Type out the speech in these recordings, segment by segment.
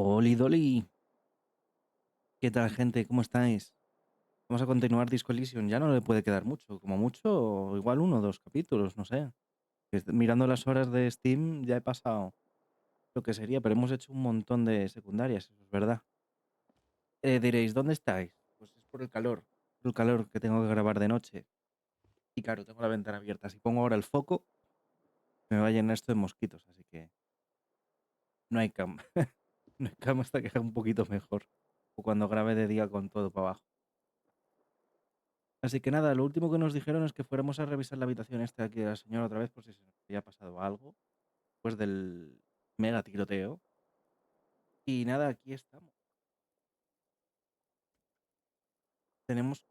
Oli Dolly, ¿qué tal, gente? ¿Cómo estáis? Vamos a continuar Disco Elysium. Ya no le puede quedar mucho, como mucho, igual 1 o 2 capítulos, no sé. Mirando las horas de Steam ya he pasado lo que sería, pero hemos hecho un montón de secundarias, eso es verdad. Diréis, ¿dónde estáis? Pues es por el calor que tengo que grabar de noche. Y claro, tengo la ventana abierta. Si pongo ahora el foco, me va a llenar esto de mosquitos, así que no hay cama. No hay cama hasta que haga un poquito mejor. O cuando grabe de día con todo para abajo. Así que nada, lo último que nos dijeron es que fuéramos a revisar la habitación esta aquí de la señora otra vez por si se nos había pasado algo después del mega tiroteo. Y nada, aquí estamos. Tenemos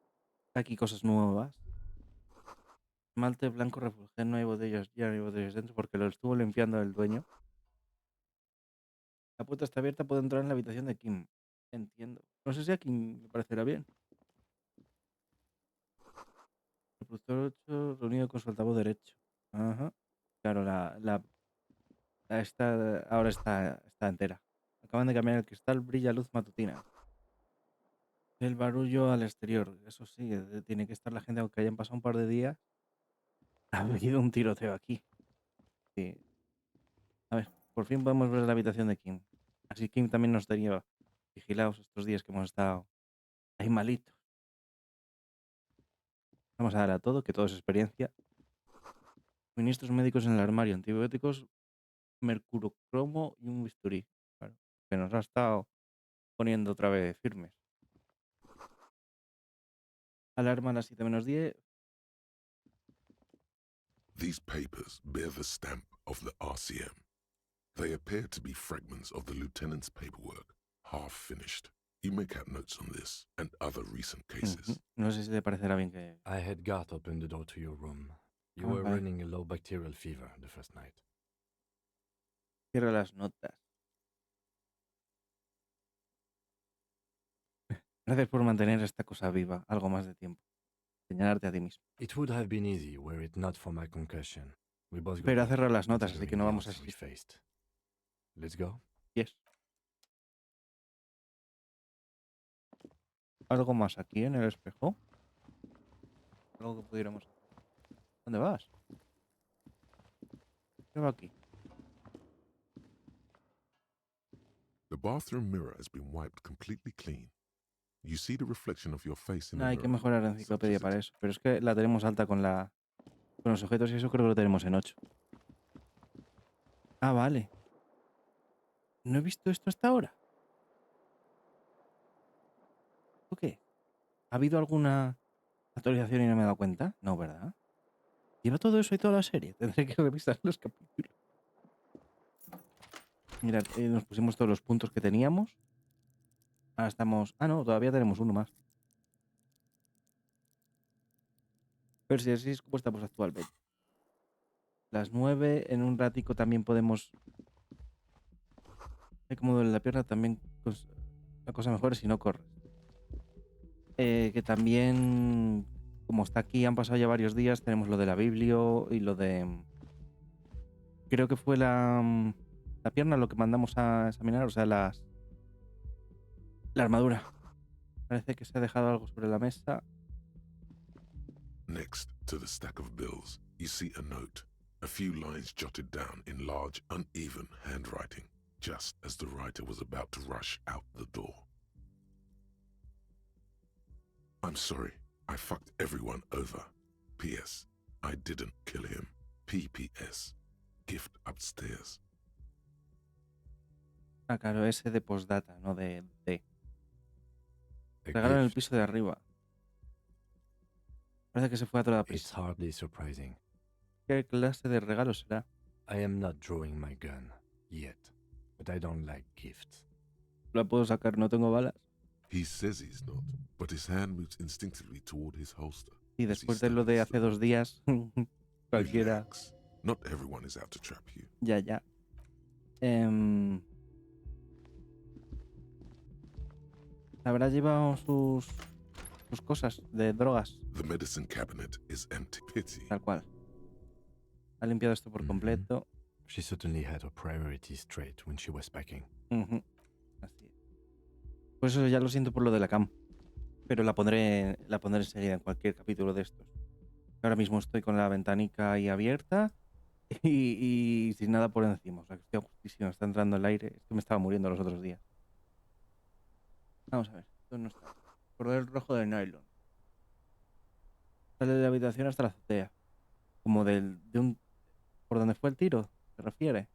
aquí cosas nuevas. Malte blanco refugio, no hay botellas, ya no hay botellas dentro porque lo estuvo limpiando el dueño. La puerta está abierta, puedo entrar en la habitación de Kim. Entiendo. No sé si a Kim le parecerá bien. Reproductor 8 reunido con su altavoz derecho. Ajá. Claro, esta ahora está entera. Acaban de cambiar el cristal, brilla luz matutina. El barullo al exterior, eso sí, tiene que estar la gente, aunque hayan pasado un par de días. Ha habido un tiroteo aquí. Sí. A ver, por fin podemos ver la habitación de Kim. Así Kim también nos tenía vigilados estos días que hemos estado ahí malitos. Vamos a dar a todo, que todo es experiencia. Ministros médicos en el armario, antibióticos, mercurocromo y un bisturí. Claro, que nos ha estado poniendo otra vez firmes. Alarma a las 7 menos 10. These papers bear the stamp of the RCM. They appear to be fragments of the lieutenant's paperwork, half finished. You make out notes on this and other recent cases. No sé si te parecerá bien que... I had Garth open the door to your room. You were vale. running a low bacterial fever the first night. Cierra las notas. Gracias por mantener esta cosa viva algo más de tiempo. Señalarte a ti mismo. It would have been easy were it not for my concussion. We both got Pero ha lucky, cerrado las notas, así que considering no the vamos a odds we asistir. faced. Let's go. Yes. ¿Algo más aquí en el espejo? Algo que pudiéramos hacer. ¿Dónde vas? ¿Qué va aquí? The bathroom mirror has been wiped completely clean. You see the reflection of your face in No, the hay mirror. que mejorar la enciclopedia para eso. Pero es que la tenemos alta con los objetos y eso creo que lo tenemos en 8. Ah, vale. No he visto esto hasta ahora. ¿O qué? ¿Ha habido alguna actualización y no me he dado cuenta? No, ¿verdad? ¿Lleva todo eso y toda la serie? Tendré que revisar los capítulos. Mirad, nos pusimos todos los puntos que teníamos. Ahora estamos... Ah, no, todavía tenemos uno más. Pero si así es como estamos actualmente. Las 9, en un ratico también podemos... Como duele la pierna, también la cosa mejor es si no corres. Que también, como está aquí, han pasado ya varios días, tenemos lo de la biblio y lo de... Creo que fue la pierna lo que mandamos a examinar, o sea, la armadura. Parece que se ha dejado algo sobre la mesa. Next to the stack of bills, you see a note, a few lines jotted down in large, uneven handwriting, just as the writer was about to rush out the door. I'm sorry, I fucked everyone over. P.S. I didn't kill him. P.P.S. Gift upstairs. Ah, claro, ese de postdata, no de... A Regalo en el gift. piso de arriba. Parece que se fue a toda It's prisa. hardly surprising. ¿Qué clase de regalo será? I am not drawing my gun yet, but I don't like gifts. ¿La puedo sacar? No tengo balas. He says he's not, but his hand moves instinctively toward his holster. Y después de lo de hace 2 días, cualquiera... Relax. Not everyone is out to trap you. Ya. Habrá llevado sus cosas de drogas, The medicine cabinet is empty. Pity. tal cual. Ha limpiado esto por completo. She certainly had her priorities straight when she was packing. Ujú. Pues eso ya lo siento por lo de la cam, pero la pondré enseguida en cualquier capítulo de estos. Ahora mismo estoy con la ventanica ahí abierta y sin nada por encima. O sea, que estoy a gustísimo, está entrando el aire. Es que me estaba muriendo los otros días. Vamos a ver, esto no está. Cordel rojo de nylon. Sale de la habitación hasta la azotea. Como de un... ¿Por dónde fue el tiro? ¿Se refiere?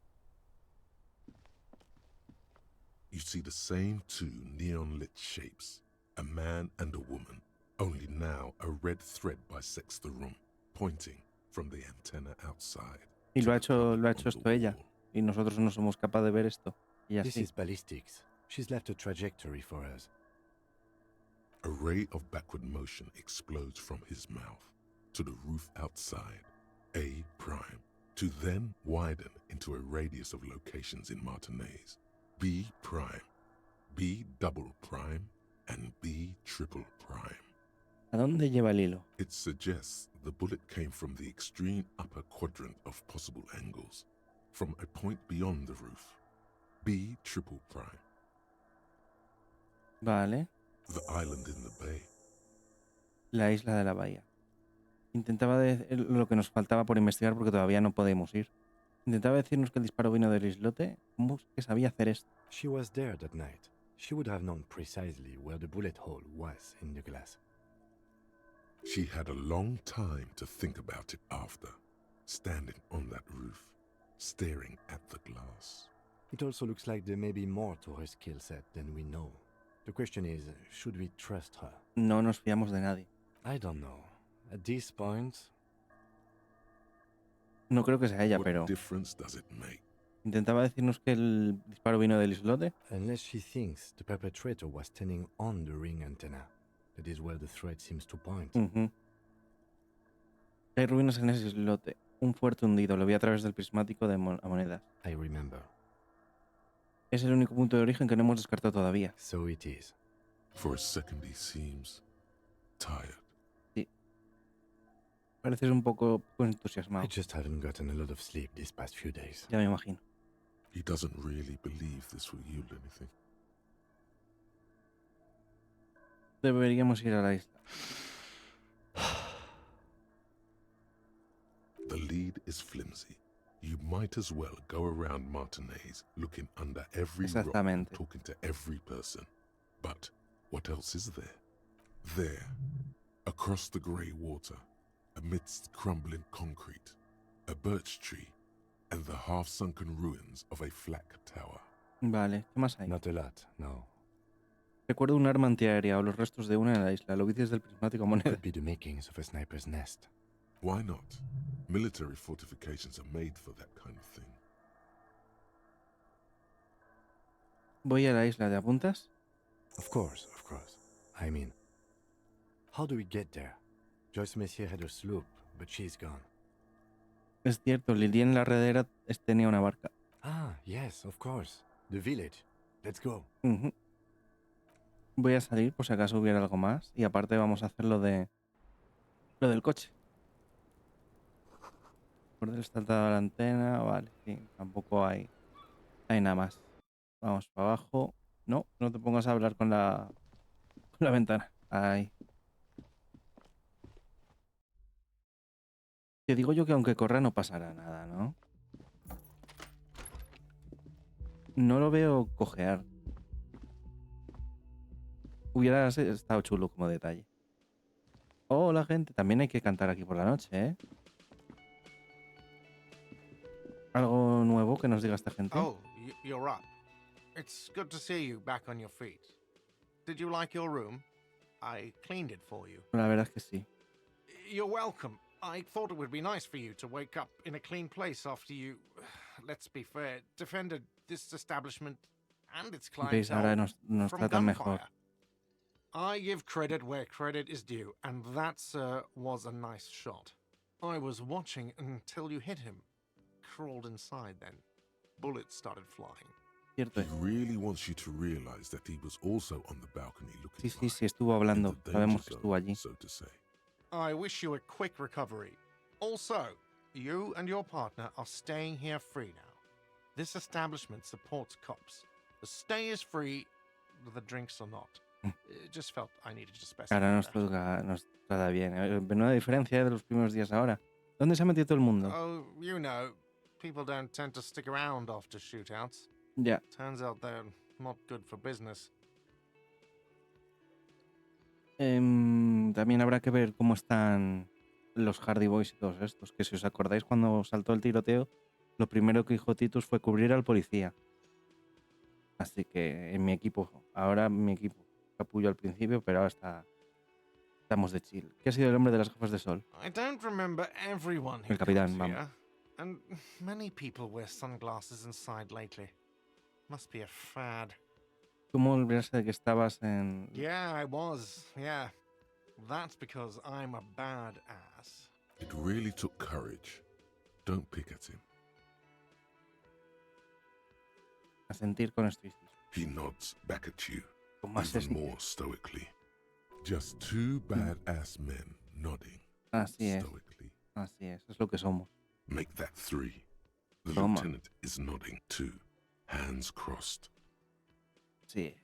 You see the same two neon-lit shapes, a man and a woman, only now a red thread bisects the room, pointing from the antenna outside. Y to lo ha the hecho, puppet lo ha on hecho the esto ella. wall. Y nosotros no somos capaces de ver esto. Y This así. is ballistics. She's left a trajectory for us. A ray of backward motion explodes from his mouth to the roof outside, A prime, to then widen into a radius of locations in Martinez, B prime, B double prime, and B triple prime. ¿A dónde lleva el hilo? It suggests the bullet came from the extreme upper quadrant of possible angles, from a point beyond the roof, B triple prime, Vale. the island in the bay. La isla de la bahía. Intentaba decir lo que nos faltaba por investigar porque todavía no podemos ir. Intentaba decirnos que el disparo vino del islote. ¿Cómo es que sabía hacer esto? She was there that night. She would have known precisely where the bullet hole was in the glass. She had a long time to think about it after, standing on that roof, staring at the glass. It also looks like there may be more to her skill set than we know. The question is, should we trust her? No nos fiamos de nadie. I don't know. At this point, No creo que sea ella, What pero difference does it make? intentaba decirnos que el disparo vino del islote. unless she thinks the perpetrator was standing on the ring antenna, that is where the thread seems to point. Ujú. Hay ruinas en ese islote. Un fuerte hundido. Lo vi a través del prismático de monedas. I remember. Es el único punto de origen que no hemos descartado todavía. So it is. For a second he seems tired. Pareces un poco entusiasmado. I just haven't gotten a lot of sleep these past few days. Ya me imagino. He doesn't really believe this will yield anything. Deberíamos ir a la isla. The lead is flimsy. You might as well go around Martinez looking under every rock and Exactamente. talking to every person. But what else is there? There, across the grey water, amidst crumbling concrete, a birch tree, and the half-sunken ruins of a flak tower. Vale, ¿qué más hay? Not a lot, no. Recuerdo un arma antiaérea o los restos de una en la isla. Lo vi desde el prismático moneda. Could be the makings of a sniper's nest. Why not? Military fortifications are made for that kind of thing. Voy a la isla, ¿te apuntas? Of course, of course. I mean, how do we get there? Joyce Messier had her sloop, but she's gone. Es cierto, Lili en la redera tenía una barca. Ah, yes, of course. The village. Let's go. Ujú. Voy a salir por si acaso hubiera algo más. Y aparte vamos a hacer lo del coche. Por el saltado a la antena. Vale, sí, tampoco hay nada más. Vamos para abajo. No, no te pongas a hablar con la ventana. Ahí. Te digo yo que aunque corra no pasará nada, ¿no? No lo veo cojear. Hubiera estado chulo como detalle. Hola, gente. También hay que cantar aquí por la noche, ¿eh? ¿Algo nuevo que nos diga esta gente? Oh, you're up. It's good to see you back on your feet. Did you like your room? I cleaned it for you. La verdad es que sí. You're welcome. I thought it would be nice for you to wake up in a clean place after you, let's be fair, defended this establishment and its ¿Veis? Ahora clientele nos from tratan mejor. gunfire. I give credit where credit is due, and that, sir, was a nice shot. I was watching until you hit him. Crawled inside then. Bullets started flying. Cierto He es. really wants you to realize that he was also on the balcony looking Sí, sí, by, estuvo in hablando. the Sabemos danger que estuvo allí. zone, so to say. I wish you a quick recovery. Also, you and your partner are staying here free now. This establishment supports cops. The stay is free, the drinks or not. It just felt I needed to specify Ahora that. nos trata bien. Menuda diferencia de los primeros días ahora. ¿Dónde se ha metido todo el mundo? Oh, you know, people don't tend to stick around after shootouts. Ya. Turns out they're not good for business. También habrá que ver cómo están los Hardy Boys y todos estos. Que si os acordáis, cuando saltó el tiroteo, lo primero que dijo Titus fue cubrir al policía. Así que en mi equipo, ahora mi equipo, capullo al principio, pero ahora estamos de chill. ¿Qué ha sido el hombre de las gafas de sol? I don't remember everyone who El capitán, comes vamos. here, and many people wear sunglasses inside lately. Must be a fad. ¿Cómo olvidarse de que estabas en...? Yeah, I was. Yeah. That's because I'm a badass. It really took courage. Don't pick at him. A sentir con estoicismo. He nods back at you, Con más even sentir. more stoically. Just two badass men nodding Así es, stoically. así es lo que somos. Make that three. The Toma. lieutenant is nodding too, hands crossed. Sí.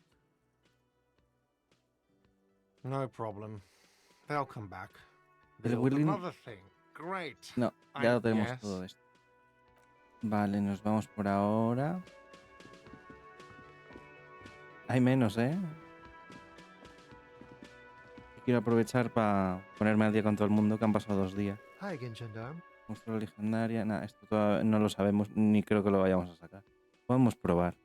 No problem. They'll come back. El Build Willing- another thing. Great. No, ya I lo tenemos guess. todo esto. Vale, nos vamos por ahora. Hay menos, ¿eh? Quiero aprovechar para ponerme al día con todo el mundo, que han pasado 2 días. Hi again, gendarme. Monstruo legendaria, nada, esto todavía no lo sabemos, ni creo que lo vayamos a sacar. Podemos probar.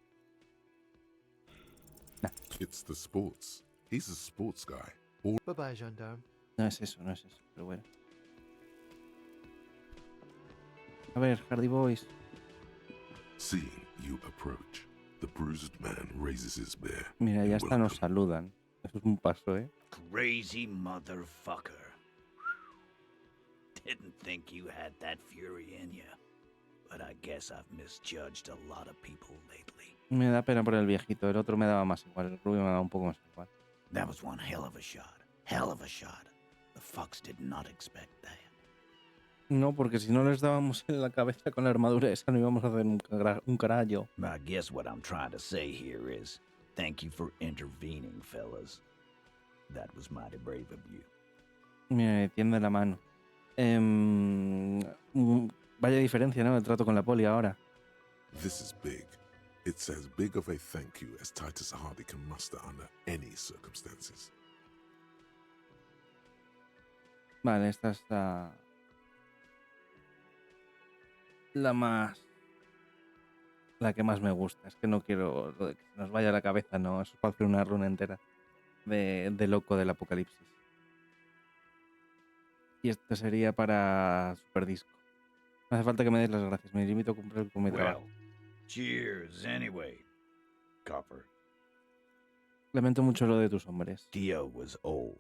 It's the sports. He's a sports guy. Bye bye, gendarme. No es eso, pero bueno. A ver, Hardy Boys. Seeing you approach, the bruised man raises his bear. Mira, in ya hasta nos welcome. saludan. Eso es un paso, ¿eh? Crazy motherfucker. Didn't think you had that fury in you. But I guess I've misjudged a lot of people lately. Me da pena por el viejito, el otro me daba más igual, el rubio me daba un poco más igual. That was one hell of a shot. Hell of a shot. The fucks did not expect that. No, porque si no les dábamos en la cabeza con la armadura esa no íbamos a hacer un carallo. I guess what I'm trying to say here is thank you for intervening, fellas. That was mighty brave of you. Me tiende la mano. Vaya diferencia, ¿no? El trato con la poli ahora. This is big. It's as big of a thank you as Titus Hardy can muster under any circumstances. Vale, esta es la que más me gusta. Es que no quiero lo de que se nos vaya la cabeza, no. Eso es para hacer una runa entera de loco del apocalipsis. Y esto sería para Super Disco. No hace falta que me des las gracias. Me limito a cumplir con mi trabajo. Cheers anyway, Copper. Lamento mucho lo de tus hombres. Dio was old.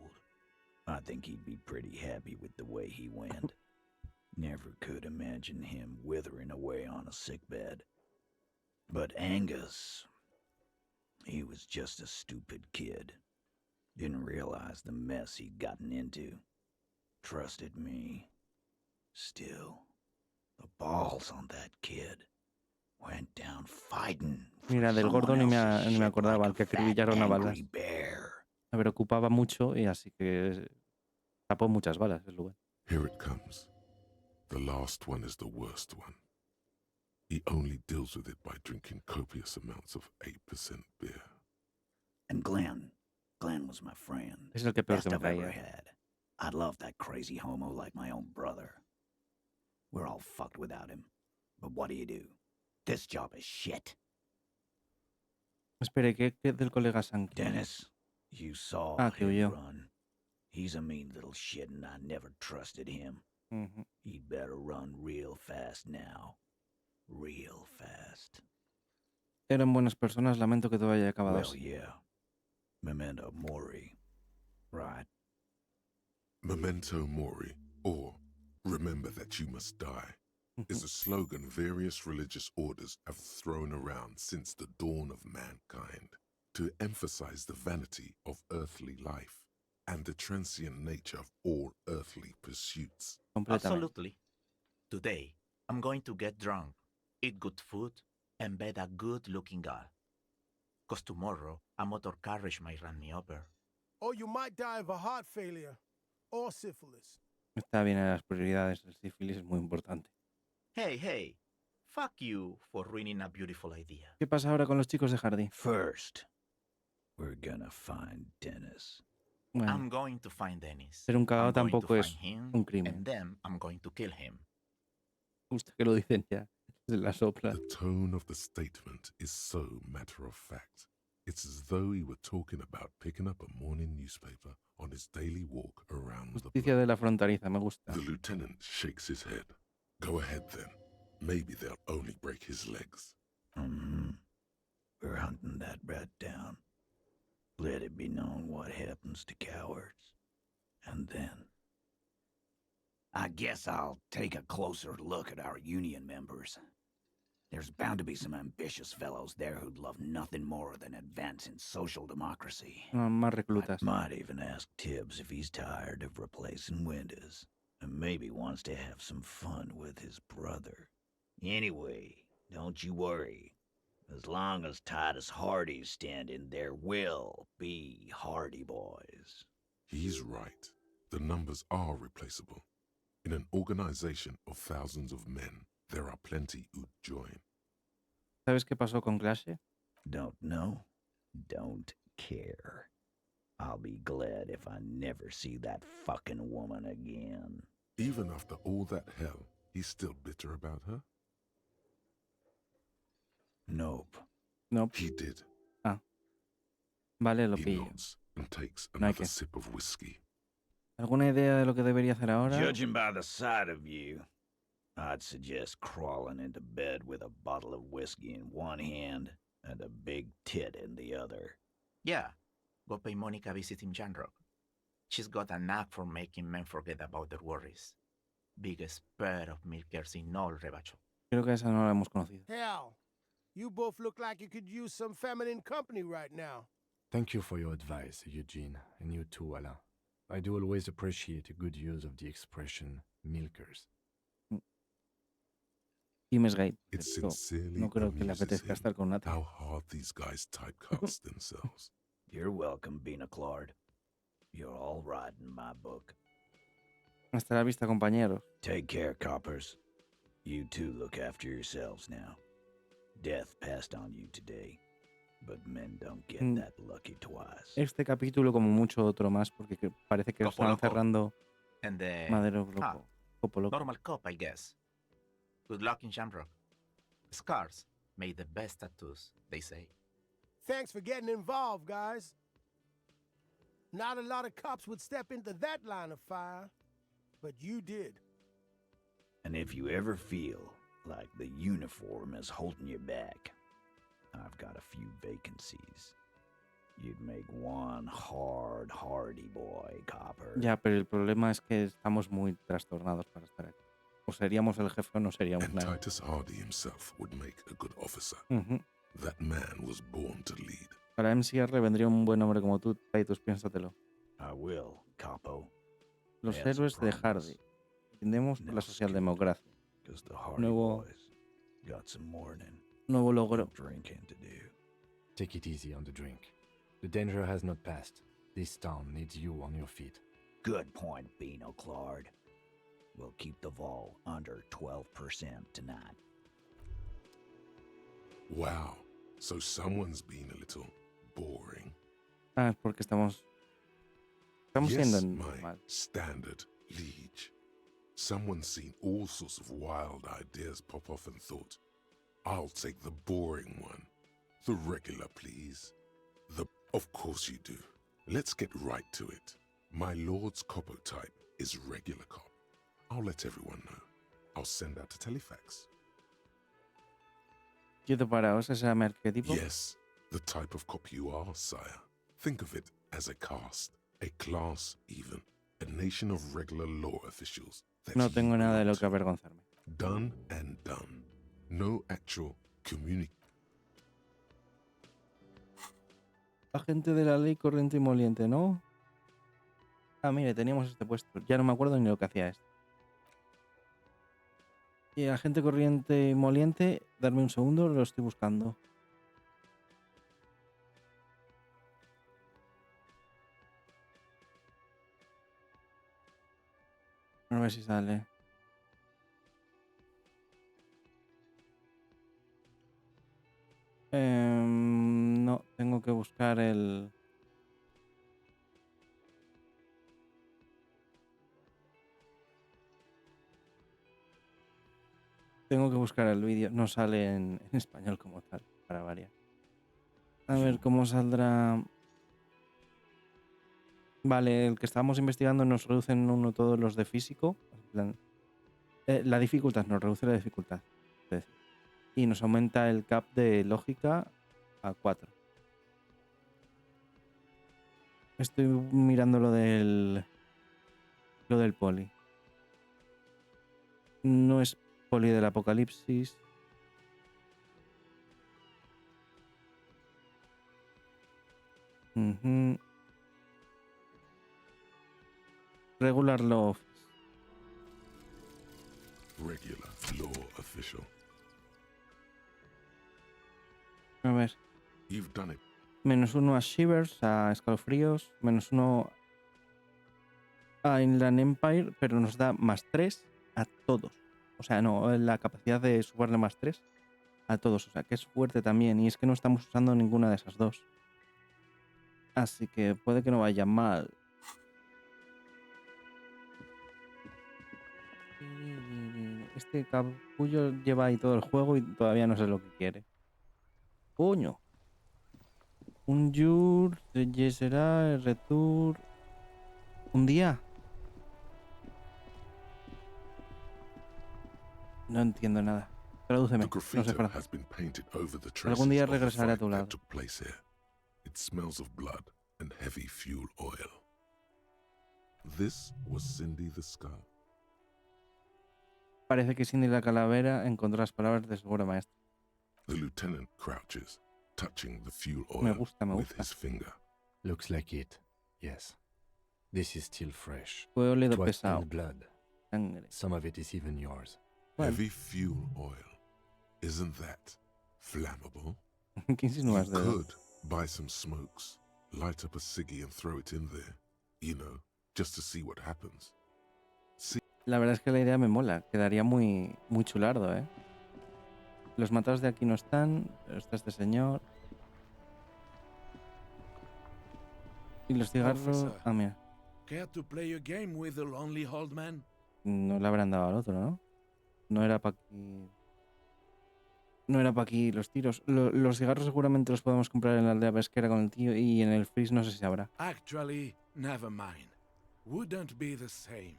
I think he'd be pretty happy with the way he went. Never could imagine him withering away on a sickbed. But Angus, he was just a stupid kid. Didn't realize the mess he'd gotten into. Trusted me. Still, the balls on that kid went down fighting. for Mira, del gordo someone ni else's me shit acordaba, like al a que fat, acribillaron a balas. angry bear. Me preocupaba mucho y así que tapó muchas balas el lugar. Here it comes. The last one is the worst one. He only deals with it by drinking copious amounts of 8% beer. And Glenn was my friend. Es el que peor Best que me I've ever caía. had. I love that crazy homo like my own brother. We're all fucked without him. But what do? This job is shit. Espere, ¿qué del colega Sanky? Dennis, you saw Ah, que him huyó. run. He's a mean little shit and I never trusted him. Ujú. He'd better run real fast now. Real fast. Eran buenas personas, lamento que todo haya acabado Well, así. yeah. Memento mori. Right. Memento mori, or remember that you must die, is a slogan various religious orders have thrown around since the dawn of mankind to emphasize the vanity of earthly life and the transient nature of all earthly pursuits. Completamente. Absolutely. Today, I'm going to get drunk, eat good food, and bet a good-looking girl. 'cause tomorrow a motor carriage might run me over. Or you might die of a heart failure or syphilis. Está bien en las prioridades. El sífilis es muy importante. Hey, fuck you for ruining a beautiful idea. ¿Qué pasa ahora con los chicos de jardín? First, we're gonna find Dennis. Bueno, I'm going to find Dennis. ser un cagao I'm going to tampoco es find him, un crimen. and then I'm going to kill him. Me gusta que lo dicen ya. Se la sopla. The tone of the statement is so matter of fact. It's as though he were talking about picking up a morning newspaper on his daily walk around the Justicia block. de la frontaliza, me gusta. The lieutenant shakes his head. Go ahead then. Maybe they'll only break his legs. We're hunting that rat down. Let it be known what happens to cowards. And then... I guess I'll take a closer look at our union members. There's bound to be some ambitious fellows there who'd love nothing more than advancing social democracy. Más reclutas. Might even ask Tibbs if he's tired of replacing windows, and maybe wants to have some fun with his brother. Anyway, don't you worry. As long as Titus Hardy's standing, there will be Hardy boys. He's right. The numbers are replaceable. In an organization of thousands of men, there are plenty who'd join. ¿Sabes qué pasó con Clase? Don't know, don't care. I'll be glad if I never see that fucking woman again. Even after all that hell, he's still bitter about her? Nope. No. He did. Vale, lo He pillo. nods and takes No hay another que. sip of whiskey. ¿Alguna idea de lo que debería hacer ahora? Judging by the sight of you, I'd suggest crawling into bed with a bottle of whiskey in one hand and a big tit in the other. Yeah, go pay Monica visiting Janrock. She's got a knack for making men forget about their worries. Biggest pair of milkers in all Rebacho. Creo que esa no la hemos conocido. Hell, you both look like you could use some feminine company right now. Thank you for your advice, Eugene, and you too, Alain. I do always appreciate a good use of the expression milkers. James Gate. It Pero sincerely no creo que le amuses apetezca him estar con Natalie. how hard these guys typecast themselves. You're welcome, Bina Claude. You're all right in my book. Hasta la vista, compañeros. Take care, coppers. You two look after yourselves now. Death passed on you today, but men don't get that lucky twice. Este capítulo, como mucho otro más, porque parece que Copo están loco. cerrando And Madero Loco. Copo Loco. normal cop, I guess. Good luck in Jamrock. Scars make the best tattoos, they say. Thanks for getting involved, guys. Not a lot of cops would step into that line of fire, but you did. And if you ever feel like the uniform is holding you back, I've got a few vacancies. You'd make one hardy boy, copper. Ya, pero el problema es que estamos muy trastornados para estar aquí. O seríamos el jefe o no seríamos And nada. Titus Hardy himself would make a good officer. Ujú. That man was born to lead. Para MCR vendría un buen hombre como tú, Titus, piénsatelo. I will, capo. Los As a héroes de promise. Hardy. Entendemos Now la socialdemocracia. Because the Hardy Nuevo- boys got some mourning Nuevo logro. drinking to do. Take it easy on the drink. The danger has not passed. This town needs you on your feet. Good point, Bino Claude. We'll keep the vol under 12% tonight. Wow. So someone's been a little boring. Ah, es porque estamos Yes, siendo my normal. standard liege. Someone's seen all sorts of wild ideas pop off and thought, I'll take the boring one. The regular, please. Of course you do. Let's get right to it. My lord's copo type is regular cop. I'll let everyone know. I'll send out a telefax. Quieto paraos, ese es mi arquetipo. Yes, the type of cop you are, sire. Think of it as a caste, a class even, a nation of regular law officials. that No you tengo nada de lo belong que to. avergonzarme. Done and done. No actual Agente de la ley corriente y moliente, ¿no? Ah, mire, teníamos este puesto. Ya no me acuerdo ni lo que hacía esto. Y agente corriente y moliente, darme un segundo, lo estoy buscando. A ver si sale. No, tengo que buscar el... Tengo que buscar el vídeo. No sale en español como tal, para variar. A ver cómo saldrá... Vale, el que estábamos investigando nos reduce en uno todos los de físico. En plan, la dificultad, nos reduce la dificultad. Es decir, y nos aumenta el cap de lógica a 4. Estoy mirando lo del poli. No es poli del apocalipsis. Ujú. Regular law. Regular law official. A ver. You've done it. -1 a Shivers, a escalofríos. -1 a Inland Empire, pero nos da +3 a todos. O sea, no, la capacidad de subarle +3 a todos. O sea, que es fuerte también. Y es que no estamos usando ninguna de esas dos. Así que puede que no vaya mal. Este capullo lleva ahí todo el juego y todavía no sé lo que quiere. ¡Coño! Un jour, será el retour. ¿Un día? No entiendo nada. Tradúceme. The No sé graffiti francés. has been painted over the Algún día traces of the regresaré a fight tu lado. that took place here. It smells of blood and heavy fuel oil. This was Cindy the Skull. Parece que Cindy la calavera encontró las palabras de su obra maestra. The lieutenant crouches, touching the fuel Me oil gusta, me with gusta. his finger. Looks like it. Yes. This is still fresh. Fue óledo It was pesado. in blood. Sangre. Some of it is even yours. Bueno. Heavy fuel oil. Isn't that flammable? ¿Qué insinúas You de could buy some smokes, light up a ciggy and throw it in there. You know, just to see what happens. La verdad es que la idea me mola. Quedaría muy, muy chulardo, ¿eh? Los matados de aquí no están. Pero está este señor. Y los cigarros... Officer. Ah, mira. Care to play a game with the lonely old man? No le habrán dado al otro, ¿no? No era para aquí... No era para aquí los tiros. Los cigarros seguramente los podemos comprar en la aldea pesquera con el tío. Y en el freeze no sé si habrá. Actually, never mind. Wouldn't be the same.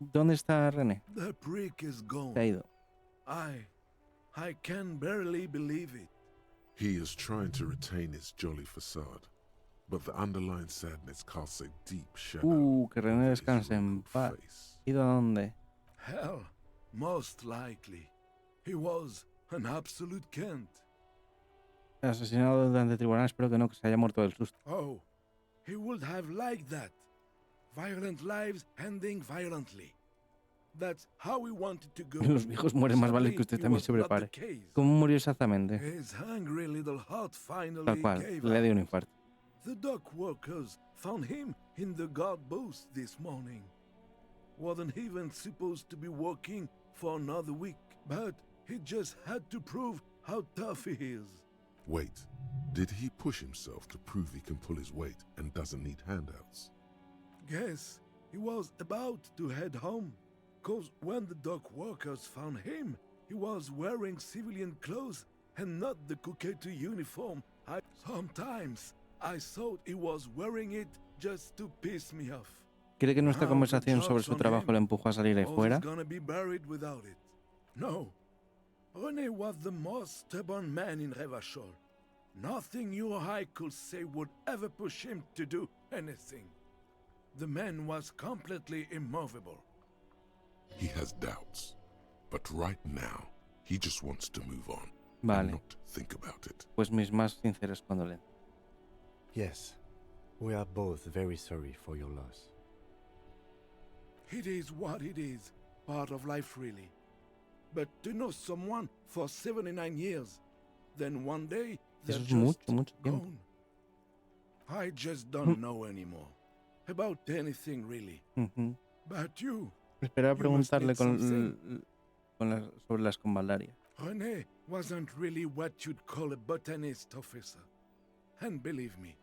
¿Dónde está René? The prick is Se ha gone. ido. I can barely believe it. He is trying to retain his jolly facade, but the underlying sadness casts a deep shadow Que René over his descanse en wrinkled paz. face. ¿Ido a dónde? Hell, most likely. He was an absolute Kent. Asesinado durante el tribunal. Espero que no, que se haya muerto del susto. Oh, he would have liked that. Violent lives ending violently. That's how we wanted to go. Los viejos mueren, más vale que usted Sadly, también it se was not prepare. the case. ¿Cómo murió exactamente? His hungry little heart finally Tal cual, gave le dio un out. infarto. The dock workers found him in the guard booth this morning. Wasn't even supposed to be working for another week, but he just had to prove how tough he is. Wait, did he push himself to prove he can pull his weight and doesn't need handouts? Guess he was about to head home, 'cause when the dock workers found him, he was wearing civilian clothes and not the Kuketu uniform. Sometimes I thought he was wearing it just to piss me off. ¿Cree que nuestra Now the conversación sobre joke's su on trabajo him. le empujó a salir ahí Or fuera? he's gonna be buried without it. No. René was the most stubborn man in Revachol. Nothing you or I could say would ever push him to do anything. The man was completely immovable. He has doubts, but right now, he just wants to move on and Vale, not think about it. pues mis más sinceras condolencias. Yes. We are both very sorry for your loss. It is what it is. Part of life, really. But to know someone for 79 years, then one day they're Eso es just mucho tiempo. gone. I just don't know anymore. About anything, really. Ujú. But you, Esperaba You must preguntarle need something. sobre la escombaldaria. René wasn't really what you'd call a botanist, officer. And believe me,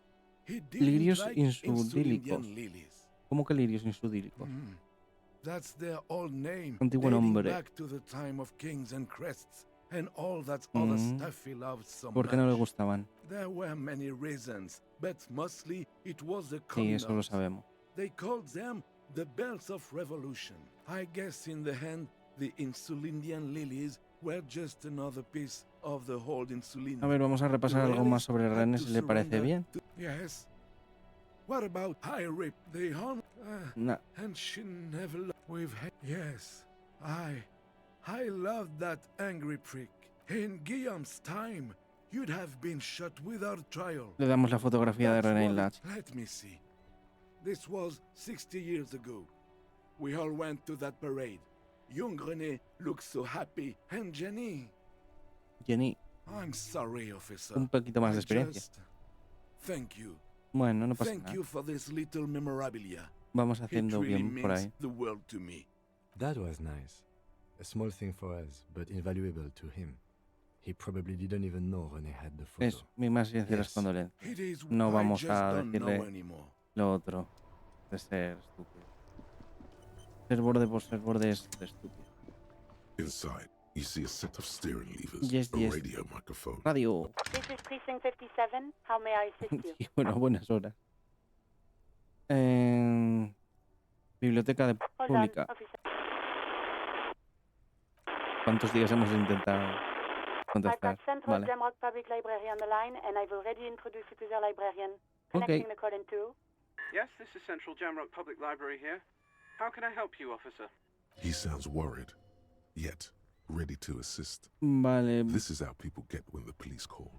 he didn't Lirios like insudílicos. Insulindian lilies. ¿Cómo que lirios insudílicos? That's their old name, Antiguo dating nombre. back to the time of kings and crests and all that other stuff he loved so ¿Por qué no le much. gustaban? There were many reasons, but mostly it was the Sí, eso lo condoms. sabemos. They called them the bells of revolution. I guess in the end, the Insulindian lilies were just another piece of the whole insulin. A ver, vamos a repasar algo más sobre René, si le parece bien. Yes. What about High Rip? They harm. Nah. And she never. We've had. Yes. I loved that angry prick. In Guillaume's time, you'd have been shot without trial. Le damos la fotografía de That's René what- Latch. Let me see. This was 60 years ago. We all went to that parade. Young René looks so happy, and Jenny. Jenny, I'm sorry, officer. un poquito más de I experiencia. just- Thank you. Bueno, no pasa Thank nada. you for this little memorabilia. Vamos It haciendo really bien por means ahí. the world to me. That was nice. A small thing for us, but invaluable to him. He probably didn't even know René had the photo. Es mis más sinceras Yes. condolencias. It is No I vamos just a don't know decirle anymore. lo otro de ser estúpido. Ser borde por ser borde es ser estúpido. Inside, you see a set of steering levers, Yes, a yes. radio microphone. Radio. This is Precinct 57. How may I assist you? Sí, bueno, buenas horas. Biblioteca de Hold pública. on, officer. ¿Cuántos días hemos intentado I've contactar? got Central Vale. Jamrock Public Library on the line, and I've already introduced you to their librarian. Okay. Connecting the call in two. Yes, this is Central Jamrock Public Library here. How can I help you, officer? He sounds worried, yet ready to assist. Vale, This is how people get when the police call.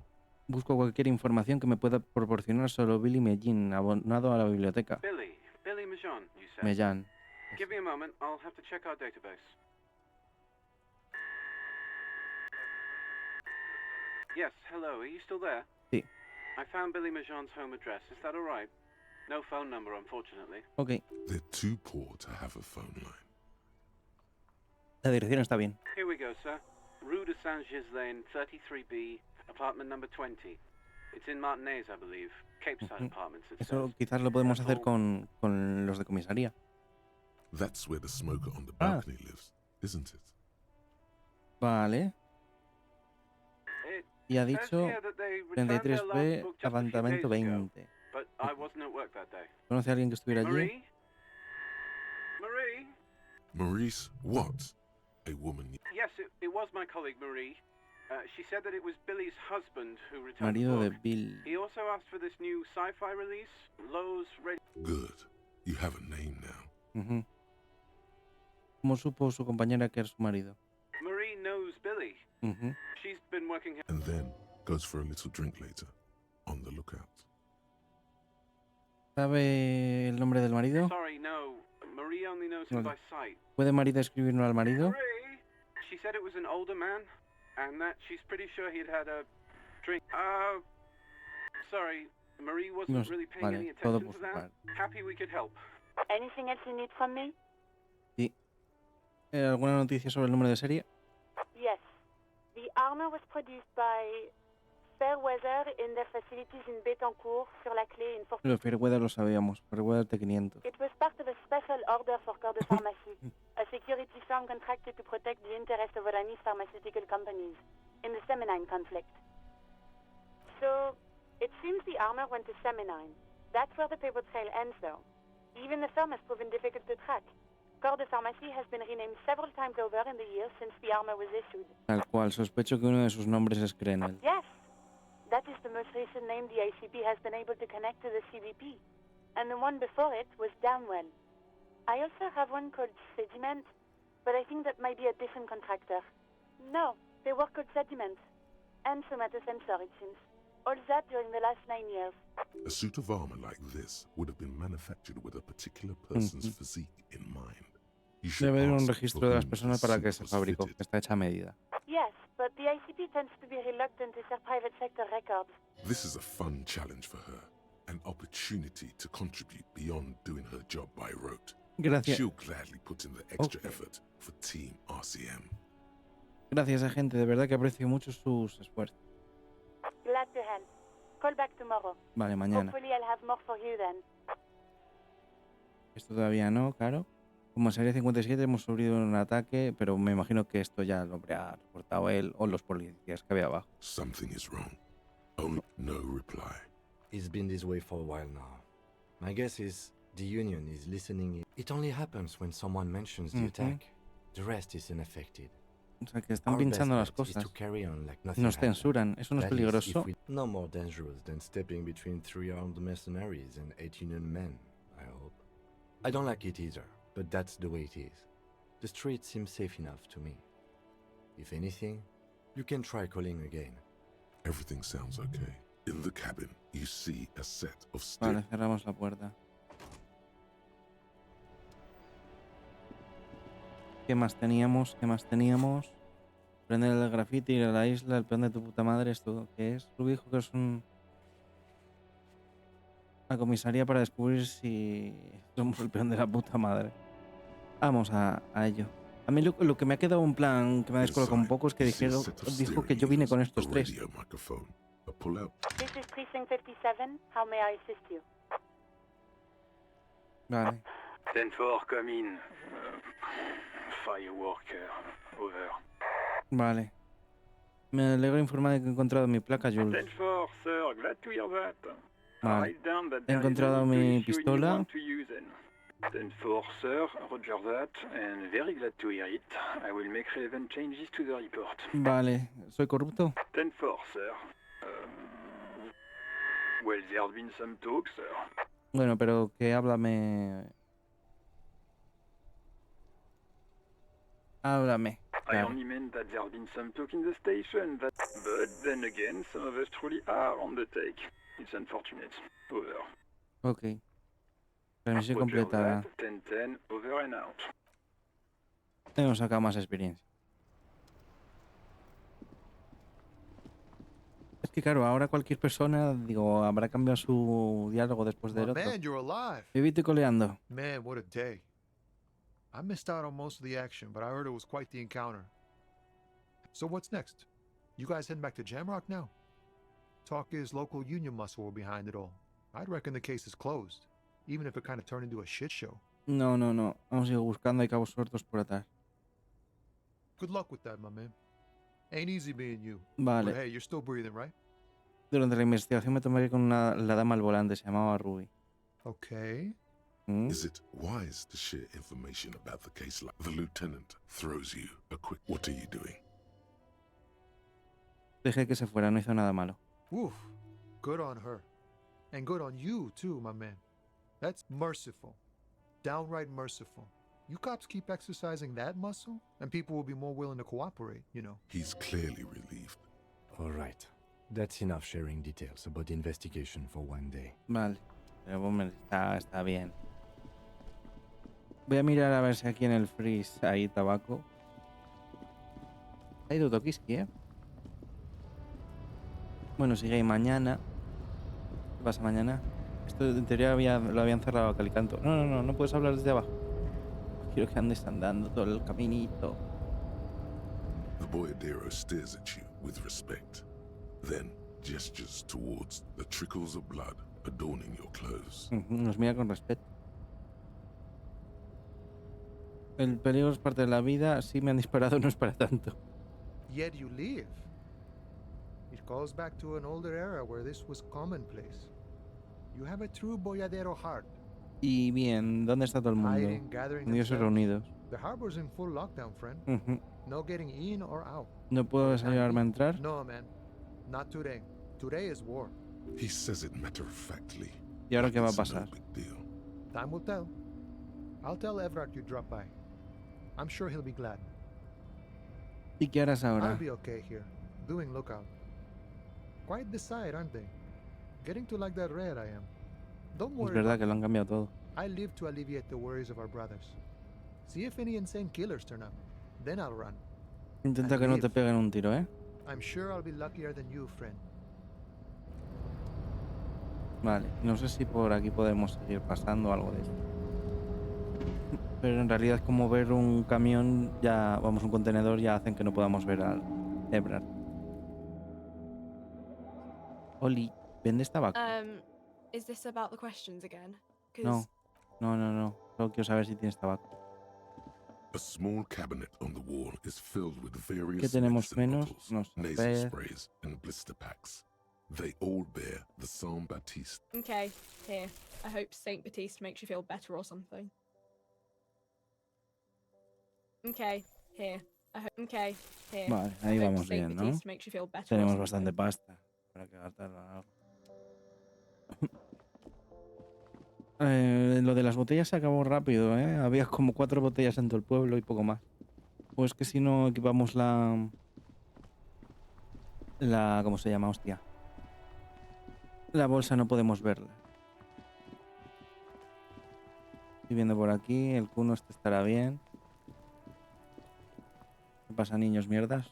busco cualquier información que me pueda proporcionar sobre Billy Mellin, abonado a la biblioteca. Billy Majon, you said. Mellán. Give me a moment, I'll have to check our database. Yes, hello, are you still there? Sí. I found Billy Majon's home address, is that alright? No phone number, unfortunately. Ok, They're too poor to have a phone line. la dirección está bien. Here we go, sir. Rue de Saint-Ghislain, 33B, apartment number 20. It's in Martinez, I believe. Capeside Apartments, it Eso says. quizás lo podemos hacer con los de comisaría. That's where the smoker on the Ah. balcony lives, isn't it? Vale. It Y ha says dicho here that they returned their 33B, last book just a few apartamento days ago, 20. but I wasn't at work that day. ¿Conoce a alguien que estuviera allí? Marie? Marie? Maurice, what? A woman. Yes, it was my colleague Marie. She said that it was Billy's husband who returned the Marido de book. Bill. He also asked for this new sci-fi release, Lowe's Radio. Good. You have a name now. Ujú. ¿Cómo supo su compañera que era su marido? Marie knows Billy. Ujú. She's been working here. And then goes for a little drink later. On the lookout. ¿Sabe el nombre del marido? Sorry, no. Marie only knows him Vale. by sight. ¿Puede María escribirnos al marido? Marie? She said it was an older man, and that she's pretty sure he'd had a drink. Sorry, Marie wasn't No, really paying any vale, todo attention por to su that. parte. Happy we could help. Anything else you need from me? ¿Alguna noticia sobre el número de serie? Yes. The armor was produced by Fairweather in their facilities in Betancourt, sur la Clé, in Fort. Pero Fairweather lo sabíamos. Fairweather T500. It was part of a special order for Corps de Pharmacie, a security firm contracted to protect the interests of Iranese pharmaceutical companies in the Semenine conflict. So, it seems the armor went to Semenine. That's where the paper trail ends, though. Even the firm has proven difficult to track. Corps de Pharmacie has been renamed several times over in the years since the armor was issued. Tal cual. Sospecho que uno de sus nombres es Krenel. Yes, that is the most recent name the ICP has been able to connect to the CBP. And the one before it was Damwell. I also have one called Sediment, but I think that might be a different contractor. No, they work called Sediment. And somatosensor, it seems. All that during the last 9 years. A suit of armor like this would have been manufactured with a particular person's physique in mind. You should Debe haber un ask registro for de las whom personas the para que suit se was fabricó. fitted. Que está hecha a medida. Yes, but the ICP tends to be reluctant to share private sector records. This is a fun challenge for her, an opportunity to contribute beyond doing her job by rote. Gracias. She'll gladly put in the extra Okay. effort for Team RCM. Gracias, agente. De verdad que aprecio mucho sus esfuerzos. Glad to help. Call back tomorrow. Vale, mañana. Hopefully I'll have more for you then. Esto todavía no, claro. Como serie 57 hemos sufrido un ataque, pero me imagino que esto ya lo habría reportado él o los policías que había abajo. Something is wrong. Only no reply. It's been this way for a while now. My guess is the Union is listening. It only happens when someone mentions the attack. The rest is unaffected. O sea, que están Our best pinchando las bet is cosas. to carry on like nothing Nos happened. censuran. ¿Eso no es That is, peligroso? if we- No more dangerous than stepping between 3 armed mercenaries and 8 Union men, I hope. I don't like it either, but that's the way it is. The street seems safe enough to me. If anything, you can try calling again. Everything sounds okay. In the cabin, you see a set of Vale, stairs. cerramos la puerta. ¿Qué más teníamos? ¿Qué más teníamos? Prender el graffiti, ir a la isla, el plan de tu puta madre, ¿esto qué es? Ruby dijo que es una comisaría para descubrir si somos el peón de la puta madre. Vamos a ello. A mí lo que me ha quedado un plan que me ha descolocado un poco es que You see a dijo set of que steering yo vine con wheels, estos a tres. radio microphone, a pull-out. This is Precinct 57. How may I assist you? Vale. 10-4, come in. Fireworker, over. Vale. Me alegro de informar de que he encontrado mi placa, Jules. 10-4, sir, glad to hear that. Vale. Write down that He there is encontrado a mi issue and you pistola. want to use it. 10-4, sir, roger that, and very glad to hear it. I will make relevant changes to the report. Vale. ¿Soy corrupto? 10-4, sir. Well, there's been some talk, sir. Bueno, pero que háblame. Háblame. I Claro. only meant that there's been some talk in the station, but then again, some of us truly are on the take. It's unfortunate. Over. Ok. Transmisión Roger completada. that, 10-10, over and out. Hemos sacado más experiencia. Es que claro, ahora cualquier persona, digo, habrá cambiado su diálogo después del otro. Man, you're alive. Vivito y coleando. Man, what a day. I missed out on most of the action, but I heard it was quite the encounter. So what's next? You guys heading back to Jamrock now? Talk is local union muscle were behind it all. I'd reckon the case is closed, even if it kind of turned into a shit show. No, no, no. Vamos a ir buscando, hay cabos sueltos por atrás. Good luck with that, my man. Ain't easy being you. Vale. But hey, you're still breathing, right? Durante la investigación me tomaré con la dama al volante, se llamaba Ruby. Okay. ¿Mm? Is it wise to share information about the case like the lieutenant throws you a quick, what are you doing? Dejé que se fuera, no hizo nada malo. Oof. Good on her. And good on you, too, my man. That's merciful. Downright merciful. You cops keep exercising that muscle, and people will be more willing to cooperate, you know. He's clearly relieved. All right. That's enough sharing details about the investigation for one day. Vale. Pero hombre, está bien. Voy a mirar a ver si aquí en el freeze hay tabaco. Ha ido Tokiski, ¿eh? Bueno, sigue ahí mañana. ¿Qué pasa mañana? Esto en teoría lo habían cerrado a Calicanto. No puedes hablar desde abajo. Quiero que andes andando todo el caminito. The boyadero stares at you with respect, then gestures towards the trickles of blood adorning your clothes. Nos mira con respeto. El peligro es parte de la vida. Si me han disparado, no es para tanto. Yet you live. It goes back to an older era where this was commonplace. You have a true boyadero heart. Y bien, ¿dónde está todo el mundo? Hiding, gathering Unidos y themselves. reunidos. The harbor's in full lockdown, friend. No getting in or out. ¿No puedo desayunarme a entrar? No, man. Not today. Today is war. He says it matter-of-factly. ¿Y ahora qué va a It's no pasar? big deal. Time will tell. I'll tell Everard you dropped by. I'm sure he'll be glad. ¿Y qué harás I'll ahora? be okay here, doing lookout. Quite the sight, aren't they? Getting to like that red I am. Don't Es worry verdad about que lo han cambiado todo. I live to alleviate the worries of our brothers. See if any insane killers turn up. Then I'll run. Intenta que no te peguen un tiro, ¿eh? I'm sure I'll be luckier than you, friend. Vale, no sé si por aquí podemos seguir pasando algo de esto. Pero en realidad como ver un camión, ya vamos, un contenedor, ya hacen que no podamos ver al Ebrard. Oli, ¿vendes tabaco? Is this about the questions again? No, no. Solo quiero saber si tienes tabaco. A small cabinet on the wall is filled with ¿Qué various tenemos medicine menos? bottles, No sé. nasal sprays, and blister packs. They all bear the Saint Baptiste. Okay, here. I hope Saint Baptiste makes you feel better or something. Okay, here. Okay, here. Vale, I ahí hope vamos Saint bien, ¿no? Baptiste makes you feel better or Tenemos something. bastante pasta para que gastar algo. Lo de las botellas se acabó rápido, ¿eh? Había como 4 botellas en todo el pueblo y poco más. Pues que si no equipamos la... ¿Cómo se llama? Hostia. La bolsa no podemos verla. Estoy viendo por aquí, el cuno este estará bien. ¿Qué pasa, niños mierdas?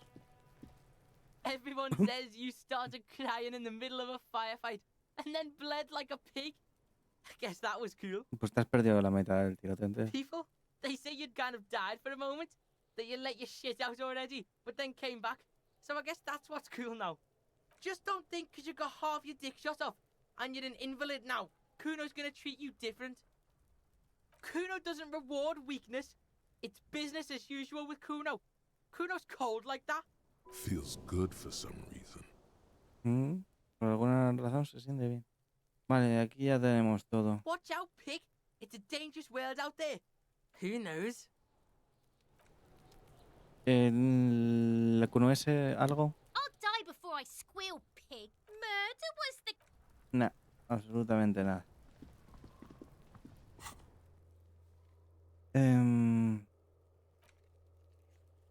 Everyone says you started crying in the middle of a firefight and then bled like a pig. I guess that was cool. Pues te has perdido la mitad del tirotente. People, they say you'd kind of died for a moment, that you let your shit out already, but then came back. So I guess that's what's cool now. Just don't think because you got half your dick shot off and you're an invalid now, Kuno's gonna treat you different. Kuno doesn't reward weakness. It's business as usual with Kuno. Kuno's cold like that. Feels good for some reason. Por alguna razón se siente bien. Vale, aquí ya tenemos todo. Watch out, pig. It's a dangerous world out there. Who knows? ¿Le conoce algo? I'll die before I squeal, pig. Murder was the... Nah, absolutamente nada.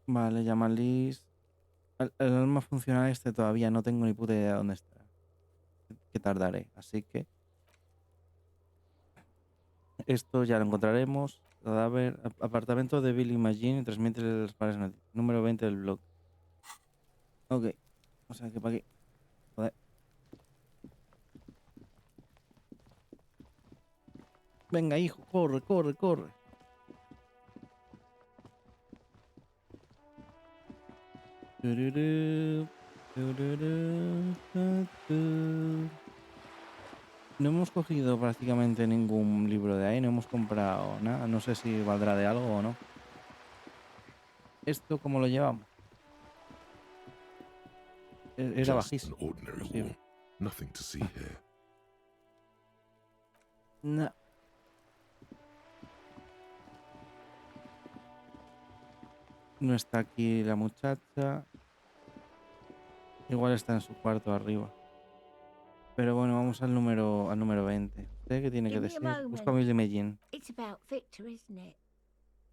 Vale, llama a Liz. El arma funcional este todavía no tengo ni puta idea de dónde está. Que tardaré, así que... Esto ya lo encontraremos. Cadáver, apartamento de Billy Magin y transmite las pares número 20 del blog. Ok. O sea que para aquí. Joder. Venga, hijo, corre. No hemos cogido prácticamente ningún libro de ahí, no hemos comprado nada. No sé si valdrá de algo o no. ¿Esto cómo lo llevamos? Era bajísimo. An ordinary wall. Nothing to see here. No. No está aquí la muchacha. Igual está en su cuarto arriba. Pero bueno, vamos al número 20. ¿Usted qué tiene que decir? Busca a Billy Magin. It's about Victor, isn't it?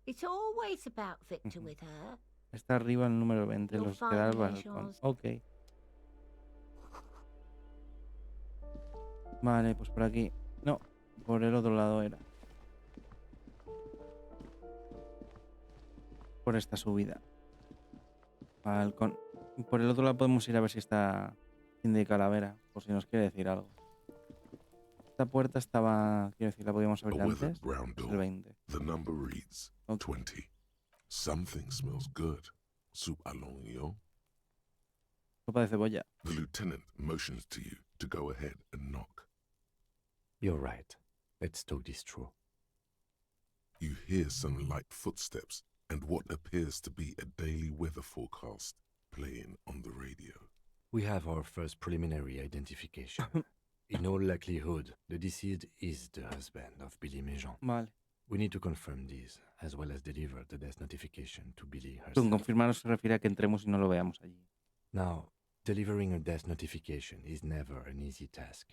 It's always about Victor with her. Está arriba el número 20, You'll los que find da el me, balcón. Charles. Ok. Vale, pues por aquí. No, por el otro lado era. Por esta subida. Balcón. Por el otro lado podemos ir a ver si está de calavera, por si nos quiere decir algo. Esta puerta estaba, quiero decir, la podíamos abrir A weathered antes. brown El door. 20. The number reads 20. Something smells good. Soup alongio. Sopa de cebolla. The lieutenant motions to you to go ahead and knock. You're right. Let's talk this through. You hear some light footsteps and what appears to be a daily weather forecast playing on the radio. We have our first preliminary identification. In all likelihood, the deceased is the husband of Billy Méjean. Vale. We need to confirm this, as well as deliver the death notification to Billy herself. Con confirmar se refiere a que entremos y no lo veamos allí. Now, delivering a death notification is never an easy task.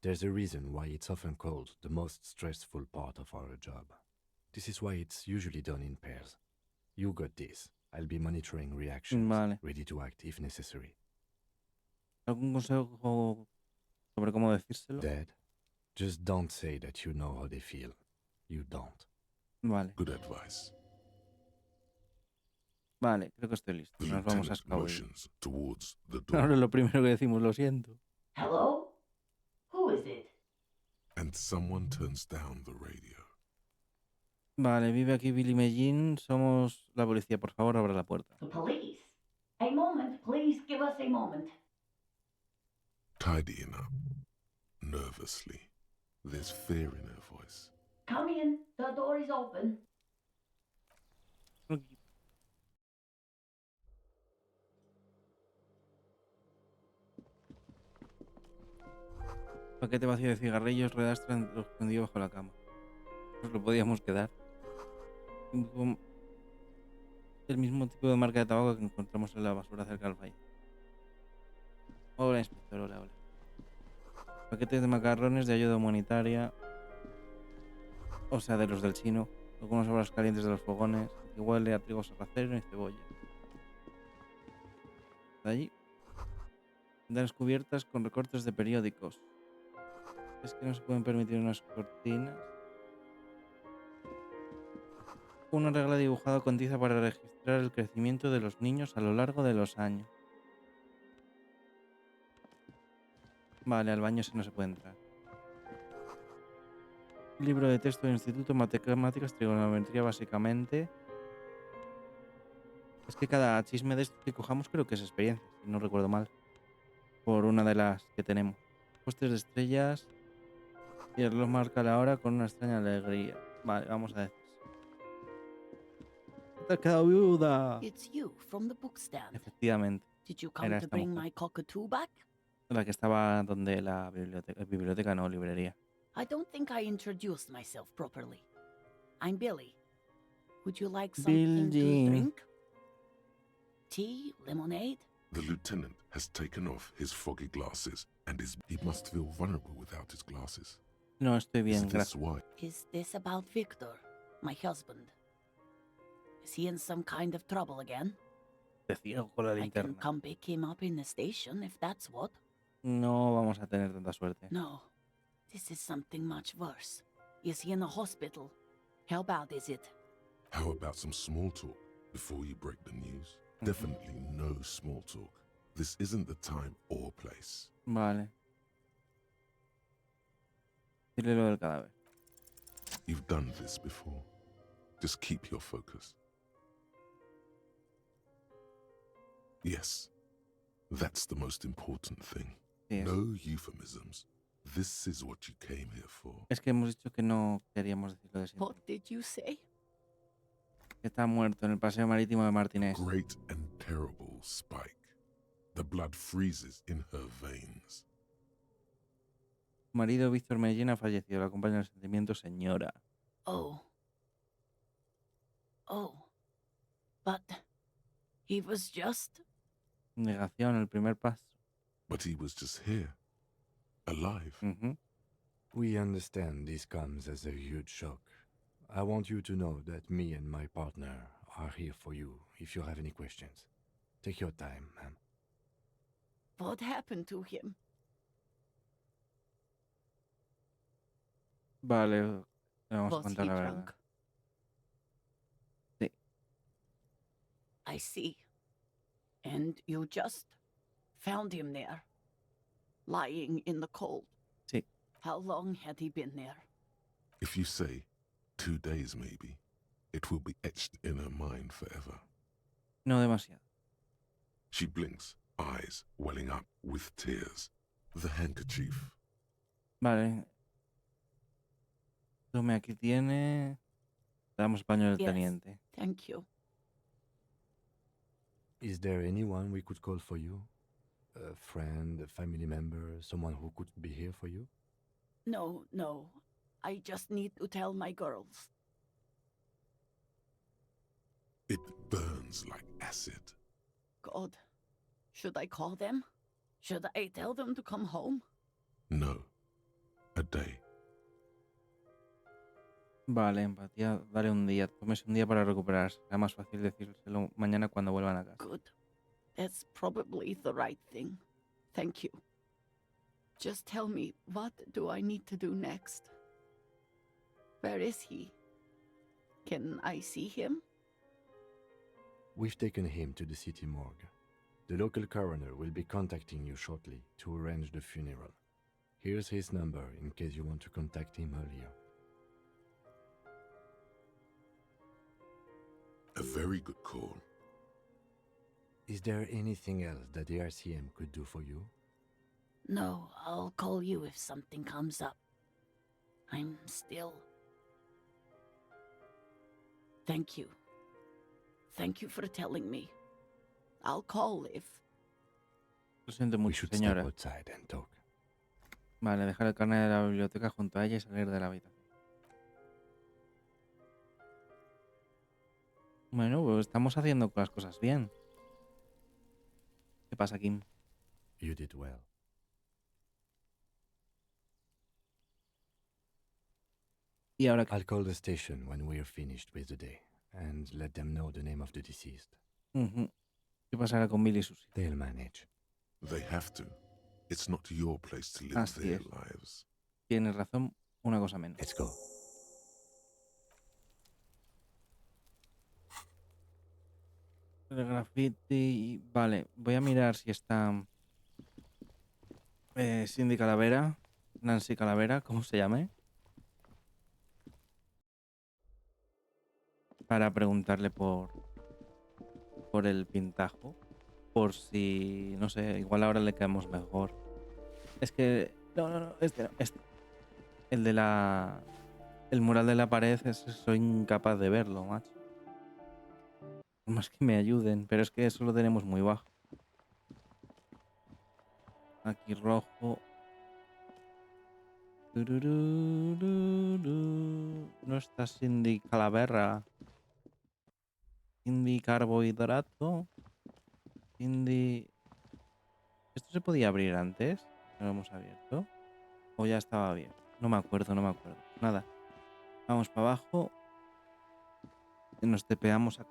There's a reason why it's often called the most stressful part of our job. This is why it's usually done in pairs. You got this. I'll be monitoring reactions, Vale. ready to act if necessary. ¿Algún consejo sobre cómo decírselo? Dad, just don't say that you know how they feel. You don't. Vale. Good advice. Vale, creo que estoy listo. The Nos vamos a lieutenant escabuir. motions towards the door. Ahora lo primero que decimos, lo siento. Hello? Who is it? And someone turns down the radio. Vale, vive aquí Billy Mellin. Somos la policía. Por favor, abra la puerta. The police? A moment, please give us a moment. Tidying up, nervously. There's fear in her voice. Come in, the door is open. Paquete vacío de cigarrillos, redastra lo escondido bajo la cama. Nos lo podíamos quedar. El mismo tipo de marca de tabaco que encontramos en la basura cerca del valle. Hola, inspector, hola, hola. Paquetes de macarrones de ayuda humanitaria. O sea, de los del chino. Algunos sobras calientes de los fogones. Que huele a trigo sarraceno y cebolla. De allí. Ventanas cubiertas con recortes de periódicos. Es que no se pueden permitir unas cortinas. Una regla dibujada con tiza para registrar el crecimiento de los niños a lo largo de los años. Vale, al baño no se puede entrar. Libro de texto del Instituto Matemáticas, Trigonometría básicamente. Es que cada chisme de esto que cojamos creo que es experiencia, si no recuerdo mal. Por una de las que tenemos. Postes de estrellas. Y el reloj marca la hora con una extraña alegría. Vale, vamos a decir. ¡Te has quedado viuda! It's you from the book stand. Efectivamente. Did you come Era to esta bring mujer. my cockatoo back? La que estaba donde la biblioteca, no, librería. I don't think I introduced myself properly. I'm Billy. Would you like something Billy. to drink? Tea, lemonade? The lieutenant has taken off his foggy glasses and he must feel vulnerable without his glasses. No, estoy Is bien, this gracias. why? Is this about Victor, my husband? Is he in some kind of trouble again? Te ciego con la I can linterna. come pick him up in the station if that's what. No vamos a tener tanta suerte. No, this is something much worse. Is he in a hospital? How bad is it? How about some small talk before you break the news? Definitely no small talk. This isn't the time or place. Vale. Dile lo del cadáver. You've done this before. Just keep your focus. Yes, that's the most important thing. Sí, No euphemisms. This is what you came here for. es que hemos dicho que no queríamos decirlo de siempre. What did you say? Que está muerto en el paseo marítimo de Martinez. Great and terrible Spike. The blood freezes in her veins. Su marido Víctor Mellin ha fallecido. La acompaña en el sentimiento, señora. Oh. Oh. But he was just... Negación, el primer paso. But he was just here. Alive. Ujú. We understand this comes as a huge shock. I want you to know that me and my partner are here for you if you have any questions. Take your time, ma'am. What happened to him? Vale, le vamos a Was contar he la verdad. drunk? Sí. I see. And you just found him there, lying in the cold. Sí. How long had he been there? If you say 2 days maybe, it will be etched in her mind forever. No demasiado. She blinks, eyes welling up with tears. The handkerchief. Vale. Tome, aquí tiene. Le damos el paño del Yes. teniente. Thank you. Is there anyone we could call for you? A friend, a family member, someone who could be here for you? No, no. I just need to tell my girls. It burns like acid. God, should I call them? Should I tell them to come home? No. A day. Vale, empatía. Dale un día. Tómese un día para recuperarse. Será más fácil decírselo mañana cuando vuelvan a casa. Good. That's probably the right thing. Thank you. Just tell me, what do I need to do next? Where is he? Can I see him? We've taken him to the city morgue. The local coroner will be contacting you shortly to arrange the funeral. Here's his number in case you want to contact him earlier. A very good call. Is there anything else that the RCM could do for you? No, I'll call you if something comes up. I'm still... Thank you. Thank you for telling me. I'll call if... Lo siento We mucho, should step señora. outside and talk. Vale, dejar el carnet de la biblioteca junto a ella y salir de la habitación. Bueno, pues estamos haciendo las cosas bien. ¿Qué pasa, Kim? You did well. ¿Y ahora qué? I'll call the station when we're finished with the day and let them know the name of the deceased. Ujú. ¿Qué pasará con Billy y Susie? They'll manage. They have to. It's not your place to live Así their es. lives. Tienes razón, una cosa menos. Let's go. El graffiti... Vale, voy a mirar si está... Cindy Calavera, Nancy Calavera, ¿cómo se llame? Para preguntarle por el pintajo. Por si, no sé, igual ahora le caemos mejor. Es que... No, este no, este. El de la... El mural de la pared, soy incapaz de verlo, macho. Más que me ayuden, pero es que eso lo tenemos muy bajo. Aquí rojo. No está Cindy Calavera. Cindy carbohidrato. Cindy... ¿Esto se podía abrir antes? ¿No lo hemos abierto? ¿O ya estaba abierto? No me acuerdo. Nada. Vamos para abajo. Y nos tepeamos a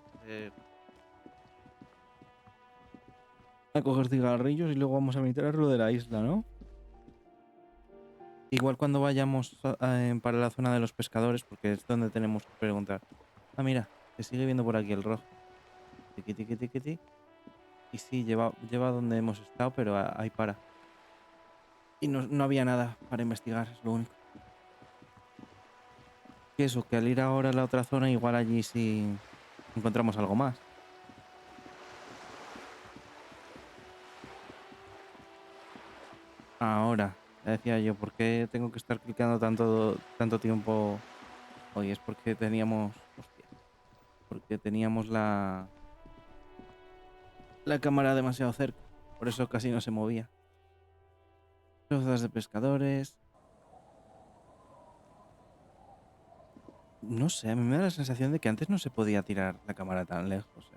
coger cigarrillos y luego vamos a meter lo de la isla, ¿no? Igual cuando vayamos para la zona de los pescadores, porque es donde tenemos que preguntar. Ah, mira, se sigue viendo por aquí el rojo. Tiqui, tiqui, tiqui, tiqui. Y sí, lleva donde hemos estado, pero ahí para. Y no había nada para investigar, es lo único. Y eso, que al ir ahora a la otra zona, igual allí sí encontramos algo más. Ahora, ya decía yo, ¿por qué tengo que estar clicando tanto tiempo hoy? Es porque teníamos... Hostia. Porque teníamos la cámara demasiado cerca. Por eso casi no se movía. Cosas de pescadores. No sé, a mí me da la sensación de que antes no se podía tirar la cámara tan lejos,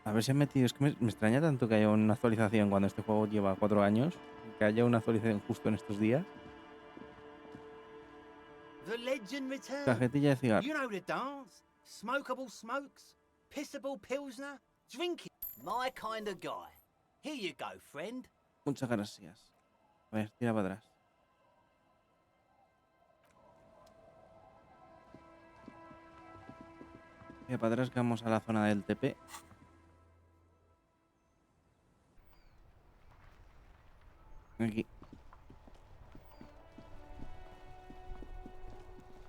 A ver si han metido... Es que me extraña tanto que haya una actualización cuando este juego lleva 4 años. Que haya una actualización justo en estos días. The legend returns. Cajetilla de cigarro. You know the dance. Smokable smokes, pissable pilsner, drinking. My kind of guy. Here you go, friend. Muchas gracias. A ver, tira para atrás. Tira para atrás que vamos a la zona del TP. Aquí.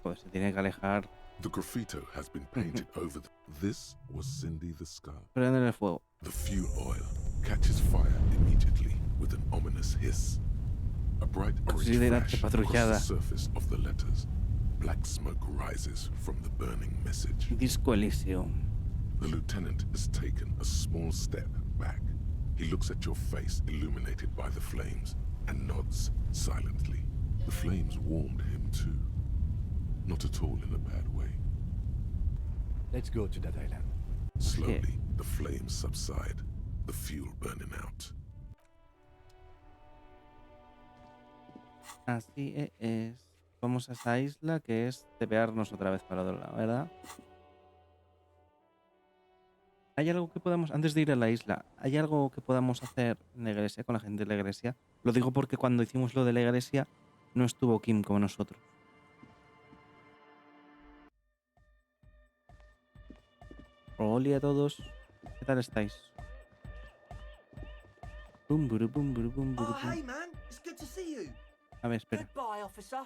Joder, se tiene que alejar. The graffito has been painted over This was Cindy the Scar. Prender el fuego. The fuel oil catches fire immediately with an ominous hiss. A bright orange flash across the surface of the letters. Black smoke rises from the burning message. Disco Elysium. The lieutenant has taken a small step back. He looks at your face illuminated by the flames and nods silently. The flames warmed him too. Not at all in a bad way. Let's go to that island. Slowly, the flames subside, the fuel burning out. Así es. Vamos a esa isla que es tepearnos otra vez para otro lado, ¿verdad? ¿Hay algo que podamos, antes de ir a la isla, hay algo que podamos hacer en la iglesia, con la gente de la iglesia? Lo digo porque cuando hicimos lo de la iglesia no estuvo Kim como nosotros. Hola a todos. ¿Qué tal estáis? Bum, buru, bum, buru, bum, buru, bum. Hey man, it's good to see you. A ver, espera. Goodbye, officer.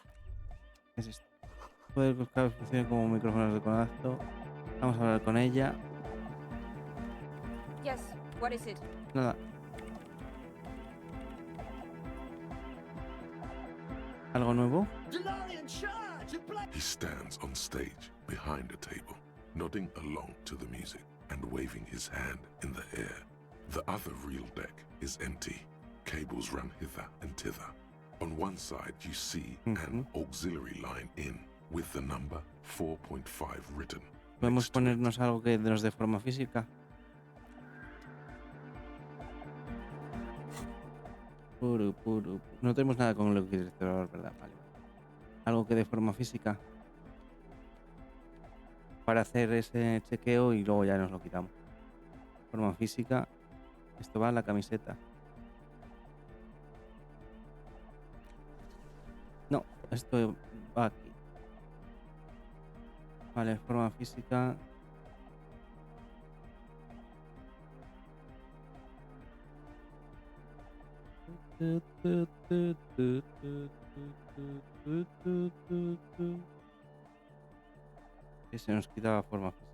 ¿Qué es esto? Puede que los cables funcionen como micrófonos de contacto. Vamos a hablar con ella. Yes, what is it? Nada. ¿Algo nuevo? He stands on stage behind a table, nodding along to the music and waving his hand in the air. The other reel deck is empty. Cables run hither and thither. On one side you see an auxiliary line in with the number 4.5 written. ¿Podemos ponernos algo que nos dé forma física? No tenemos nada con el director, ¿verdad? Vale. Algo que dé forma física. Para hacer ese chequeo y luego ya nos lo quitamos. Forma física. Esto va a la camiseta. No, esto va aquí. Vale, forma física. Que se nos quitaba forma física.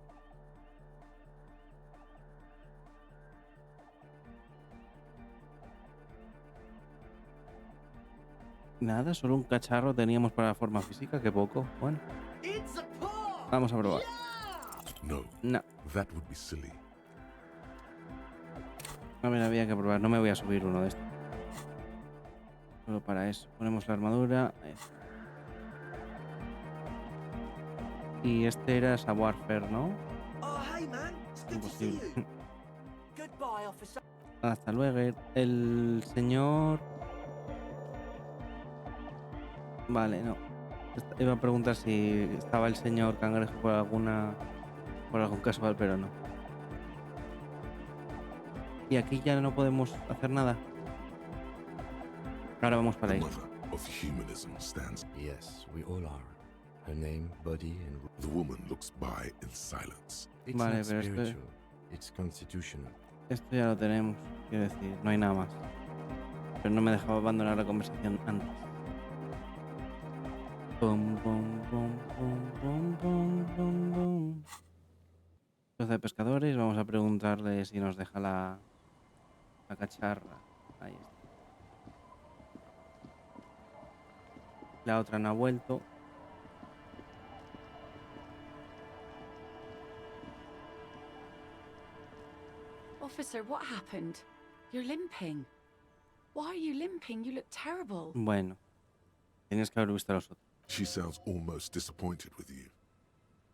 Nada, solo un cacharro teníamos para la forma física, qué poco. Bueno. Vamos a probar. No. No. That would be silly. A ver, había que probar. No me voy a subir uno de estos. Solo para eso. Ponemos la armadura. Y este era Warfare, ¿no? Imposible. Hasta luego. El señor... Vale, no. Iba a preguntar si estaba el señor cangrejo por algún casual, pero no. Y aquí ya no podemos hacer nada. Ahora vamos para ahí. Yes, we all are. Her name, body, and the woman looks by in silence. It's vale, not pero spiritual. It's constitutional. Esto ya lo tenemos, quiero decir, no hay nada más. Pero no me dejaba abandonar la conversación antes. Bum, bum, bum, bum, bum, bum, bum. Plaza de pescadores, vamos a preguntarle si nos deja la cacharra. Ahí está. La otra no ha vuelto. Officer, what happened? You're limping. Why are you limping? You look terrible. Bueno, tenías que haber visto a los otros. She sounds almost disappointed with you,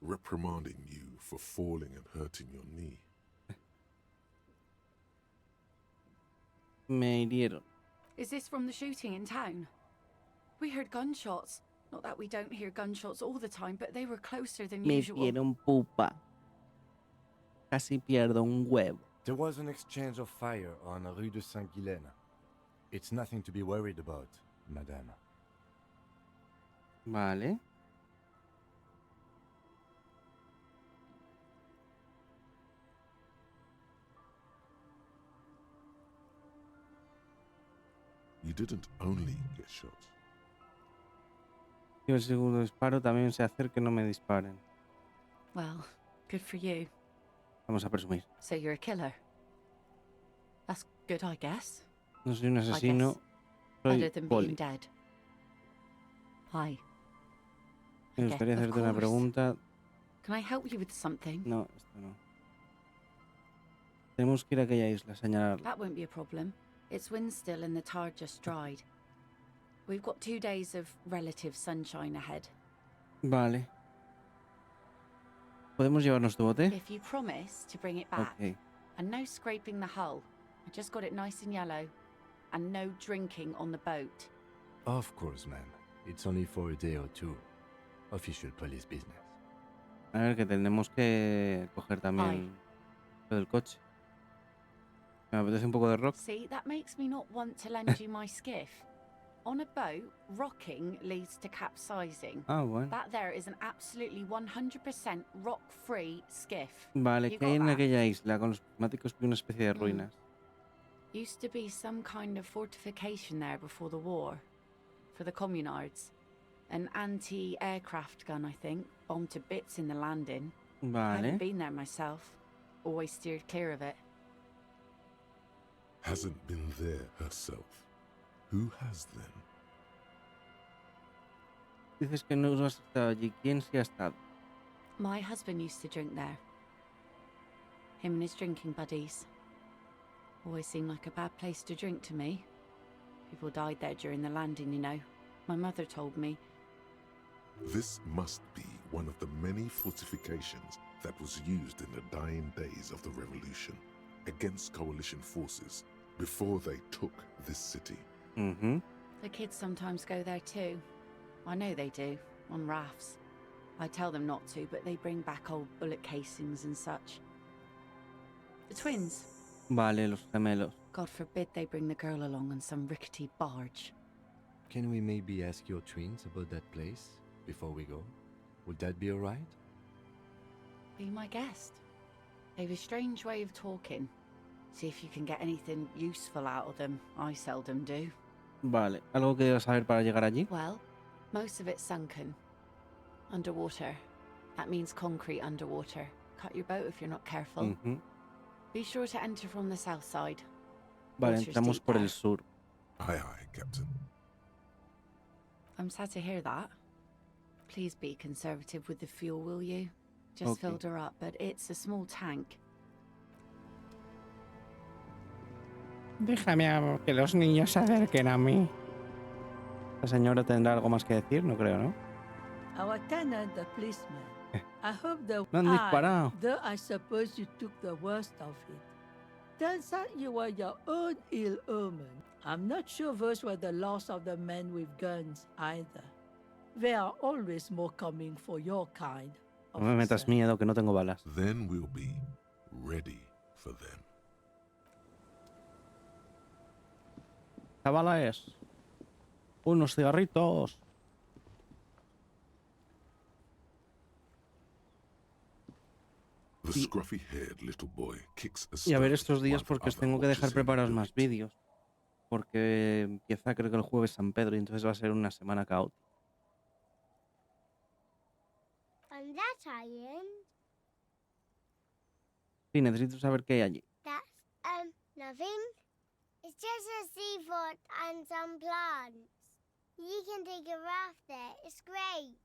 reprimanding you for falling and hurting your knee. Me hirieron. Is this from the shooting in town? We heard gunshots. Not that we don't hear gunshots all the time, but they were closer than Me usual. dieron pupa. Casi pierdo un huevo. There was an exchange of fire on Rue de Saint-Guylaine. It's nothing to be worried about, madame. Vale. You didn't only get shot. Y el segundo disparo también se hace que no me disparen. Well, good for you. Vamos a presumir. So you're a killer. That's good, I guess. No soy un asesino. Soy Better than poli. being dead. Hi. Me gustaría hacerte una pregunta. Can I help you with something? No, esto no. Tenemos que ir a aquella isla, señalarla. That won't be a problem. It's wind still and the tide just dried. We've got 2 days of relative sunshine ahead. Vale. ¿Podemos llevarnos tu bote? If you promise to bring it back. Okay. And no scraping the hull. I just got it nice and yellow. And no drinking on the boat. Of course, ma'am. It's only for a day or two. Official police business. A ver, que tenemos que coger también lo del coche. Me apetece un poco de rock. See, that makes me not want to lend you my skiff. On a boat, rocking leads to capsizing. Ah, bueno. That there is an absolutely 100% rock-free skiff. Vale, You que hay got en that? aquella isla con los prismáticos y una especie de ruinas. Used to be some kind of fortification there before the war. For the communards. An anti-aircraft gun, I think. Bombed to bits in the landing. I Vale. haven't been there myself. Always steered clear of it. Hasn't been there herself. Who has then? Dices que no has estado allí. ¿Quién sí ha estado? My husband used to drink there. Him and his drinking buddies. Always seemed like a bad place to drink to me. People died there during the landing, you know. My mother told me. This must be one of the many fortifications that was used in the dying days of the revolution against coalition forces before they took this city. Mm-hmm. The kids sometimes go there too. I know they do, on rafts. I tell them not to, but they bring back old bullet casings and such. The twins. Vale, los gemelos. God forbid they bring the girl along on some rickety barge. Can we maybe ask your twins about that place before we go? Would that be alright? Be my guest. They've a strange way of talking. See if you can get anything useful out of them. I seldom do. Vale. ¿Algo que debas saber para llegar allí? Well, most of it's sunken. Underwater. That means concrete underwater. Cut your boat if you're not careful. Ujú. Be sure to enter from the south side. Vale, Water's entramos deep por there. el sur. Aye, aye, Captain. I'm sad to hear that. Please be conservative with the fuel, will you? Just Okay. filled her up, but it's a small tank. Déjame que los niños se acerquen a mí. La señora tendrá algo más que decir, no creo, ¿no? Our tenant, the policeman. I hope the Me han disparado. though I suppose you took the worst of it. Turns out you were your own ill omen. I'm not sure those were the last of the men with guns either. There are always more coming for your kind. No me metas miedo, que no tengo balas. Then we'll be ready for them. Chavales, unos cigarritos. The scruffy-haired little boy kicks a Y a ver stone estos días while the porque os other tengo que dejar watches him preparados do más it. vídeos. Porque empieza creo que el jueves San Pedro y entonces va a ser una semana caótica. And that iron, Sí, necesito saber qué hay allí. that's, nothing. It's just a seafort and some plants. You can take a raft there. It's great.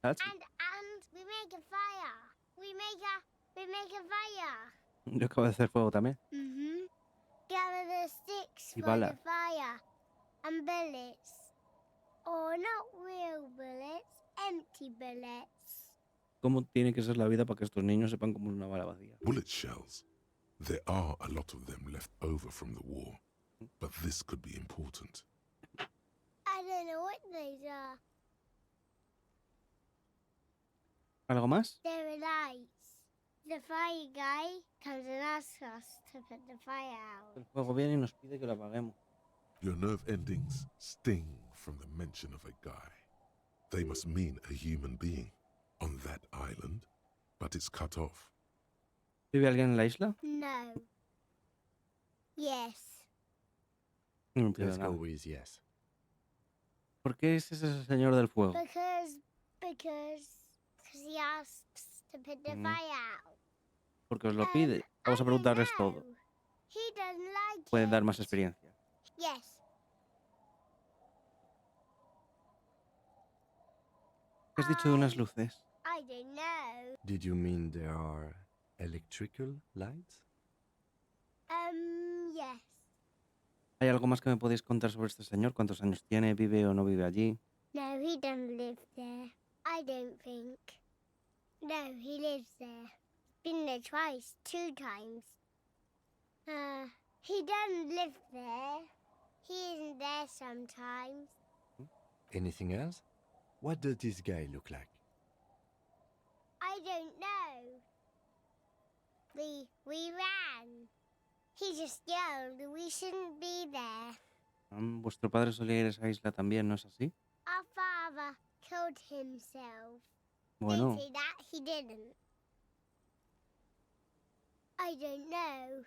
That's- And we make a fire. We make a fire. Yo acabo de hacer fuego también. Mm-hmm. Gather the sticks Y for balas. the fire. And bullets. Or not real bullets, empty bullets. ¿Cómo tiene que ser la vida para que estos niños sepan cómo es una bala vacía? Bullet shells. There are a lot of them left over from the war, but this could be important. I don't know what these are. ¿Algo más? They're lights. The fire guy comes and asks us to put the fire out. El fuego viene y nos pide que lo apaguemos. Your nerve endings sting from the mention of a guy. They must mean a human being on that island, but it's cut off. ¿Vive alguien en la isla? No. Yes. No entiendo Let's go nada. with yes. ¿Por qué es ese señor del fuego? Because he asks to put the Mm. fire out. Porque os lo pide. Vamos a preguntarles todo. He doesn't like Pueden it. dar más experiencia. Yes. ¿Qué has dicho de unas luces? I don't know. Did you mean there are electrical lights? Yes. ¿Hay algo más que me podéis contar sobre este señor? ¿Cuántos años tiene? ¿Vive o no vive allí? No, he doesn't live there. I don't think. No, he lives there. Been there twice, 2 times. He doesn't live there. He isn't there sometimes. Anything else? What does this guy look like? I don't know. We ran. He just yelled we shouldn't be there. Vuestro padre solía ir a esa isla también, ¿no es así? Our father killed himself. Bueno, They say that he didn't. I don't know.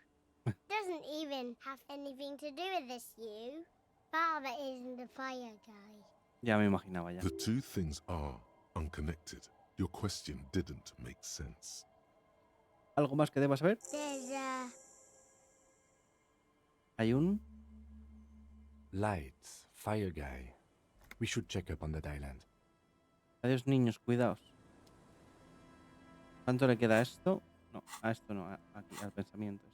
Doesn't even have anything to do with this, you. Father isn't the fire guy. Ya me imaginaba ya. The two things are unconnected. Your question didn't make sense. ¿Algo más que debas saber? Hay un... Lights, fire guy. We should check up on that island. Adiós, niños, cuidaos. ¿Cuánto le queda a esto? No, a esto no, aquí, al pensamiento.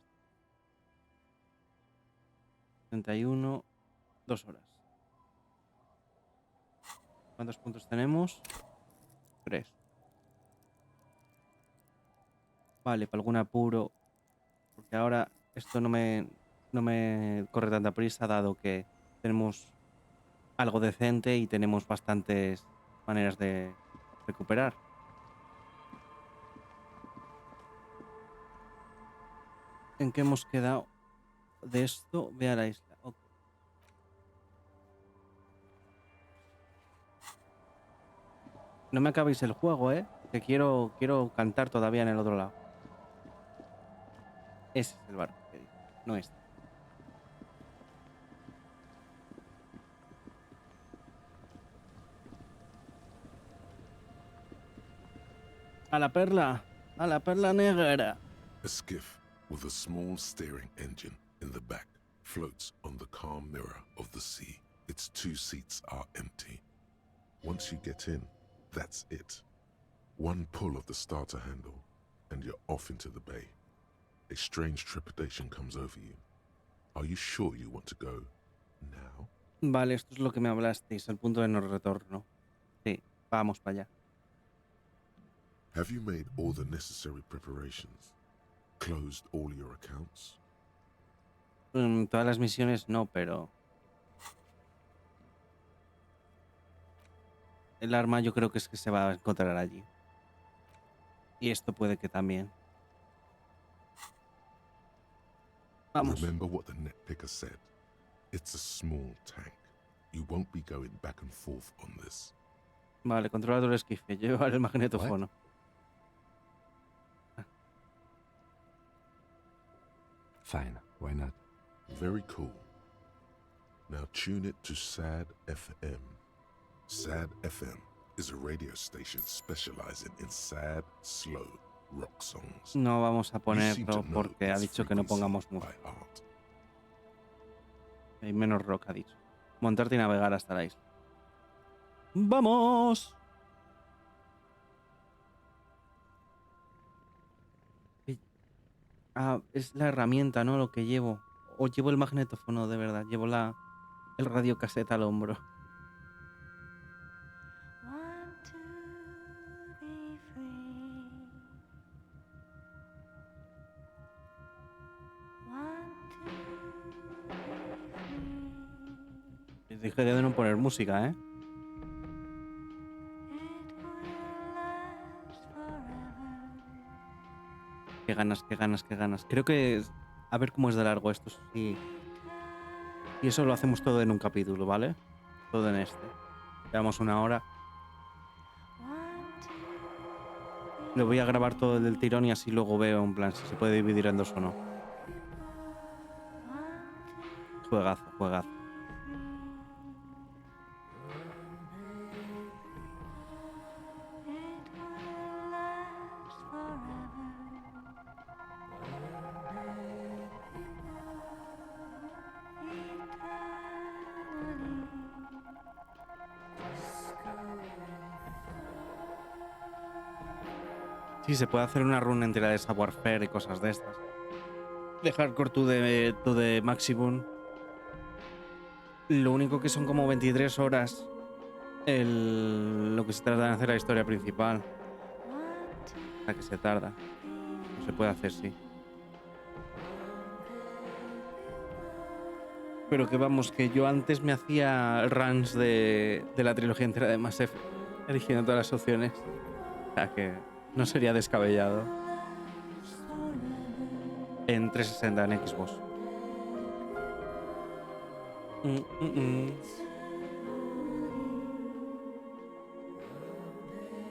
31, 2 horas. ¿Cuántos puntos tenemos? 3. Vale, para algún apuro. Porque ahora esto no me corre tanta prisa, dado que tenemos algo decente y tenemos bastantes maneras de recuperar. ¿En qué hemos quedado de esto? Ve a la isla. Ok. No me acabéis el juego, que quiero cantar todavía en el otro lado. Ese es el barco, que digo, no este. A la perla negra. A skiff with a small steering engine in the back floats on the calm mirror of the sea. Its 2 seats are empty. Once you get in, that's it. One pull of the starter handle, and you're off into the bay. A strange trepidation comes over you. Are you sure you want to go now? Vale, esto es lo que me hablasteis, el punto de no retorno. Sí, vamos para allá. Have you made all the necessary preparations? Closed all your accounts? Todas las misiones no, pero... El arma yo creo que es que se va a encontrar allí. Y esto puede que también. Vamos. Remember what the net picker said. It's a small tank. You won't be going back and forth on this. Vale, controla tu esquife. Yo llevo el magnetófono. Fine, why not? Very cool. Now tune it to SAD FM. SAD FM is a radio station specializing in sad, slow rock songs. No vamos a ponerlo porque ha dicho que no pongamos música. Hay menos rock, ha dicho. Montarte y navegar hasta la isla. ¡Vamos! Ah, es la herramienta, ¿no? Lo que llevo. O llevo el magnetófono, de verdad. Llevo el radiocasete al hombro. Dije de no poner música, ¿eh? Qué ganas, qué ganas, qué ganas. Creo que... A ver cómo es de largo esto. Sí. Y eso lo hacemos todo en un capítulo, ¿vale? Todo en este. Llevamos 1 hora. Lo voy a grabar todo del tirón y así luego veo en plan si se puede dividir en 2 o no. Juegazo, juegazo. Sí, se puede hacer una run entera de esa Warfare y cosas de estas. De hardcore tú de maximum. Lo único que son como 23 horas lo que se trata de hacer la historia principal. La que se tarda. No se puede hacer, sí. Pero que vamos, que yo antes me hacía runs de la trilogía entera de Mass Effect, eligiendo todas las opciones. O sea que no sería descabellado. En 360 en Xbox.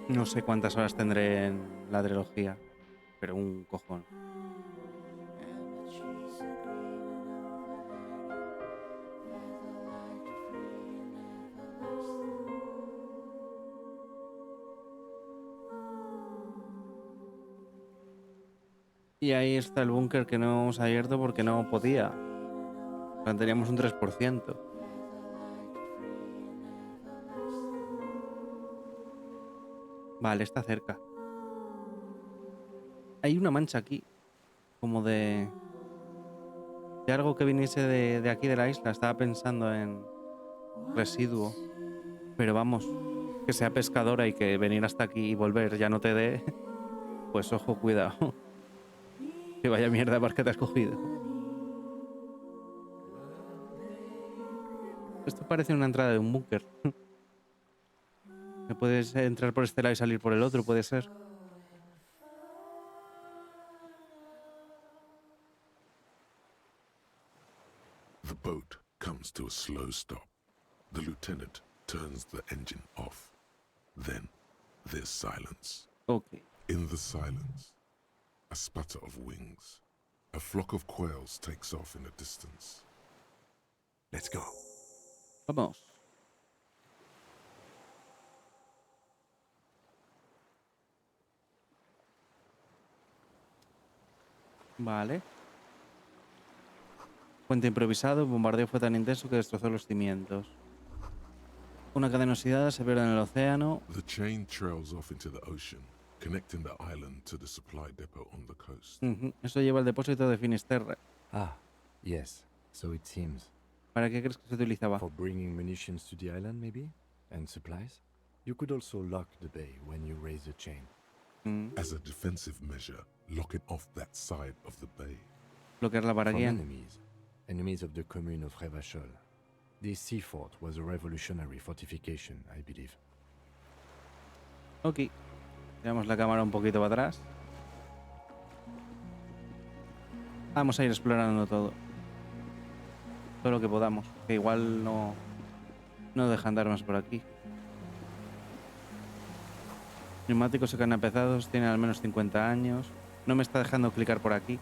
No sé cuántas horas tendré en la trilogía, pero un cojón. Y ahí está el búnker que no hemos abierto porque no podía. O sea, teníamos un 3%. Vale, está cerca. Hay una mancha aquí. Como de algo que viniese de aquí de la isla. Estaba pensando en residuo. Pero vamos, que sea pescadora y que venir hasta aquí y volver ya no te dé. Pues ojo, cuidado. Que vaya mierda porque te has cogido. Esto parece una entrada de un búnker. Que puedes entrar por este lado y salir por el otro, puede ser. The boat comes to a slow stop. The lieutenant turns the engine off. Then there's silence. Okay. In the silence, a sputter of wings. A flock of quails takes off in the distance. Let's go. Vamos. Vale. Puente improvisado, el bombardeo fue tan intenso que destrozó los cimientos. Una cadena oxidada se pierde en el océano. The chain trails off into the ocean, connecting the island to the supply depot on the coast. Eso lleva al depósito de Finisterre. Ah, yes. So it seems. ¿Para qué crees que se utilizaba? For bringing munitions to the island, maybe? And supplies? You could also lock the bay when you raise the chain. As a defensive measure, lock it off that side of the bay. Bloquearla para From quién? enemies of the commune of Revachol. This sea fort was a revolutionary fortification, I believe. Ok. Tiramos la cámara un poquito para atrás. Vamos a ir explorando todo. Todo lo que podamos. Que igual no dejan dar más por aquí. Neumáticos se quedan pesados, tienen al menos 50 años. No me está dejando clicar por aquí.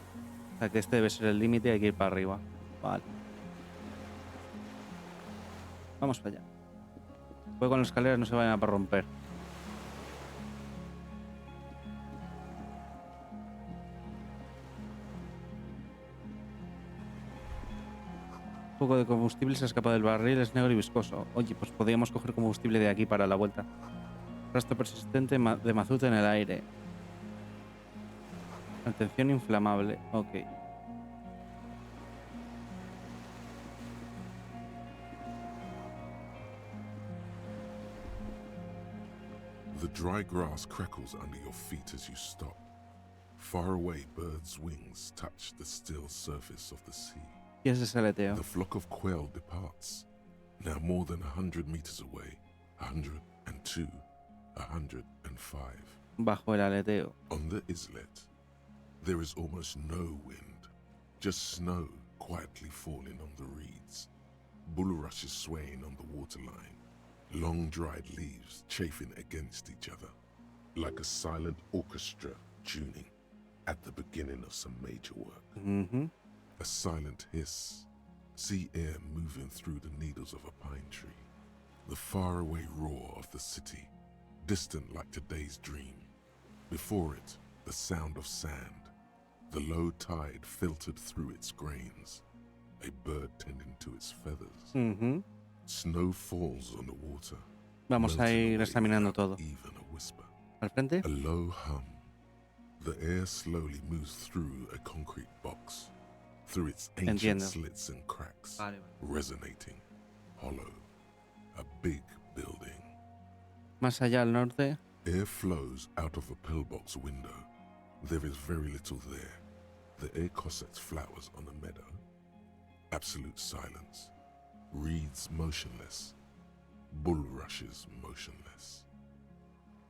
O sea que este debe ser el límite y hay que ir para arriba. Vale. Vamos para allá. Cuidado con las escaleras, no se vayan a romper. Un poco de combustible se ha escapado del barril, es negro y viscoso. Oye, pues podríamos coger combustible de aquí para la vuelta. Rastro persistente de mazuta en el aire. Atención inflamable. Ok. The dry grass crackles under your feet as you stop. Far away, birds' wings touch the still surface of the sea. ¿Y ese es el aleteo? The flock of quail departs. Now more than 100 meters away. 102, 105. Bajo el aleteo. On the islet, there is almost no wind. Just snow quietly falling on the reeds. Bulrushes swaying on the waterline. Long dried leaves chafing against each other. Like a silent orchestra tuning at the beginning of some major work. A silent hiss. Sea air moving through the needles of a pine tree. The faraway roar of the city, distant like today's dream. Before it, the sound of sand. The low tide filtered through its grains. A bird tending to its feathers. Snow falls on the water. Vamos a ir examinando todo. Even a whisper. Al frente. A low hum. The air slowly moves through a concrete box. Through its ancient slits and cracks. Resonating. Hollow. A big building. Más allá al norte. Air flows out of a pillbox window. There is very little there. The air cossets flowers on a meadow. Absolute silence. Reeds motionless. Bulrushes motionless.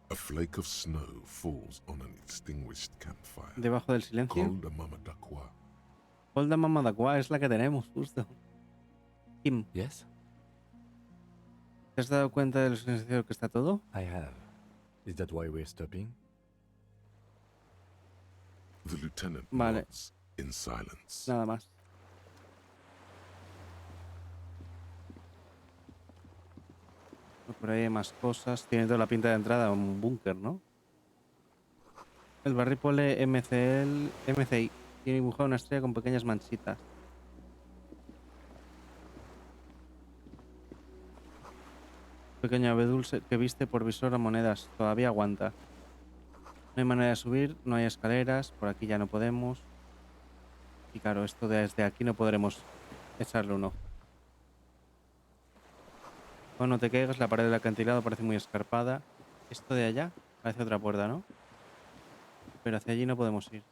A flake of snow falls on an extinguished campfire. Debajo del silencio. Colda Mama Dakwa. Colda Mama Dakwa es la que tenemos, justo. Kim. Yes? ¿Te has dado cuenta de lo silencioso que está todo? I have. Is that why we're stopping? The lieutenant vale. nods in silence. Nada más. Por ahí hay más cosas. Tiene toda la pinta de entrada a un búnker, ¿no? El barril pone MCI. Tiene dibujado una estrella con pequeñas manchitas. Pequeño ave dulce que viste por visor a monedas. Todavía aguanta. No hay manera de subir, no hay escaleras. Por aquí ya no podemos. Y claro, esto desde aquí no podremos echarle un ojo. Cuando no te caigas, la pared del acantilado parece muy escarpada. Esto de allá parece otra puerta, ¿no? Pero hacia allí no podemos ir.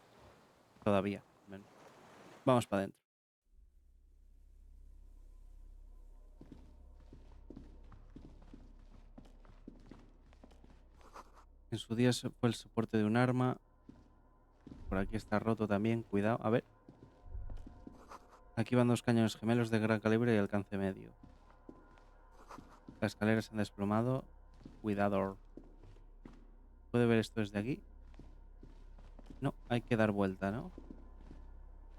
Todavía. Bueno, vamos para adentro. En su día fue el soporte de un arma. Por aquí está roto también. Cuidado. A ver. Aquí van dos cañones gemelos de gran calibre y alcance medio. Las escaleras se han desplomado. Cuidado. ¿Puede ver esto desde aquí? No, hay que dar vuelta, ¿no?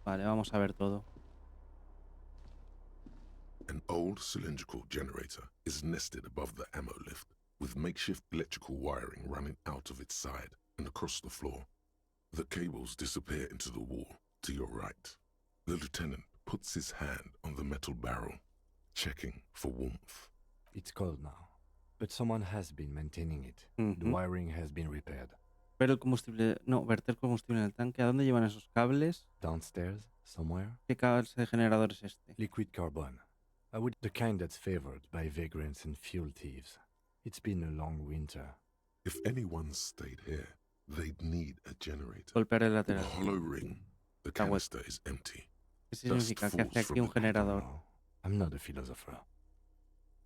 Vale, vamos a ver todo. An old cylindrical generator is nested above the ammo lift, with makeshift electrical wiring running out of its side and across the floor. The cables disappear into the wall to your right. The lieutenant puts his hand on the metal barrel, checking for warmth. It's cold now, but someone has been maintaining it. The wiring has been repaired. Pero el combustible... No, verter combustible en el tanque. ¿A dónde llevan esos cables? Downstairs, somewhere. ¿Qué cables de generador es este? Liquid carbon. The kind that's favored by vagrants and fuel thieves. It's been a long winter. If anyone stayed here, they'd need a generator. Golpear el lateral. The hollow ring, the canister is empty. ¿Qué significa? ¿Qué hace aquí un generador? I'm not a philosopher.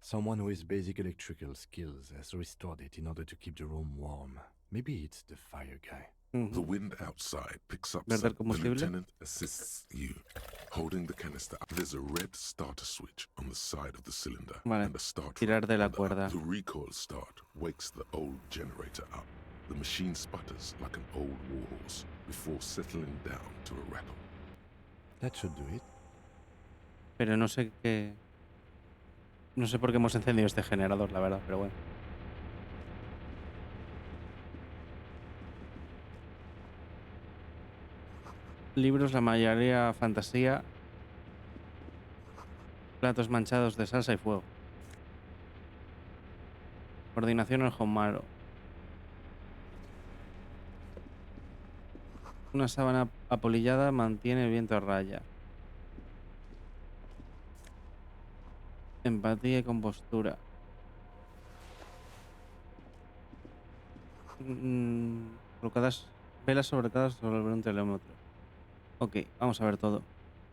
Someone with basic electrical skills has restored it in order to keep the room warm. Maybe it's the fire guy. The wind outside picks up some. The lieutenant assists you, holding the canister up. There's a red starter switch on the side of the cylinder and a start. Tirar de la cuerda. The recoil start wakes the old generator up. The machine sputters like an old warhorse before settling down to a rattle. That should do it. Pero no sé qué... No sé por qué hemos encendido este generador, la verdad, pero bueno. Libros, la mayoría fantasía. Platos manchados de salsa y fuego. Coordinación al homaro. Una sábana apolillada mantiene el viento a raya. Empatía y compostura. Colocadas velas sobre un telómetro. Ok, vamos a ver todo.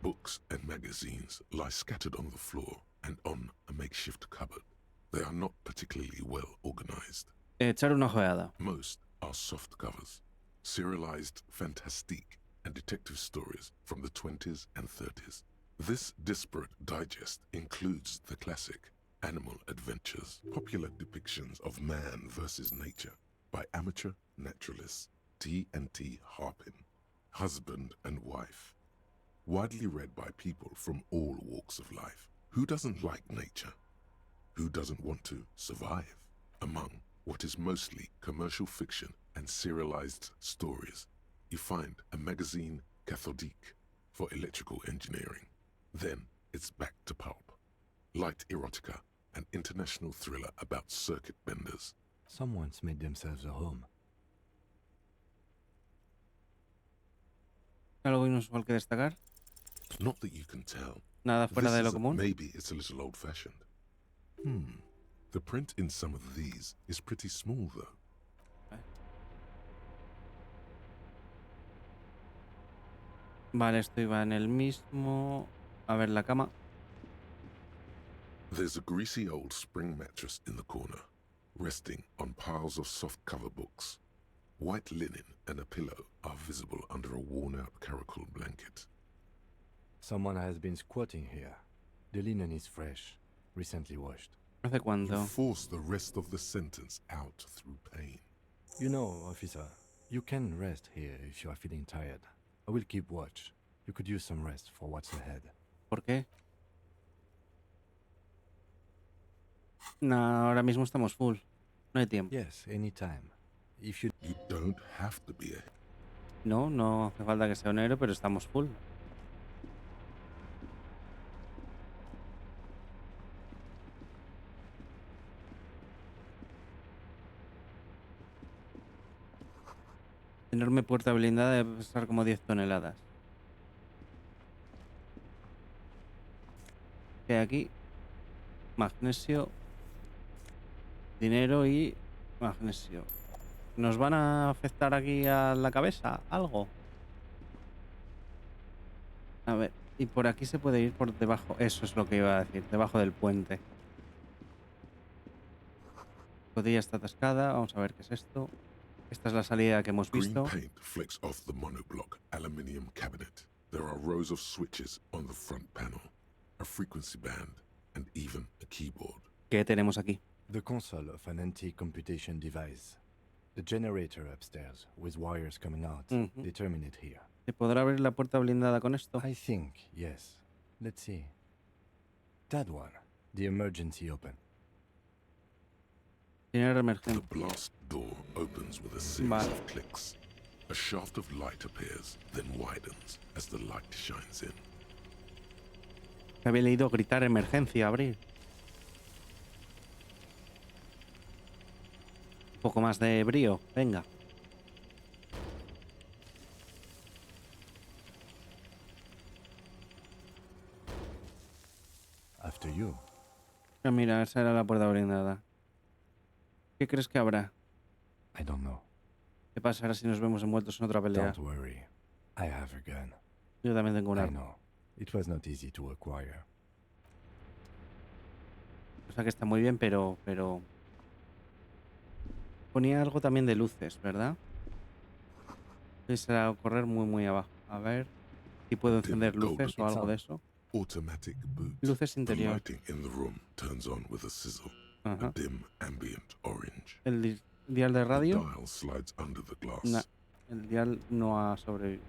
Books and magazines lie scattered on the floor and on a makeshift cupboard. They are not particularly well organized. Echar una ojeada. Most are soft covers, serialized fantastique and detective stories from the 20s and 30s. This disparate digest includes the classic Animal Adventures, popular depictions of man versus nature by amateur naturalists T&T Harpin, husband and wife. Widely read by people from all walks of life. Who doesn't like nature? Who doesn't want to survive? Among what is mostly commercial fiction and serialized stories, you find a magazine cathodique for electrical engineering. Then it's back to pulp. Light erotica, an international thriller about circuit benders. Someone's made themselves a home. ¿Algo inusual que destacar? Not that you can tell. Nada fuera de lo común. Maybe it's a little old-fashioned. The print in some of these is pretty small, though. Vale, esto iba en el mismo. A ver, la cama. There's a greasy old spring mattress in the corner, resting on piles of soft-cover books. White linen and a pillow are visible under a worn-out caracal blanket. Someone has been squatting here. The linen is fresh, recently washed. ¿Hace cuánto? You force the rest of the sentence out through pain. You know, officer, you can rest here if you are feeling tired. I will keep watch. You could use some rest for what's ahead. ¿Por qué? No, ahora mismo estamos full. No hay tiempo. Yes, anytime. If you don't have to be No, no hace falta que sea un héroe, pero estamos full. Enorme puerta blindada debe pesar como 10 toneladas. ¿Qué hay aquí? Magnesio, dinero y magnesio. ¿Nos van a afectar aquí a la cabeza algo? A ver, y por aquí se puede ir por debajo. Eso es lo que iba a decir, debajo del puente. La escotilla está atascada. Vamos a ver qué es esto. Esta es la salida que hemos Green visto. paint flecks off the monoblock aluminium cabinet. There are rows of switches on the front panel, a frequency band, and even a keyboard. ¿Qué tenemos aquí? The console of an antique computation device. The generator upstairs, with wires coming out. They terminate here. ¿Se podrá abrir la puerta blindada con esto? I think, yes. Let's see. That one. The emergency open. Tiene emergencia. The blast door opens with a series of clicks. A shaft of light appears, then widens as the light shines in. Había leído gritar emergencia, abrir. Un poco más de brío, venga. After you. Ah, mira, esa era la puerta blindada. ¿Qué crees que habrá? I don't know. ¿Qué pasará si nos vemos envueltos en otra pelea? Don't worry. I have a gun. Yo también tengo un I arma. know. It was not easy to acquire. O sea que está muy bien, pero... Ponía algo también de luces, ¿verdad? Será correr muy abajo. A ver si puedo encender luces o algo de eso. Automatic boot. Luces interiores. The lighting in the room turns on with a sizzle. Ajá. A dim ambient orange. El dial de radio. The dial slides under the glass. No, el dial no ha sobrevivido.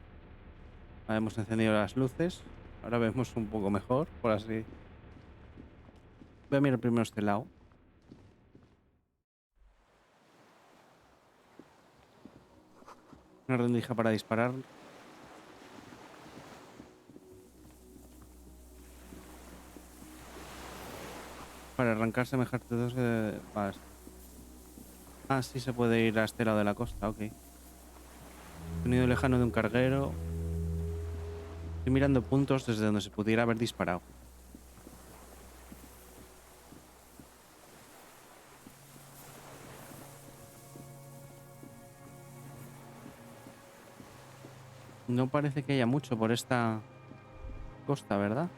Ahora hemos encendido las luces. Ahora vemos un poco mejor, por así. Voy a mirar primero este lado. Una rendija para disparar. Para arrancar semejante dos vale. Ah, sí se puede ir a este lado de la costa, ok. Sonido lejano de un carguero. Estoy mirando puntos desde donde se pudiera haber disparado. No parece que haya mucho por esta costa, ¿verdad?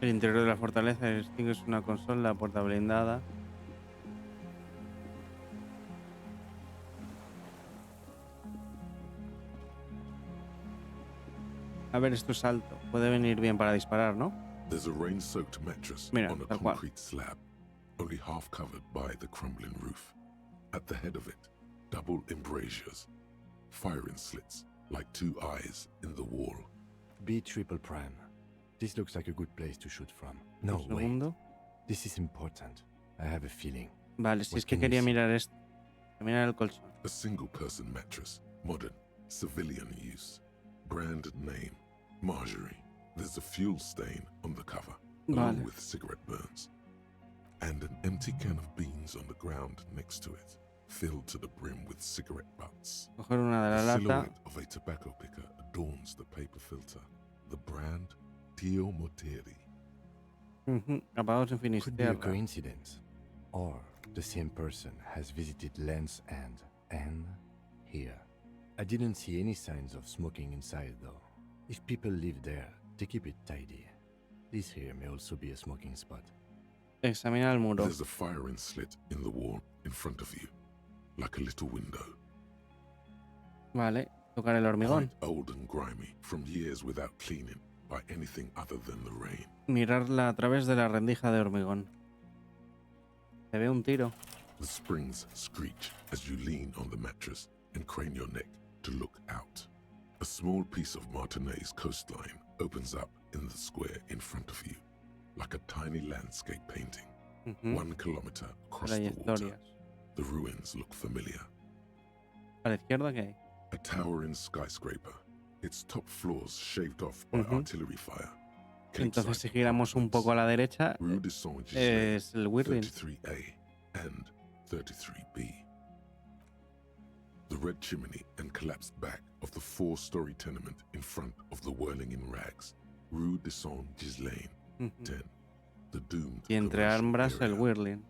El interior de la fortaleza distingues una consola, puerta blindada. A ver, esto es alto. Puede venir bien para disparar, ¿no? There's a rain-soaked mattress Mira, on a tal cual. concrete slab, only half covered by the crumbling roof. At the head of it, double embrasures, firing slits like two eyes in the wall. B triple prime. This looks like a good place to shoot from. No, Un segundo. wait. This is important. I have a feeling. Vale, si What es que can you quería see? mirar esto. Mirar el colchón. A single-person mattress, modern, civilian use. Brand name, Marjorie. There's a fuel stain on the cover, along Vale. with cigarette burns. And an empty can of beans on the ground next to it, filled to the brim with cigarette butts. Coger una de The la lata. silhouette of a tobacco picker adorns the paper filter. The brand, Tio Moteri. Apagados en Could be a Finisterre. coincidence. Or the same person has visited Land's End and here. I didn't see any signs of smoking inside though. If people live there, they keep it tidy. This here may also be a smoking spot. Examina el muro. There's a firing slit in the wall in front of you, like a little window. Vale. Tocar el hormigón. Quite old and grimy from years without cleaning by anything other than the rain. Mirarla a través de la rendija de hormigón. Se ve un tiro. The springs screech as you lean on the mattress and crane your neck to look out. A small piece of Martinez coastline opens up in the square in front of you, like a tiny landscape painting. 1 kilometer across the water. The ruins look familiar. ¿A la izquierda qué hay? A towering skyscraper, its top floors shaved off by artillery fire. Entonces si giramos un poco a la derecha es el Whirling. 33A and 33B. The red chimney and collapsed back of the 4-story tenement in front of the whirling in rags. Rue de Saint-Ghislain, 10. The doomed Y entre ambras el Whirling.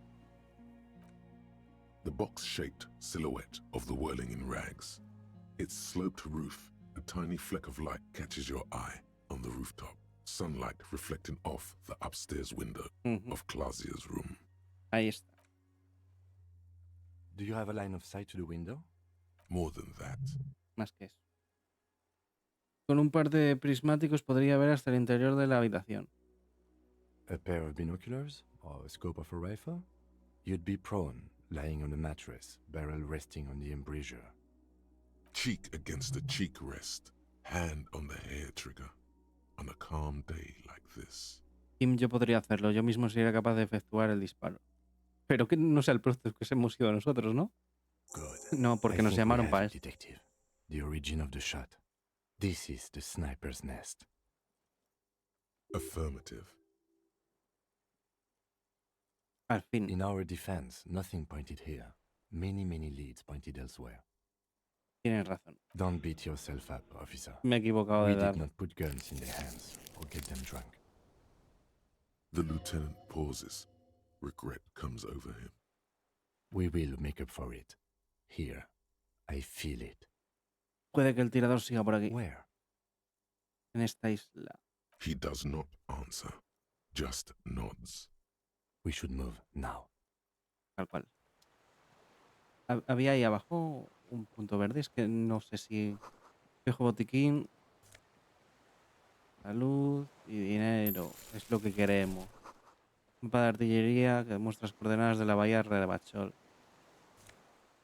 The box-shaped silhouette of the whirling in rags. Its sloped roof, a tiny fleck of light catches your eye on the rooftop. Sunlight reflecting off the upstairs window of Clausia's room. Ahí está. Do you have a line of sight to the window? More than that. Más que eso. Con un par de prismáticos podría ver hasta el interior de la habitación. A pair of binoculars or a scope of a rifle? You'd be prone, lying on a mattress, barrel resting on the embrasure. Cheek against the cheek rest, hand on the hair trigger, on a calm day like this. Kim, yo podría hacerlo. Yo mismo sería capaz de efectuar el disparo. Pero que no sea el proceso que hemos sido nosotros, ¿no? Good. No, porque nos llamaron para eso. Detective. The origin of the shot. This is the sniper's nest. Affirmative. Al fin. In our defense, nothing pointed here. Many leads pointed elsewhere. Tienes razón. Don't beat yourself up, officer. Me he equivocado de We dar. did not put guns in their hands or get them drunk. The lieutenant pauses. Regret comes over him. We will make up for it. Here. I feel it. Puede que el tirador siga por aquí. Where? En esta isla. He does not answer. Just nods. We should move now. Tal cual. Había ahí abajo un punto verde. Es que no sé si... Viejo botiquín. Salud y dinero. Es lo que queremos. Mapa de artillería que demuestra las coordenadas de la bahía de Bachol.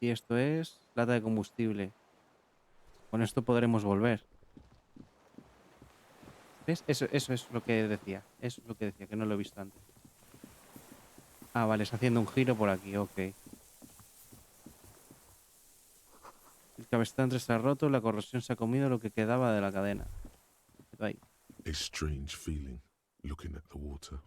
Y esto es lata de combustible. Con esto podremos volver. ¿Ves? Eso es lo que decía. Eso es lo que decía, que no lo he visto antes. Ah, vale, está haciendo un giro por aquí, ok. El cabestante está roto, la corrosión se ha comido lo que quedaba de la cadena. Ahí. A strange feeling, looking at the water.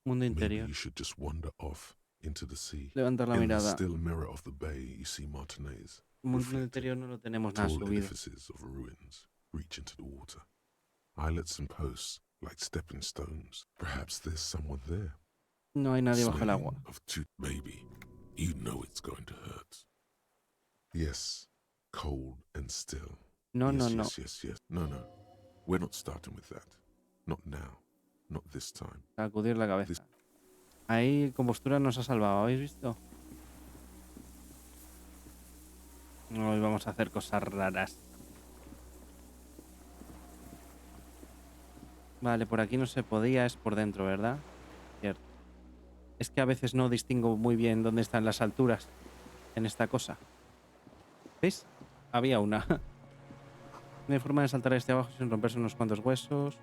Mundo interior. Maybe you should just wander off into the sea. Levantar la In mirada. the still mirror of the bay, you see Martinez. Mundo interior no lo tenemos nada Tall subido. edifices of ruins reach into the water. Islets and posts like stepping stones. Perhaps there's someone there. No hay nadie bajo el agua. Smelling of baby, you know it's going to hurt. Yes, cold and still. No, yes, no, yes, no. Yes. No. We're not starting with that. Not now. Not this time. Sacudir la cabeza. Ahí compostura nos ha salvado, ¿habéis visto? Hoy vamos a hacer cosas raras. Vale, por aquí no se podía, es por dentro, ¿verdad? Cierto. Es que a veces no distingo muy bien dónde están las alturas en esta cosa. ¿Veis? Había una. No hay forma de saltar este abajo sin romperse unos cuantos huesos.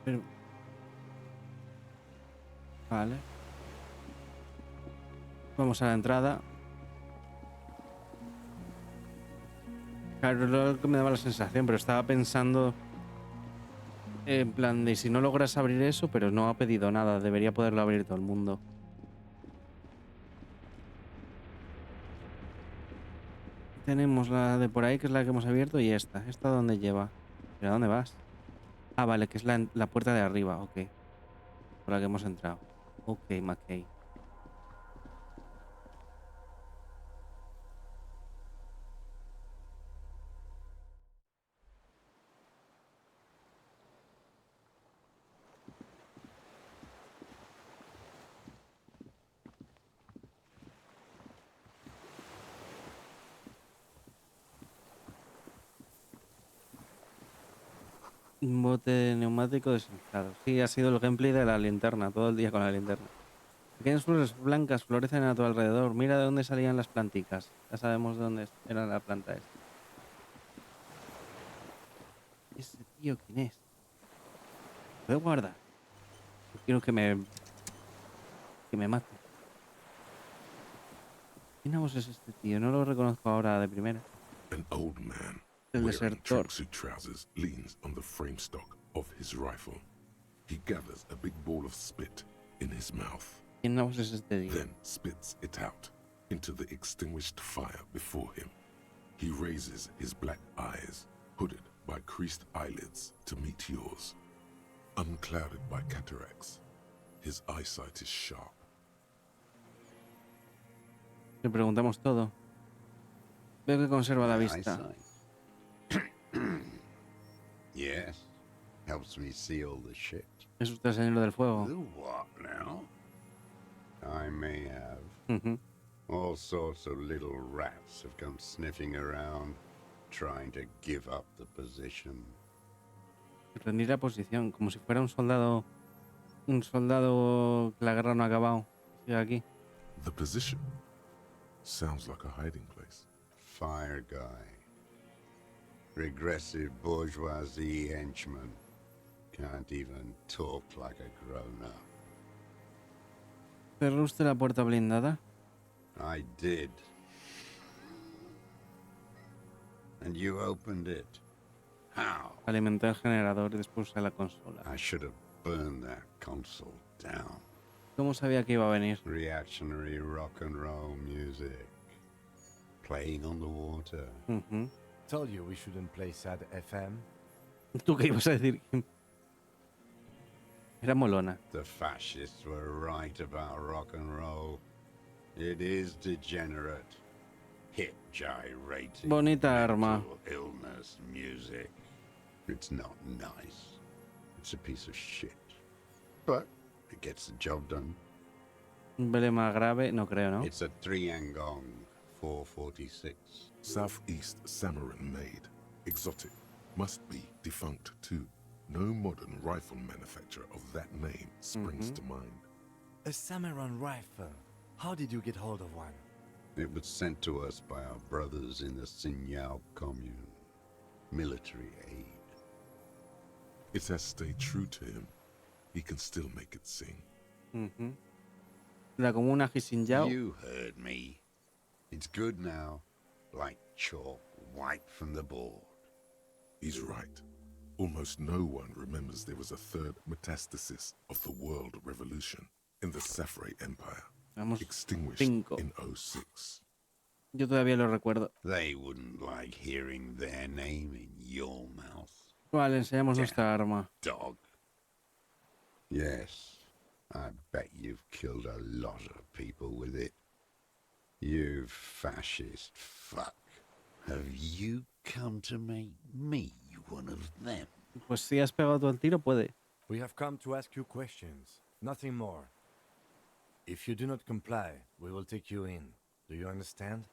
Pero... Vale. Vamos a la entrada. Claro, lo que me daba la sensación, pero estaba pensando en plan de si no logras abrir eso, pero no ha pedido nada, debería poderlo abrir todo el mundo. Tenemos la de por ahí, que es la que hemos abierto, y esta. ¿Esta dónde lleva? ¿Pero a dónde vas? Ah, vale, que es la puerta de arriba, ok. Por la que hemos entrado. Ok, McKay. Un bote neumático desinflado. Sí, ha sido el gameplay de la linterna, todo el día con la linterna. Pequeñas flores blancas florecen a tu alrededor. Mira de dónde salían las planticas. Ya sabemos de dónde era la planta esta. ¿Ese tío quién es? ¿Puedo guardar? No quiero que me mate. ¿Quién es este tío? No lo reconozco ahora de primera. An old man El wearing desertor. tracksuit trousers leans on the frame stock of his rifle. He gathers a big ball of spit in his mouth, ¿Quién es este tío? then spits it out into the extinguished fire before him. He raises his black eyes, hooded by creased eyelids, to meet yours. Unclouded by cataracts, his eyesight is sharp. Le preguntamos todo. Veo que conserva la vista. Yes. Helps me see all the shit. ¿Es usted el señor del fuego? The what now? I may have. Ujú. All sorts of little rats have come sniffing around, trying to give up the position. Rendir la posición, como si fuera un soldado. Un soldado que la guerra no ha acabado. Sigue aquí. The position sounds like a hiding place. Fire guy. Regressive bourgeoisie henchman. Can't even talk like a grown-up. ¿Cerró usted la puerta blindada? I did. And you opened it. How? Alimenté el generador y después usé la consola. I should have burned that console down. ¿Cómo sabía que iba a venir? Reactionary rock and roll music. Playing on the water. Ujú. Told you we shouldn't play sad FM. ¿Tú qué ibas a decir? Era molona. The fascists were right about rock and roll. It is degenerate. Hip gyrating. Bonita arma. mental illness music. It's not nice. It's a piece of shit. But it gets the job done. Un problema grave, no creo, ¿no? It's a Triangong 446. Southeast Samaran made. Exotic. Must be defunct too. No modern rifle manufacturer of that name springs to mind. A Samaran rifle. How did you get hold of one? It was sent to us by our brothers in the Sinyao commune. Military aid. It has stayed true to him. He can still make it sing. Ujú. La comuna Xinjiao. You heard me. It's good now. Like chalk wiped from the board. He's right. Almost no one remembers there was a third metastasis of the world revolution in the Safre Empire. Vamos, Extinguished 5. in 06. Yo todavía lo recuerdo. They wouldn't like hearing their name in your mouth. Vale, enseñamos nuestra arma. Dog. Yes, I bet you've killed a lot of people with it. You fascist fuck. Have you come to make me one of them? Pues si has pegado tú el tiro, puede. We have come to ask you questions, nothing more. If you do not comply, we will take you in. Do you understand?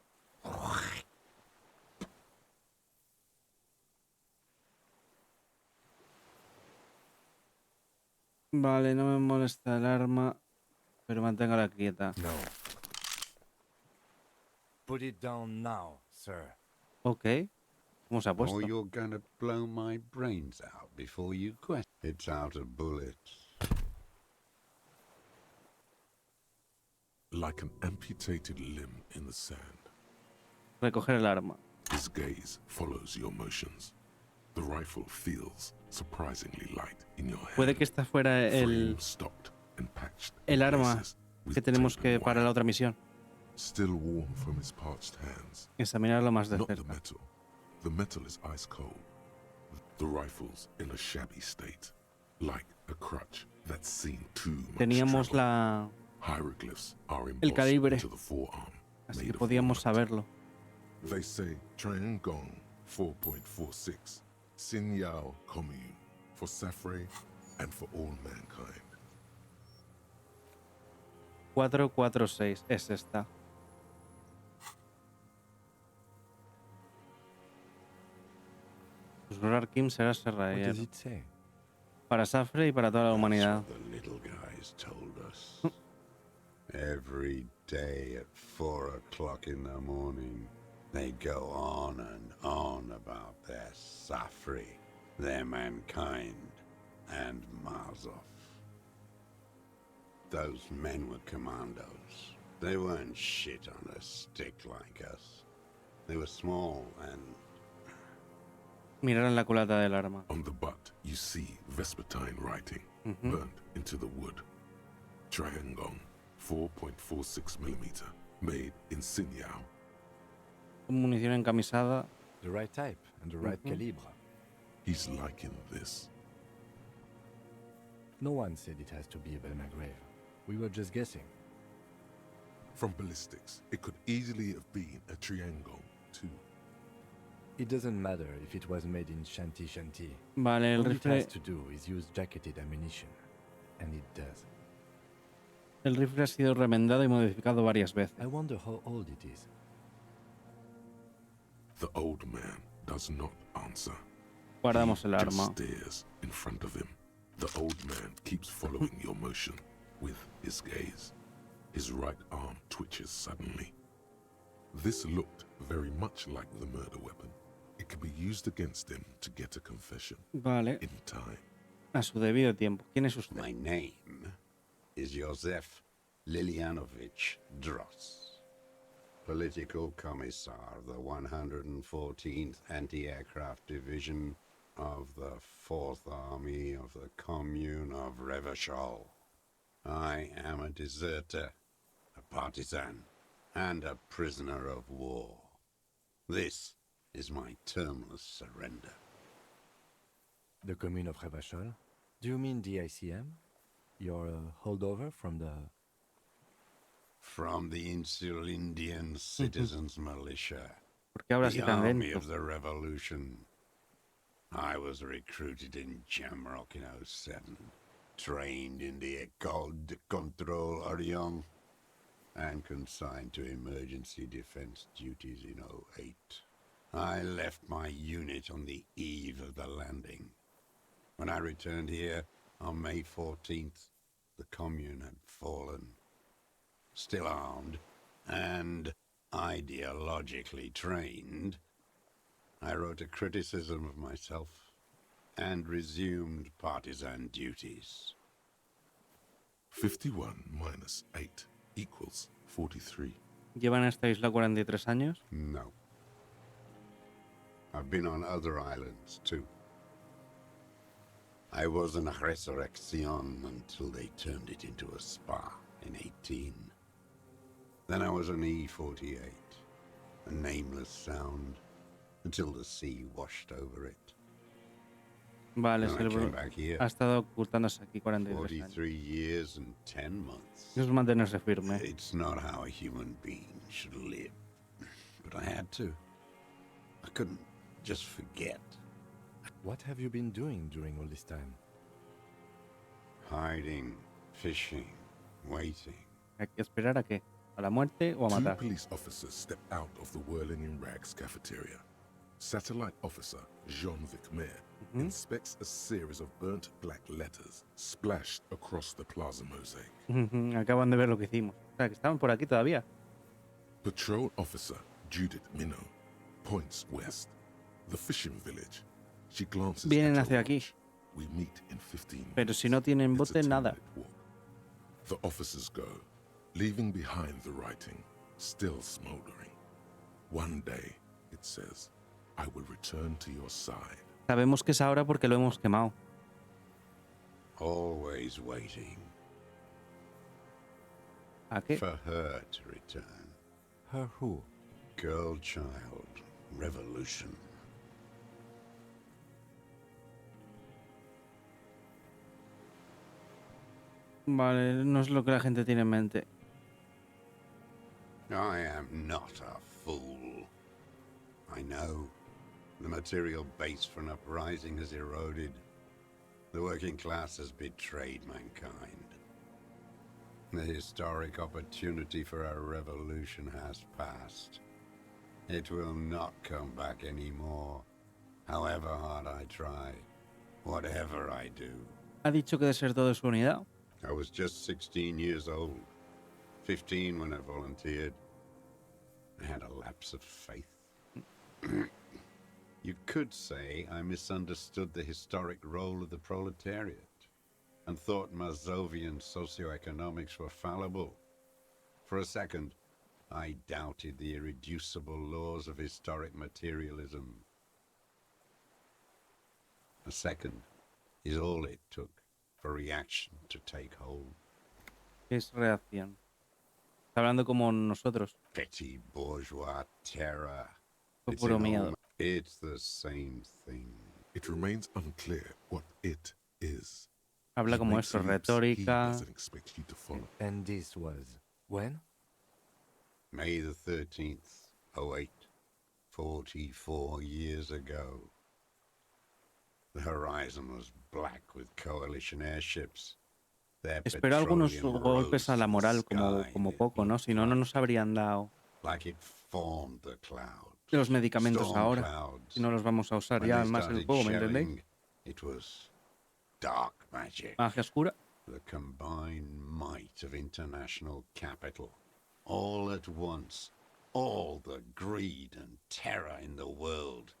Vale, no me molesta el arma, pero manténgala quieta. No. Put it down now, sir. Ok. ¿Cómo se ha puesto? Or you're gonna blow my brains out before you question. It's out of bullets. Like an amputated limb in the sand. Recoger el arma. His gaze follows your motions. The rifle feels surprisingly light in your hand. Puede que esta fuera Frame stopped and patched el in arma places with que tenemos tape que and para wire. la otra misión. Still warm from his parched hands. Examinarlo más de Not the cerca. metal. The metal is ice cold. The rifle's in a shabby state, like a crutch that's seen too much Teníamos trouble. la Hieroglyphs are el embossed calibre, into the forearm, así made que of podíamos walnut. saberlo. They say Triangong 4.46, Sinyao commune, for Safre and for all mankind. 446 es esta. Susurrar Kim será What serraero. does it say? Para Safre y para toda la That's humanidad. what the little guys told us. Every day at 4 o'clock in the morning, they go on and on about their Safri, their mankind, and Mazov. Those men were commandos. They weren't shit on a stick like us. They were small and... Mirar en la culata del arma. On the butt, you see Vespertine writing, Ujú. burnt into the wood. Triangong, 4.46mm, made in Sinyao. Munición encamisada. The right type and the right calibre. He's liking this. No one said it has to be a Belmagrave. We were just guessing. From ballistics, it could easily have been a Triangong, too. It doesn't matter if it was made in Shanti Shanti. Vale, el All it rifle, has to do is use jacketed ammunition. And it does. el rifle ha sido remendado y modificado varias veces. I wonder how old it is. The old man does not answer. Guardamos He el just arma. stares in front of him. The old man keeps following your motion with his gaze. His right arm twitches suddenly. This looked very much like the murder weapon. It can be used against him to get a confession. Vale. In time. A su debido tiempo. ¿Quién es usted? My name is Josef Lilianovich Dross, Political Commissar of the 114th Anti-Aircraft Division of the 4th Army of the Commune of Revachol. I am a deserter, a partisan, and a prisoner of war. This is my termless surrender. The Commune of Revachol? Do you mean the ICM? You're a holdover from the... From the Insular Indian Citizens Militia, ¿Por qué habla así the tan Army lento? of the Revolution. I was recruited in Jamrock in 07, trained in the École de Contrôle Orient, and consigned to emergency defense duties in 08. I left my unit on the eve of the landing. When I returned here on May 14th, the commune had fallen. Still armed and ideologically trained, I wrote a criticism of myself and resumed partisan duties. 51 minus 8 equals 43. ¿Llevan a esta isla 43 años? No. I've been on other islands, too. I was in a resurrection until they turned it into a spa in 18. Then I was on E48, a nameless sound, until the sea washed over it. Vale, Then I came back here. ha estado ocultándose aquí 43 años. 43 years and 10 months. Eso es mantenerse firme. It's not how a human being should live. But I had to. I couldn't just forget. What have you been doing during all this time? Hiding, fishing, waiting. ¿Hay que esperar a qué? ¿A la muerte o a Two matar? police officers step out of the Whirling in Rags cafeteria. Satellite officer Jean-Vic Mayer inspects a series of burnt black letters splashed across the plaza mosaic. Acaban de ver lo que hicimos. O sea, que estaban por aquí todavía. Patrol officer Judith Minnow points west. The fishing village. She glances Vienen at her hacia aquí. watch. We meet in 15 Pero si no tienen It's a bote, nada. 10-minute walk. The officers go, leaving behind the writing, still smoldering. One day, it says, I will return to your side. Sabemos que es ahora porque lo hemos quemado. Always waiting. ¿A qué? For her to return. Her who? Girl child. Revolution. Vale, no es lo que la gente tiene en mente. I am not a fool. I know. The material base for an uprising has eroded. The working class has betrayed mankind. The historic opportunity for a revolution has passed. It will not come back anymore. However hard I try, whatever I do. Ha dicho que desertó de su unidad. I was just 16 years old. 15 when I volunteered. I had a lapse of faith. You could say I misunderstood the historic role of the proletariat and thought Mazovian socioeconomics were fallible. For a second, I doubted the irreducible laws of historic materialism. A second is all it took for reaction to take hold. Es reacción. Está hablando como nosotros. Petty bourgeois terror. It's Puro in all miedo. It's the same thing. It remains unclear what it is. Habla He como makes esto, leaps he retórica. doesn't expect you to follow. And this was when? May the 13th, 08, 44 years ago. The horizon was black with coalition airships. Their Espero algunos petroleum golpes a rose la to the moral como sky poco, ¿no? Si no, no nos habrían dado like it formed the clouds. los medicamentos Storm ahora. clouds. Si no los vamos a usar When ya they más el started juego, ¿me entendéis? shelling, it was dark magic. Magia oscura. The combined might of international capital. All at once, all the greed and terror in the world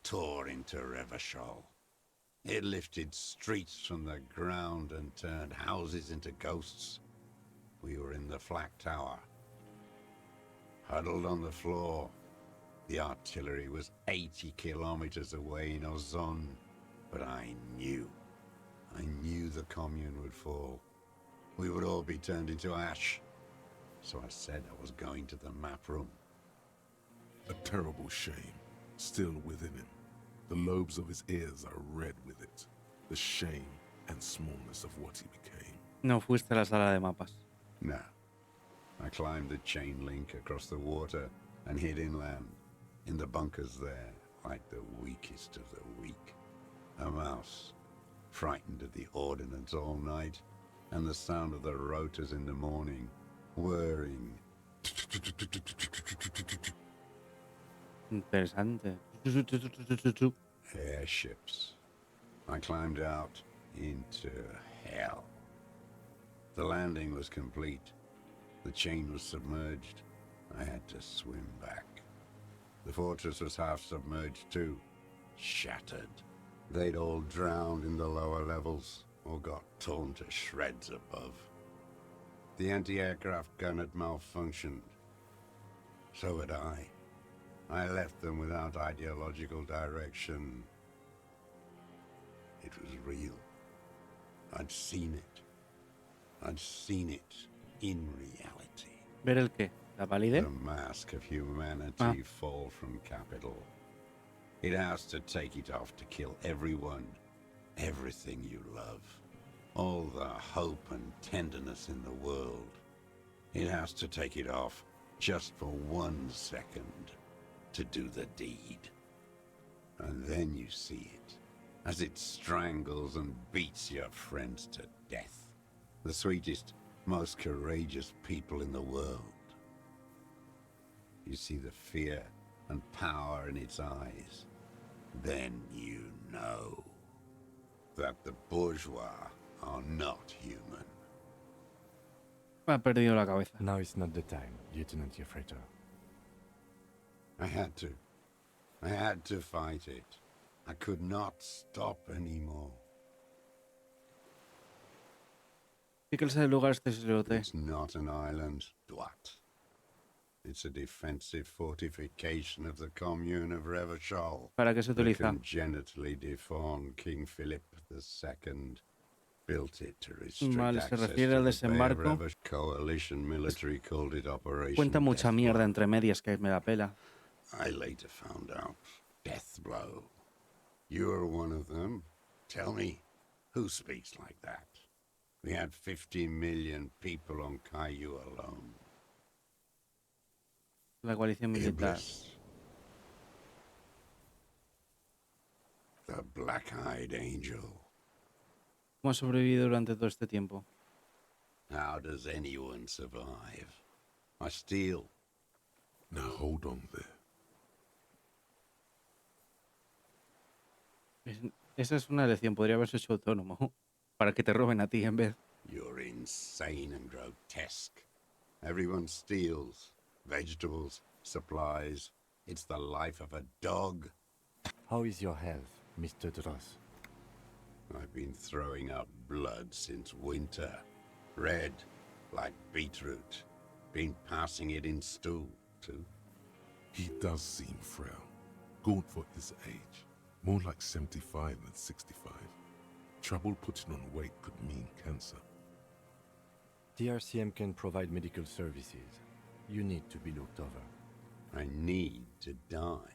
tore into Revachol. It lifted streets from the ground and turned houses into ghosts. We were in the flak tower, huddled on the floor. The artillery was 80 kilometers away in Ozon, but I knew the commune would fall. We would all be turned into ash. So I said I was going to the map room. A terrible shame still within him. The lobes of his ears are red with it. The shame and smallness of what he became. No fuiste a la sala de mapas. No. I climbed the chain link across the water and hid inland, in the bunkers there, like the weakest of the weak. A mouse, frightened of the ordnance all night, and the sound of the rotors in the morning, whirring. Interesante. Airships. I climbed out into hell. The landing was complete. The chain was submerged. I had to swim back. The fortress was half submerged too, shattered. They'd all drowned in the lower levels or got torn to shreds above. The anti-aircraft gun had malfunctioned. So had I. I left them without ideological direction. It was real. I'd seen it. I'd seen it in reality. ¿Ver el qué? ¿La validez? The mask of humanity fall from capital. It has to take it off to kill everyone, everything you love. All the hope and tenderness in the world. It has to take it off just for 1 second to do the deed. And then you see it, as it strangles and beats your friends to death. The sweetest, most courageous people in the world. You see the fear and power in its eyes. Then you know that the bourgeois are not human. Me ha perdido la cabeza. Now is not the time, Lieutenant Jefreitor. I had to fight it. I could not stop anymore. ¿Qué clase de lugar este islote? It's not an island, Duat. It's a defensive fortification of the commune of Revachol. ¿Para qué se The utiliza? congenitally deformed King Philip II built it to restrict Vale, se access refiere al to the Bay of desembarco. Revach. Coalition military called it Operation Cuenta mucha Death mierda Blow. entre medias que me la pela. I later found out. Death blow. You're one of them. Tell me, who speaks like that? We had 50 million people on Caillou alone. La coalición militar. Iblis. The black-eyed angel. ¿Cómo ha sobrevivido durante todo este tiempo? How does anyone survive? I steal. Now hold on there. Esa es una elección, podría haberse hecho autónomo. Para que te roben a ti en vez. You're insane and grotesque. Everyone steals. Vegetables, supplies. It's the life of a dog. How is your health, Mr. Dross? I've been throwing up blood since winter. Red, like beetroot. Been passing it in stool, too. He does seem frail. Gaunt for his age. More like 75 than 65. Trouble putting on weight could mean cancer. The RCM can provide medical services. You need to be looked over. I need to die.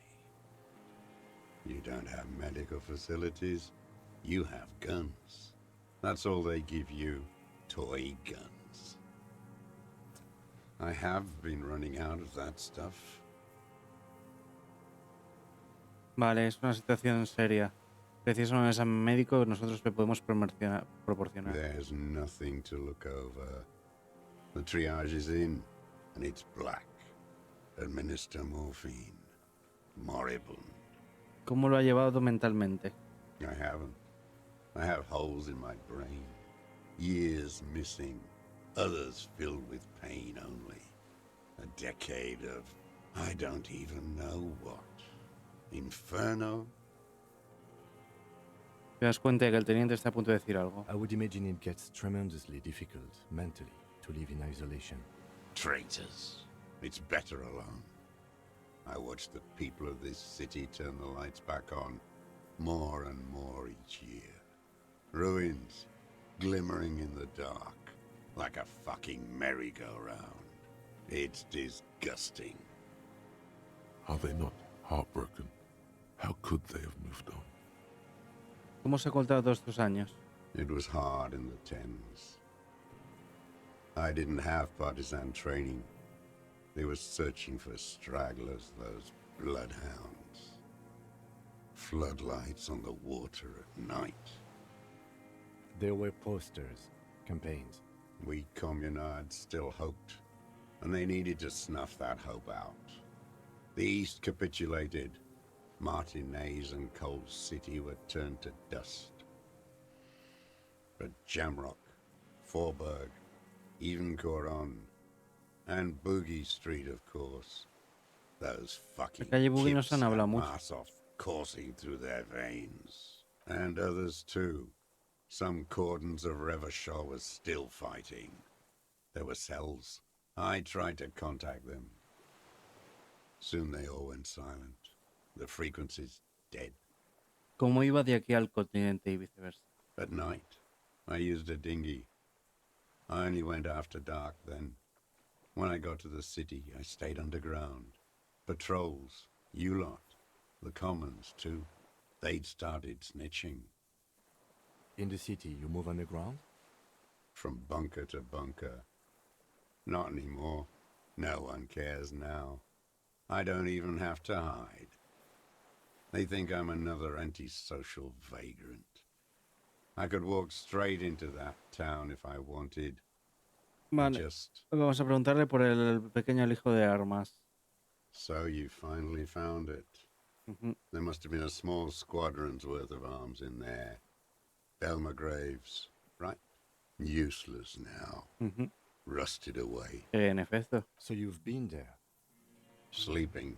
You don't have medical facilities. You have guns. That's all they give you. Toy guns. I have been running out of that stuff. Vale, es una situación seria. Precisa un examen médico que nosotros le podemos proporcionar. There's nothing to look over. The triage is in, and it's black. Administer morphine. Moribund. ¿Cómo lo ha llevado mentalmente? I haven't. I have holes in my brain. Years missing. Others filled with pain only. A decade of I don't even know what. Inferno? Te das cuenta de que el teniente está a punto de decir algo. I would imagine it gets tremendously difficult, mentally, to live in isolation. Traitors. It's better alone. I watch the people of this city turn the lights back on more and more each year. Ruins, glimmering in the dark, like a fucking merry-go-round. It's disgusting. Are they not heartbroken? How could they have moved on? ¿Cómo se ha ocultado todos estos años? It was hard in the tens. I didn't have partisan training. They were searching for stragglers, those bloodhounds. Floodlights on the water at night. There were posters, campaigns. We communards still hoped, and they needed to snuff that hope out. The East capitulated. Martinez and Cold City were turned to dust. But Jamrock, Forburg, even Coron, and Boogie Street, of course. Those fucking calle Boogie no kids se han hablado mucho. pass off coursing through their veins. And others too. Some cordons of Revachol was still fighting. There were cells. I tried to contact them. Soon they all went silent. The frequency's dead. ¿Cómo iba de aquí al continente y viceversa? At night, I used a dinghy. I only went after dark then. When I got to the city, I stayed underground. Patrols, you lot, the commons too. They'd started snitching. In the city, you move underground? From bunker to bunker. Not anymore. No one cares now. I don't even have to hide. They think I'm another antisocial vagrant. I could walk straight into that town if I wanted. Vale, vamos a preguntarle por el pequeño hijo de armas. So you finally found it. There must have been a small squadron's worth of arms in there. Belmer graves, right? Useless now. Rusted away. En efecto. So you've been there? Sleeping.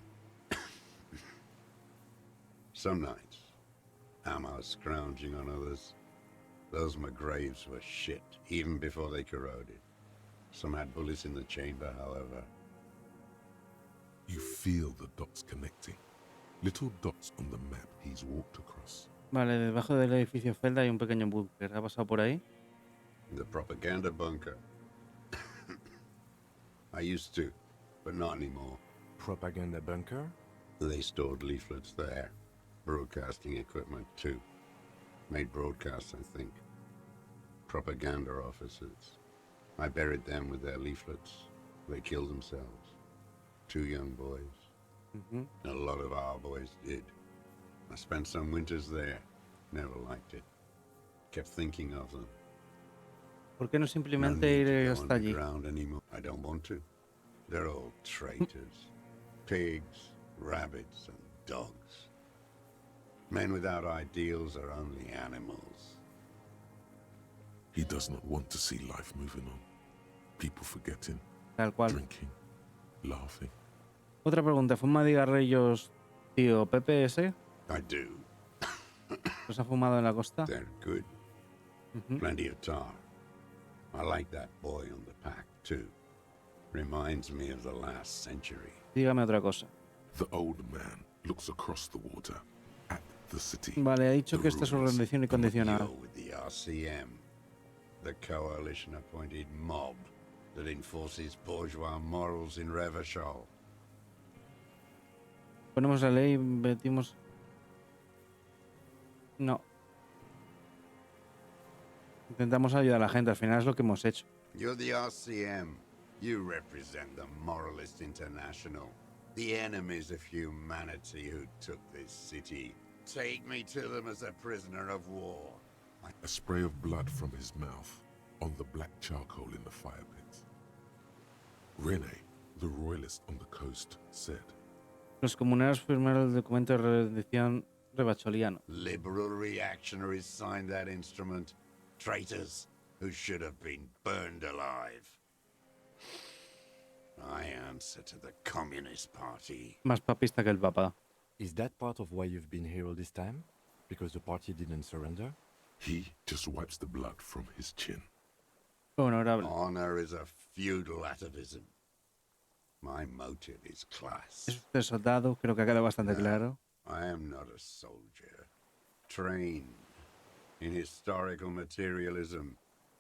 Some nights. Ammo scrounging on others. Those McGraves were shit, even before they corroded. Some had bullets in the chamber, however. You feel the dots connecting. Little dots on the map he's walked across. Vale, debajo del edificio Felda hay un pequeño búnker. ¿Ha pasado por ahí? The propaganda bunker. I used to, but not anymore. Propaganda bunker? They stored leaflets there. Broadcasting equipment, too. Made broadcasts, I think. Propaganda officers. I buried them with their leaflets. They killed themselves. 2 young boys. A lot of our boys did. I spent some winters there. Never liked it. Kept thinking of them. ¿Por qué no simplemente ir hasta allí? I don't want to. They're all traitors. Pigs, rabbits, and dogs. Men without ideals are only animals. He does not want to see life moving on. People forgetting, Tal cual. drinking, laughing. Otra pregunta. ¿Fuma cigarrillos tío Pepe ese? I do. ¿Los ha fumado en la costa? They're good. Plenty of tar. I like that boy on the pack, too. Reminds me of the last century. Dígame otra cosa. The old man looks across the water at the city. Vale, ha dicho que esta es su rendición incondicional. With the RCM, the coalition-appointed mob that enforces bourgeois morals in Revachol. Ponemos la ley y metimos... No. Intentamos ayudar a la gente, al final es lo que hemos hecho. You're the RCM. You represent the Moralist International, the enemies of humanity who took this city. Take me to them as a prisoner of war. A spray of blood from his mouth on the black charcoal in the fire pit. Rene, the royalist on the coast, said, Los comuneros firmaron el documento de rendición rebacholiano. Liberal reactionaries signed that instrument. Traitors who should have been burned alive. I answer to the Communist Party. Más papista que el Papa. Is that part of why you've been here all this time? Because the party didn't surrender? He just wipes the blood from his chin. Honorable. Honor is a feudal atavism. My motive is class. Es usted soldado, creo que ha quedado bastante claro. I am not a soldier. Trained in historical materialism,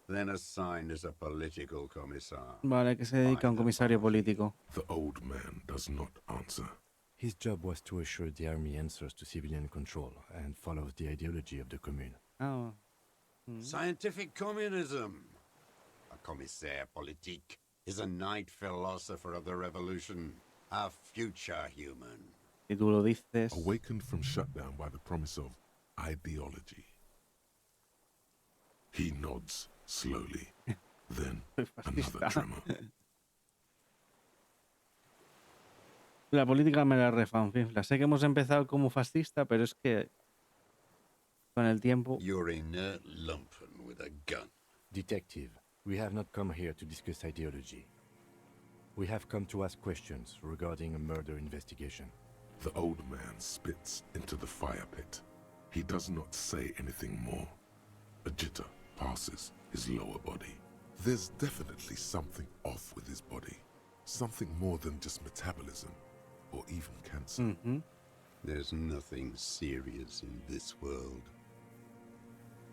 then assigned as a political commissar. Vale, que se dedica a un comisario político. The old man does not answer. His job was to assure the army answers to civilian control and follows the ideology of the commune. Ah. Scientific communism. A commissaire politique is a knight philosopher of the revolution, a future human. Y tú lo dices. Awakened from shutdown by the promise of ideology. He nods slowly, then another tremor. La política me la refanfinfla. Sé que hemos empezado como fascista, pero es que con el tiempo... You're inert lumpen with a gun. Detective, we have not come here to discuss ideology. We have come to ask questions regarding a murder investigation. The old man spits into the fire pit. He does not say anything more. A jitter passes his lower body. There's definitely something off with his body. Something more than just metabolism, or even cancer. There's nothing serious in this world.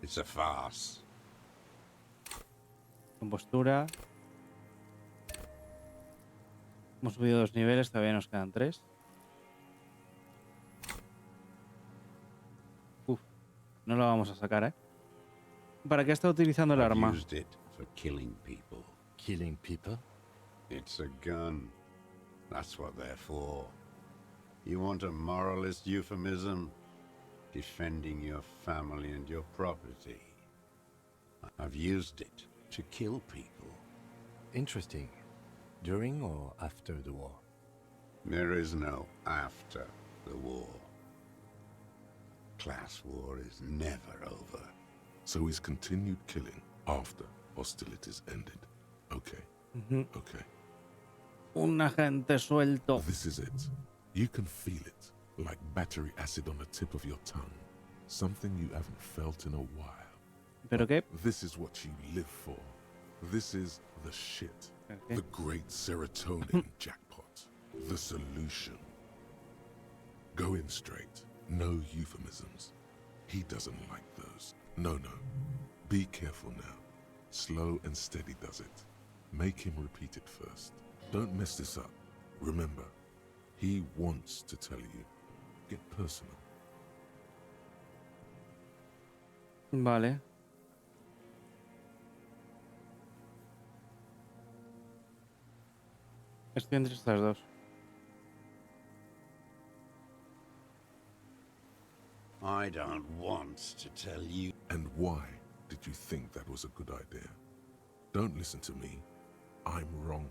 It's a farce. Compostura. Hemos subido 2 niveles, todavía nos quedan 3. Uf, no lo vamos a sacar, ¿eh? ¿Para qué está utilizando el arma? I've used it for killing people. Killing people? It's a gun. That's what they're for. You want a moralist euphemism? Defending your family and your property. I've used it to kill people. Interesting. During or after the war? There is no after the war. Class war is never over. So he's continued killing after hostilities ended. Okay. Okay. Un agente suelto. This is it. You can feel it, like battery acid on the tip of your tongue. Something you haven't felt in a while. ¿Pero qué? This is what you live for. This is the shit. Okay. The great serotonin jackpot. The solution. Go in straight. No euphemisms. He doesn't like those. No. Be careful now. Slow and steady does it. Make him repeat it first. Don't mess this up. Remember, he wants to tell you. Get personal. Vale. Estoy entre estas dos. I don't want to tell you. And why did you think that was a good idea? Don't listen to me. I'm wrong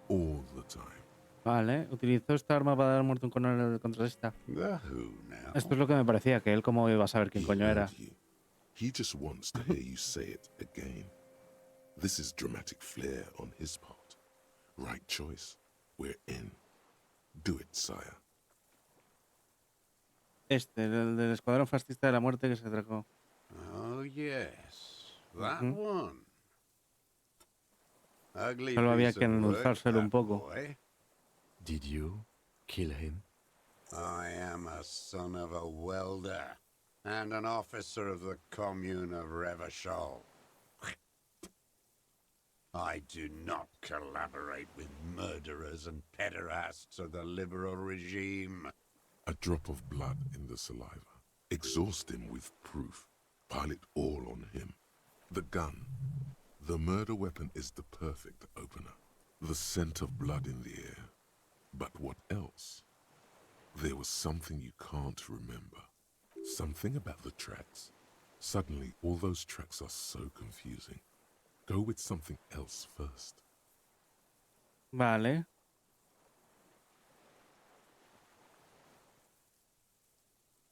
all the time. Vale, utilizó esta arma para dar muerte a un coronel contra esta. The who now? Esto es lo que me parecía, que él cómo iba a saber quién He coño heard era. you. He just wants to hear you say it again. This is dramatic flair on his part. Right choice. We're in. Do it, sire. Este, el del escuadrón fascista de la muerte que se atracó. Oh, yes. That Ujú. one. Ugly Solo había piece que of work, endulzárselo un that poco. boy. Did you kill him? I am a son of a welder and an officer of the commune of Revachol. I do not collaborate with murderers and pederasts of the liberal regime. A drop of blood in the saliva. Exhaust him with proof. Pile it all on him. The gun. The murder weapon is the perfect opener. The scent of blood in the air. But what else? There was something you can't remember. Something about the tracks. Suddenly, all those tracks are so confusing. Go with something else first. Vale.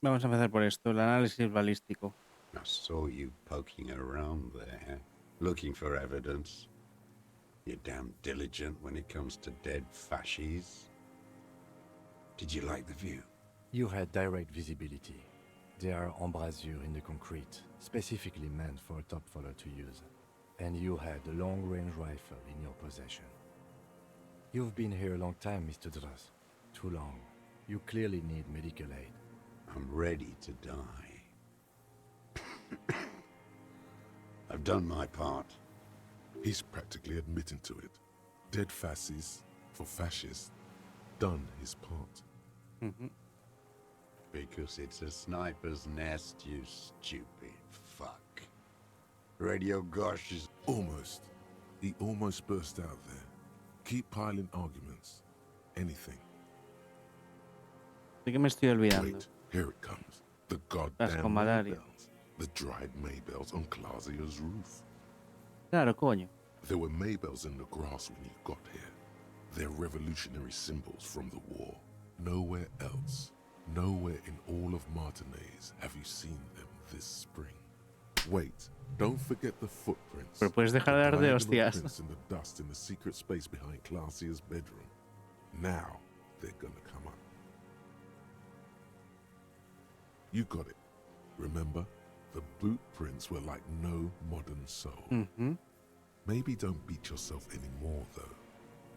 Vamos a empezar por esto, el análisis balístico. I saw you poking around there, looking for evidence. You're damn diligent when it comes to dead fascies. Did you like the view? You had direct visibility. There are embrasures in the concrete, specifically meant for a top follower to use. And you had a long-range rifle in your possession. You've been here a long time, Mr. Dras. Too long. You clearly need medical aid. I'm ready to die. I've done my part. He's practically admitting to it. Dead fascists for fascists. Done his part. Because it's a sniper's nest, you stupid fuck. Radio Gosh is... Almost. He almost burst out there. Keep piling arguments. Anything. ¿De qué me estoy olvidando? Wait, here it comes. The Las goddamn con malaria. Maybells. The dried Maybells on Clausia's roof. Claro, coño. There were Maybells in the grass when you got here. They're revolutionary symbols from the war. Nowhere else, nowhere in all of Martinez have you seen them this spring. Wait, don't forget the footprints. Pero puedes dejar de dar de diagonal hostias. prints in the dust in the secret space behind Clausia's bedroom. Now they're gonna come up. You got it. Remember? The boot prints were like no modern soul. Maybe don't beat yourself anymore, though.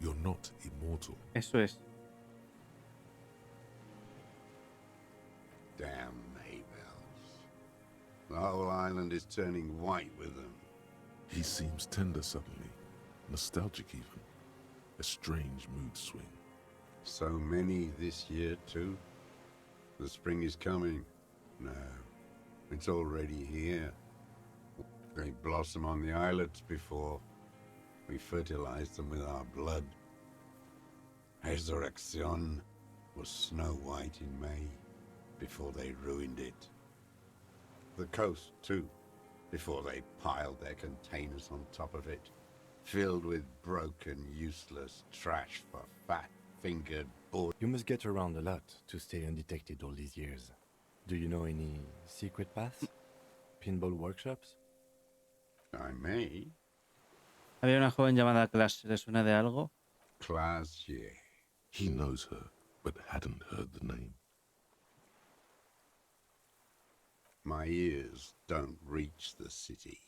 You're not immortal. Eso es. Damn Maybells. The whole island is turning white with them. He seems tender suddenly. Nostalgic even. A strange mood swing. So many this year, too. The spring is coming. No, it's already here. They blossom on the islets before we fertilize them with our blood. Resurrection was snow white in May, before they ruined it. The coast, too, before they piled their containers on top of it, filled with broken, useless trash for fat-fingered boys. You must get around a lot to stay undetected all these years. Do you know any secret paths? Pinball workshops? I may. Había una joven llamada Clash. ¿Le suena de algo? Class, yeah. He knows her, but hadn't heard the name. My ears don't reach the city.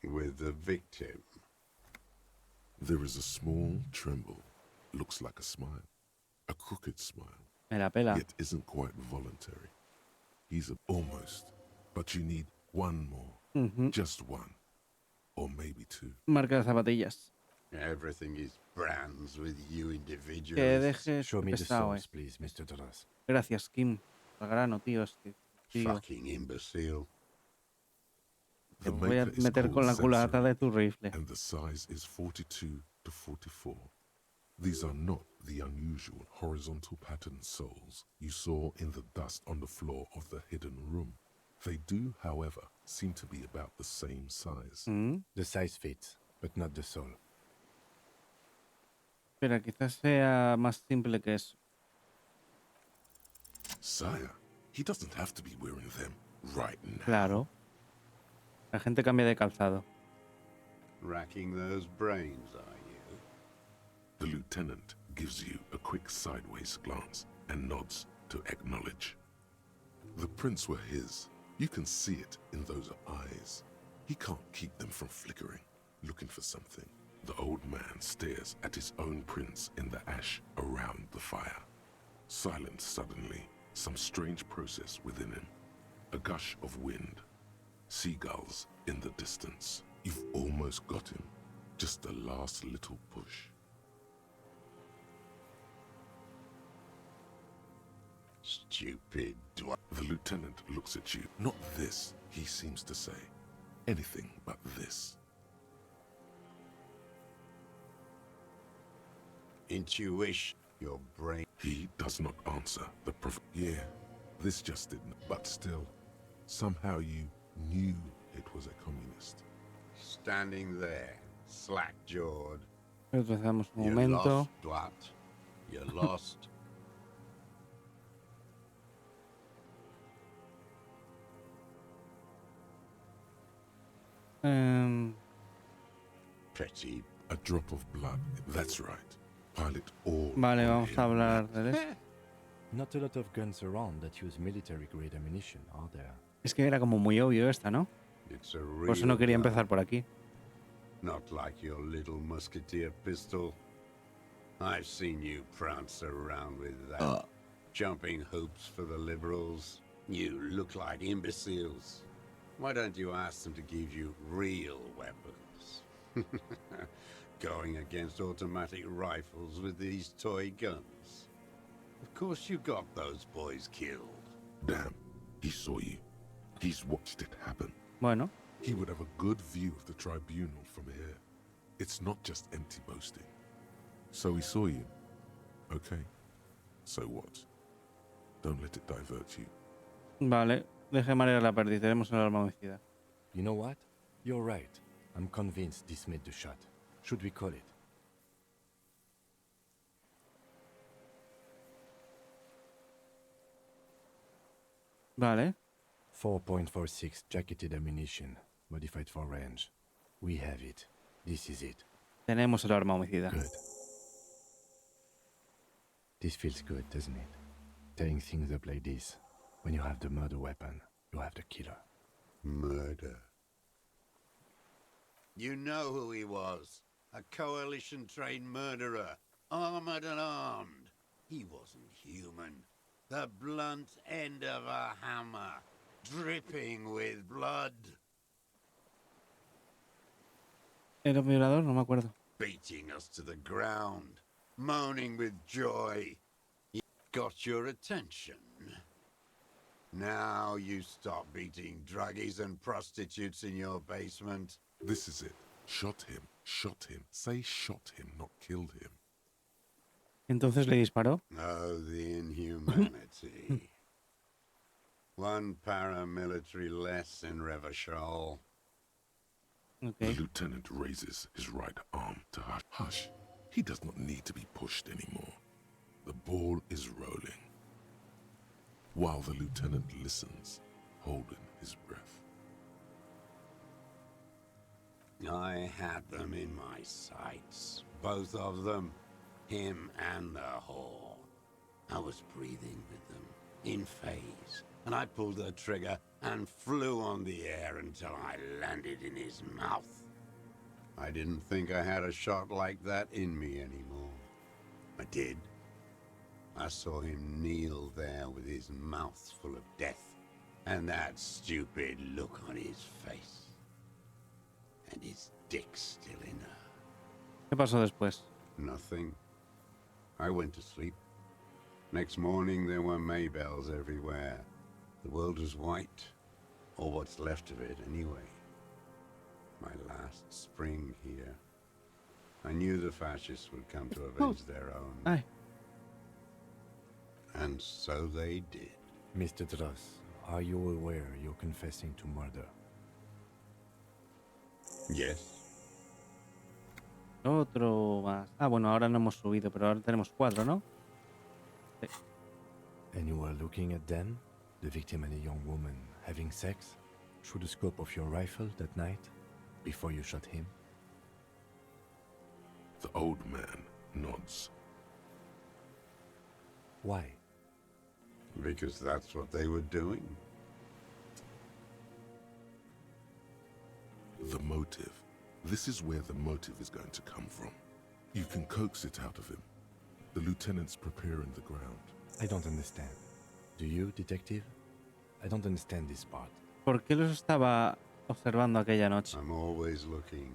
With the victim. There is a small tremble. Looks like a smile. A crooked smile. Me la pela. Yet isn't quite voluntary. He's almost. But you need one more. Just one. Or maybe two. Marca de zapatillas. Everything is brands with you individuals. Que dejes Show me the pesado, source, please, Mr. Dras. Gracias, Kim. Al grano, tío. Es que, tío. Fucking imbecile. Te The voy a maker is meter called con la culata sensory, de tu rifle. and the size is 42 to 44. These are not the unusual horizontal pattern soles you saw in the dust on the floor of the hidden room. They do, however, seem to be about the same size. The size fits, but not the sole. Espera, quizás sea más simple que eso. Sire, he doesn't have to be wearing them right now. Claro. La gente cambia de calzado. Racking those brains, are you? The lieutenant gives you a quick sideways glance and nods to acknowledge. The prints were his. You can see it in those eyes. He can't keep them from flickering, looking for something. The old man stares at his own prints in the ash around the fire. Silent suddenly, some strange process within him. A gush of wind. Seagulls in the distance. You've almost got him. Just the last little push. Stupid dwarf. The lieutenant looks at you. Not this, he seems to say. Anything but this. Intuition, your brain. He does not answer the Yeah, this just didn't. But still, somehow you knew it was a communist. Standing there, slack-jawed. Empezamos un You're momento. lost, Dwat. You're lost. Petty. A drop of blood. That's right. Pile it all. Vale, on vamos him. a hablar de esto. Not a lot of guns around that use military-grade ammunition, are there? Es que era como muy obvio esta, ¿no? It's a Por eso no real quería gun. empezar por aquí. Not like your little musketeer pistol. I've seen you prance around with that. Jumping hoops for the liberals. You look like imbeciles. Why don't you ask them to give you real weapons? Going against automatic rifles with these toy guns. Of course you got those boys killed. Damn, he saw you. He's watched it happen. Bueno. He would have a good view of the tribunal from here. It's not just empty boasting. So he saw you. Okay. So what? Don't let it divert you. Vale, deje marear la perdiz. Tenemos el arma homicida. You know what? You're right. I'm convinced this made the shot. Should we call it? Vale. 4.46 jacketed ammunition, modified for range. We have it. This is it. Tenemos el arma homicida. Good. This feels good, doesn't it? Tearing things up like this. When you have the murder weapon, you have the killer. Murder. You know who he was. A coalition-trained murderer. Armored and armed. He wasn't human. The blunt end of a hammer. Dripping with blood. ¿Era un violador? No me acuerdo. Beating us to the ground. Moaning with joy. He got your attention. Now you stop beating druggies and prostitutes in your basement. This is it. Shot him. Shot him. Say shot him, not killed him. Entonces le disparó. Oh, the inhumanity. One paramilitary less in Revachol. Okay. The lieutenant raises his right arm to hush. Hush. He does not need to be pushed anymore. The ball is rolling. While the lieutenant listens, holding his breath. I had them in my sights. Both of them. Him and the whore. I was breathing with them, in phase, and I pulled the trigger and flew on the air until I landed in his mouth. I didn't think I had a shot like that in me anymore. I did. I saw him kneel there with his mouth full of death, and that stupid look on his face. And his dick still in her. ¿Qué pasó después? Nothing. I went to sleep. Next morning there were Maybells everywhere. The world was white, or what's left of it anyway. My last spring here. I knew the fascists would come to avenge their own. Ay. And so they did. Mr. Dross, are you aware you're confessing to murder? Yes. Otro más. Ah, bueno, ahora no hemos subido, pero ahora tenemos 4, ¿no? Sí. And you were looking at them, the victim and a young woman having sex, through the scope of your rifle that night, before you shot him? The old man nods. Why? Because that's what they were doing. The motive. This is where the motive is going to come from. You can coax it out of him. The lieutenant's preparing the ground. I don't understand. Do you, detective? I don't understand this part. ¿Por qué los estaba observando aquella noche? I'm always looking.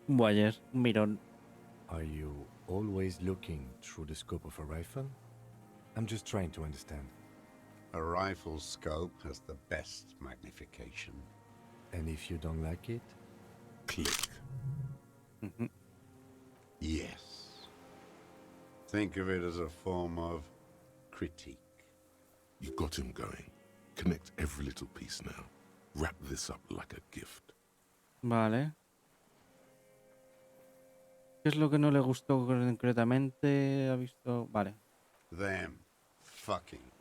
Un voyeur, un mirón. Are you always looking through the scope of a rifle? I'm just trying to understand. A rifle scope has the best magnification. And if you don't like it? Click. Yes. Think of it as a form of critique. You got him going. Connect every little piece now. Wrap this up like a gift. Vale. ¿Qué es lo que no le gustó concretamente? ¿Ha visto? Vale. Them. Fucking.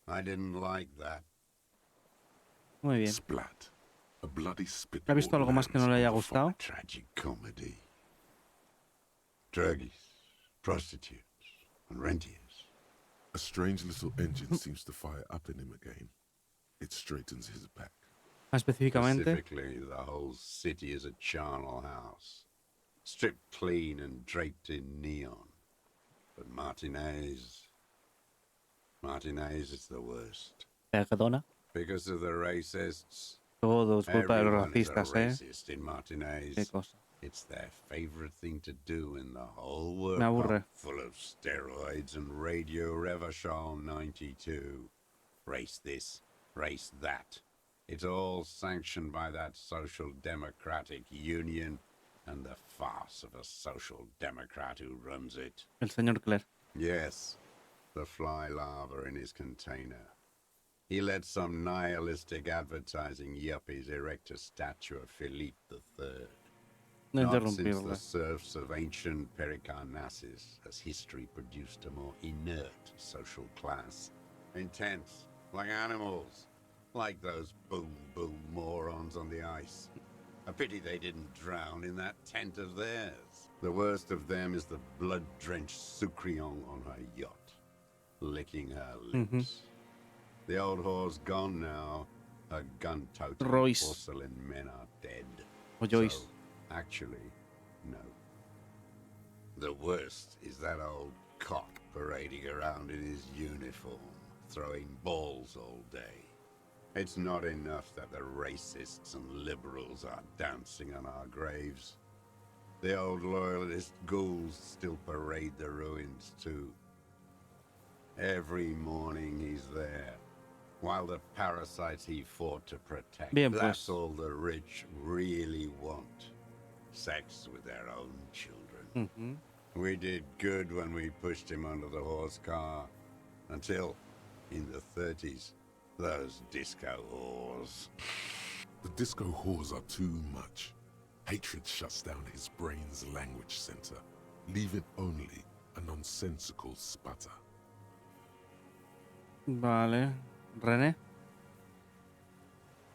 I didn't like that. Muy bien. Splat. A bloody spit. ¿Ha visto algo más que no le haya gustado? Tragic comedy. Druggies, prostitutes, and rentiers. A strange little engine seems to fire up in him again. It straightens his back. Específicamente. Specifically, the whole city is a charnel house. Stripped clean and draped in neon. But Martinez is the worst. Perdona. Because of the racists. Todo es culpa de los Everyone is a racistas, racist in Martinez. Qué cosa. It's their favorite thing to do in the whole world. Me aburre. Full of steroids and Radio Revachol 92. Race this, race that. It's all sanctioned by that Social Democratic Union and the farce of a Social Democrat who runs it. El señor Claire. Yes, the fly larva in his container. He let some nihilistic advertising yuppies erect a statue of Philippe III. No Not since the interrumpirle. serfs of ancient Pericarnassus has history produced a more inert social class. Intense, like animals, like those boom morons on the ice. A pity they didn't drown in that tent of theirs. The worst of them is the blood-drenched Sucrion on her yacht, licking her lips. The old whore's gone now. Her gun-toting Royce. porcelain men are dead. O Joyce. So, actually, no. The worst is that old cock parading around in his uniform, throwing balls all day. It's not enough that the racists and liberals are dancing on our graves. The old loyalist ghouls still parade the ruins too. Every morning he's there, while the parasites he fought to protect. Bien, That's pues. all the rich really want. Sex with their own children. We did good when we pushed him under the horse car, until, in the 30s, those disco whores. The disco whores are too much. Hatred shuts down his brain's language center, leaving only a nonsensical sputter. Vale. René.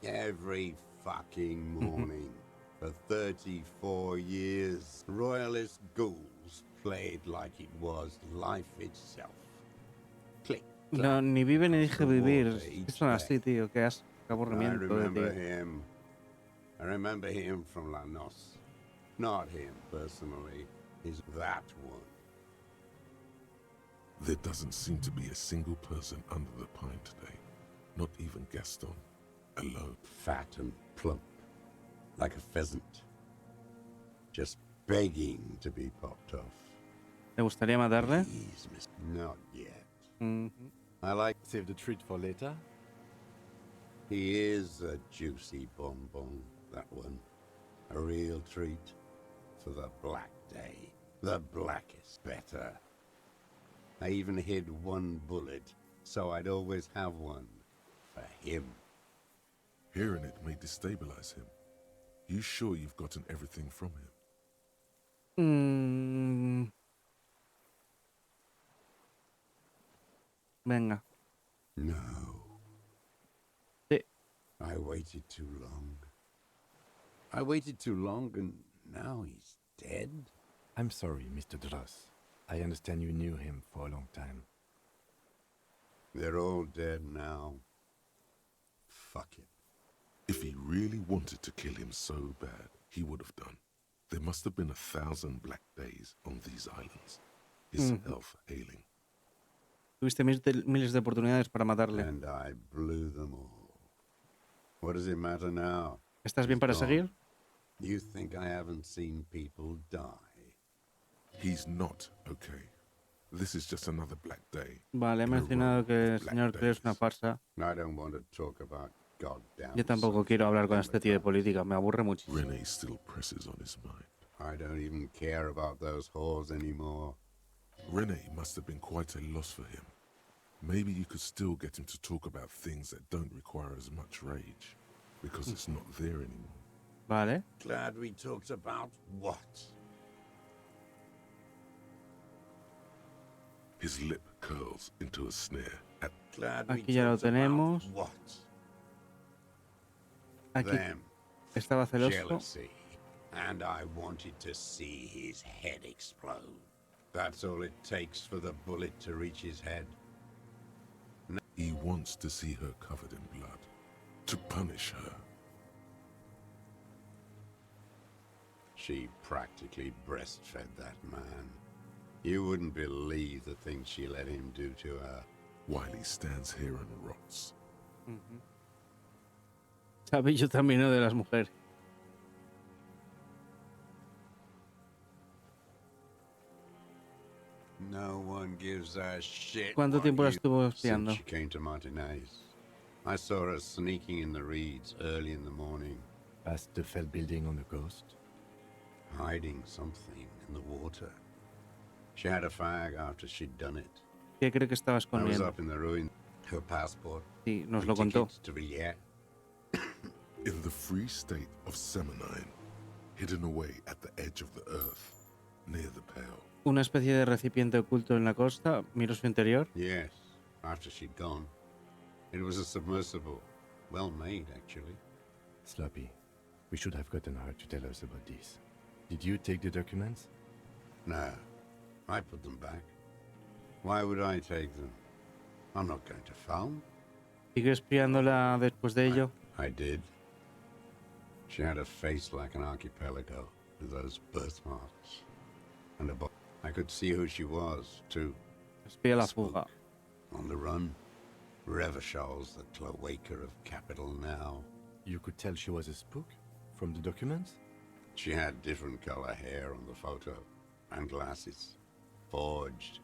Every fucking morning, for 34 years, royalist ghouls played like it was life itself. Click. No, ni vive ni deje vivir. Water Es que each son day. así, tío. Qué asco. Qué I aburrimiento de remember tío. him. I remember him from La Noce. Not him personally. He's that one. There doesn't seem to be a single person under the pine today. Not even Gaston. Alone. Fat and plump. Like a pheasant. Just begging to be popped off. ¿Te gustaría matarle? Please, miss. Not yet. Mhm. I like... Save the treat for later. He is a juicy bonbon, that one. A real treat for the black day. The blackest better. I even hid one bullet, so I'd always have one for him. Hearing it may destabilize him. You sure you've gotten everything from him? Venga. No. Sí. I waited too long. I waited too long and now he's dead? I'm sorry, Mr. Dross. I understand you knew him for a long time. They're all dead now. Fuck it. If he really wanted to kill him so bad, he would have done. There must have been 1,000 black days on these islands. His health ailing. Tuviste miles de oportunidades para matarle. And I blew them all. What does it matter now? ¿Estás bien para seguir? You think I haven't seen people die? He's not okay. This is just another black day. Vale, he mencionado que el señor Clay es una farsa. I don't want to talk about goddamn. Yo tampoco quiero hablar con este tío de política, me aburre muchísimo. Renee still presses on his mind. I don't even care about those whores anymore. Renee must have been quite a loss for him. Maybe you could still get him to talk about things that don't require as much rage, because it's not there anymore. Vale. Glad we talked about what? His lip curls into a sneer at Aquí ya lo tenemos. Aquí estaba celoso. Jealousy. And I wanted to see his head explode. That's all it takes for the bullet to reach his head. He wants to see her covered in blood, to punish her. She practically breastfed that man. You wouldn't believe the things she let him do to her. While he stands here and rots. Sabe, yo también de las mujeres. No one gives a shit. ¿Cuánto tiempo la estuvo espiando? Since she came to Martinez. I saw her sneaking in the reeds early in the morning. Past the fell building on the coast? Hiding something in the water. She had a fag after she'd done it. ¿Qué cree que estaba I was escondiendo? up in the ruin. Her passport. Sí, nos her lo contó. tickets to Villiers. In the free state of Seminine, hidden away at the edge of the earth, near the Pale. Una especie de recipiente oculto en la costa. Miro su interior. Yes, after she'd gone. It was a submersible. Well made, actually. Sloppy. We should have gotten her to tell us about this. Did you take the documents? No, I put them back. Why would I take them? I'm not going to phone. ¿Sigue espiándola después de ello? I did. She had a face like an archipelago with those birthmarks. And a I could see who she was, too. Espía la fuga. On the run. Revachol's the cloaca of capital now. You could tell she was a spook from the documents? She had different color hair on the photo. And glasses. Forged.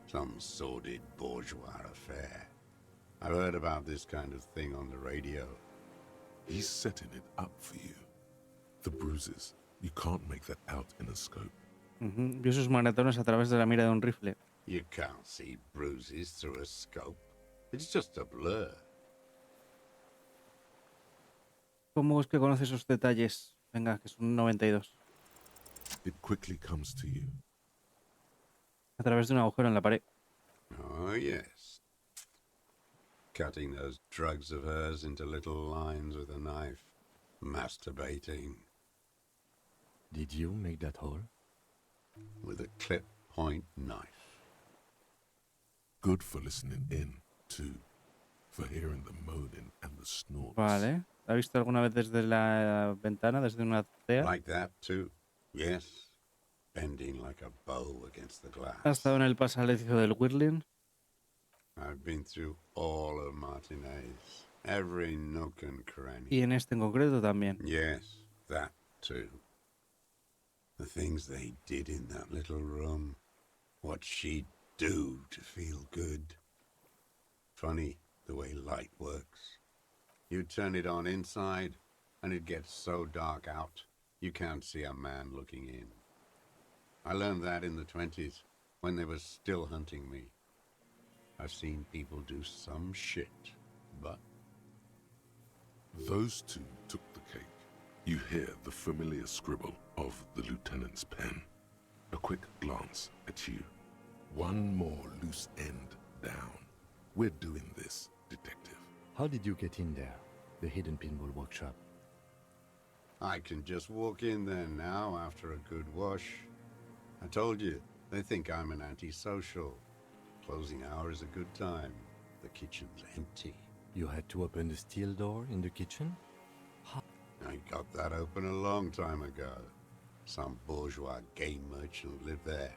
Some sordid bourgeois affair. I've heard about this kind of thing on the radio. He's setting it up for you. The bruises. You can't make that out in a scope. Vio sus maratones a través de la mira de un rifle. You can't see bruises through a scope. It's just a blur. ¿Cómo es que conoce esos detalles? Venga, que son 92. It quickly comes to you. A través de un agujero en la pared. Oh, yes. Cutting those drugs of hers into little lines with a knife. Masturbating. Did you make that hole? With a clip point knife. Good for listening in, too. For hearing the moaning and the snorts. Vale. ¿La ha visto alguna vez desde la ventana, desde una azotea? Like that, too. Yes. Bending like a bow against the glass. ¿Ha estado en el pasadizo del Whirling? I've been through all of Martinez. Every nook and cranny. Y en este en concreto también. Yes, that too. The things they did in that little room. What she'd do to feel good. Funny the way light works. You turn it on inside, and it gets so dark out, you can't see a man looking in. I learned that in the 20s, when they were still hunting me. I've seen people do some shit, but... Those two took the cake. You hear the familiar scribble of the lieutenant's pen. A quick glance at you. One more loose end down. We're doing this, detective. How did you get in there? The hidden pinball workshop. I can just walk in there now after a good wash. I told you, they think I'm an antisocial. Closing hour is a good time. The kitchen's empty. You had to open the steel door in the kitchen? I got that open a long time ago. Some bourgeois game merchant lived there.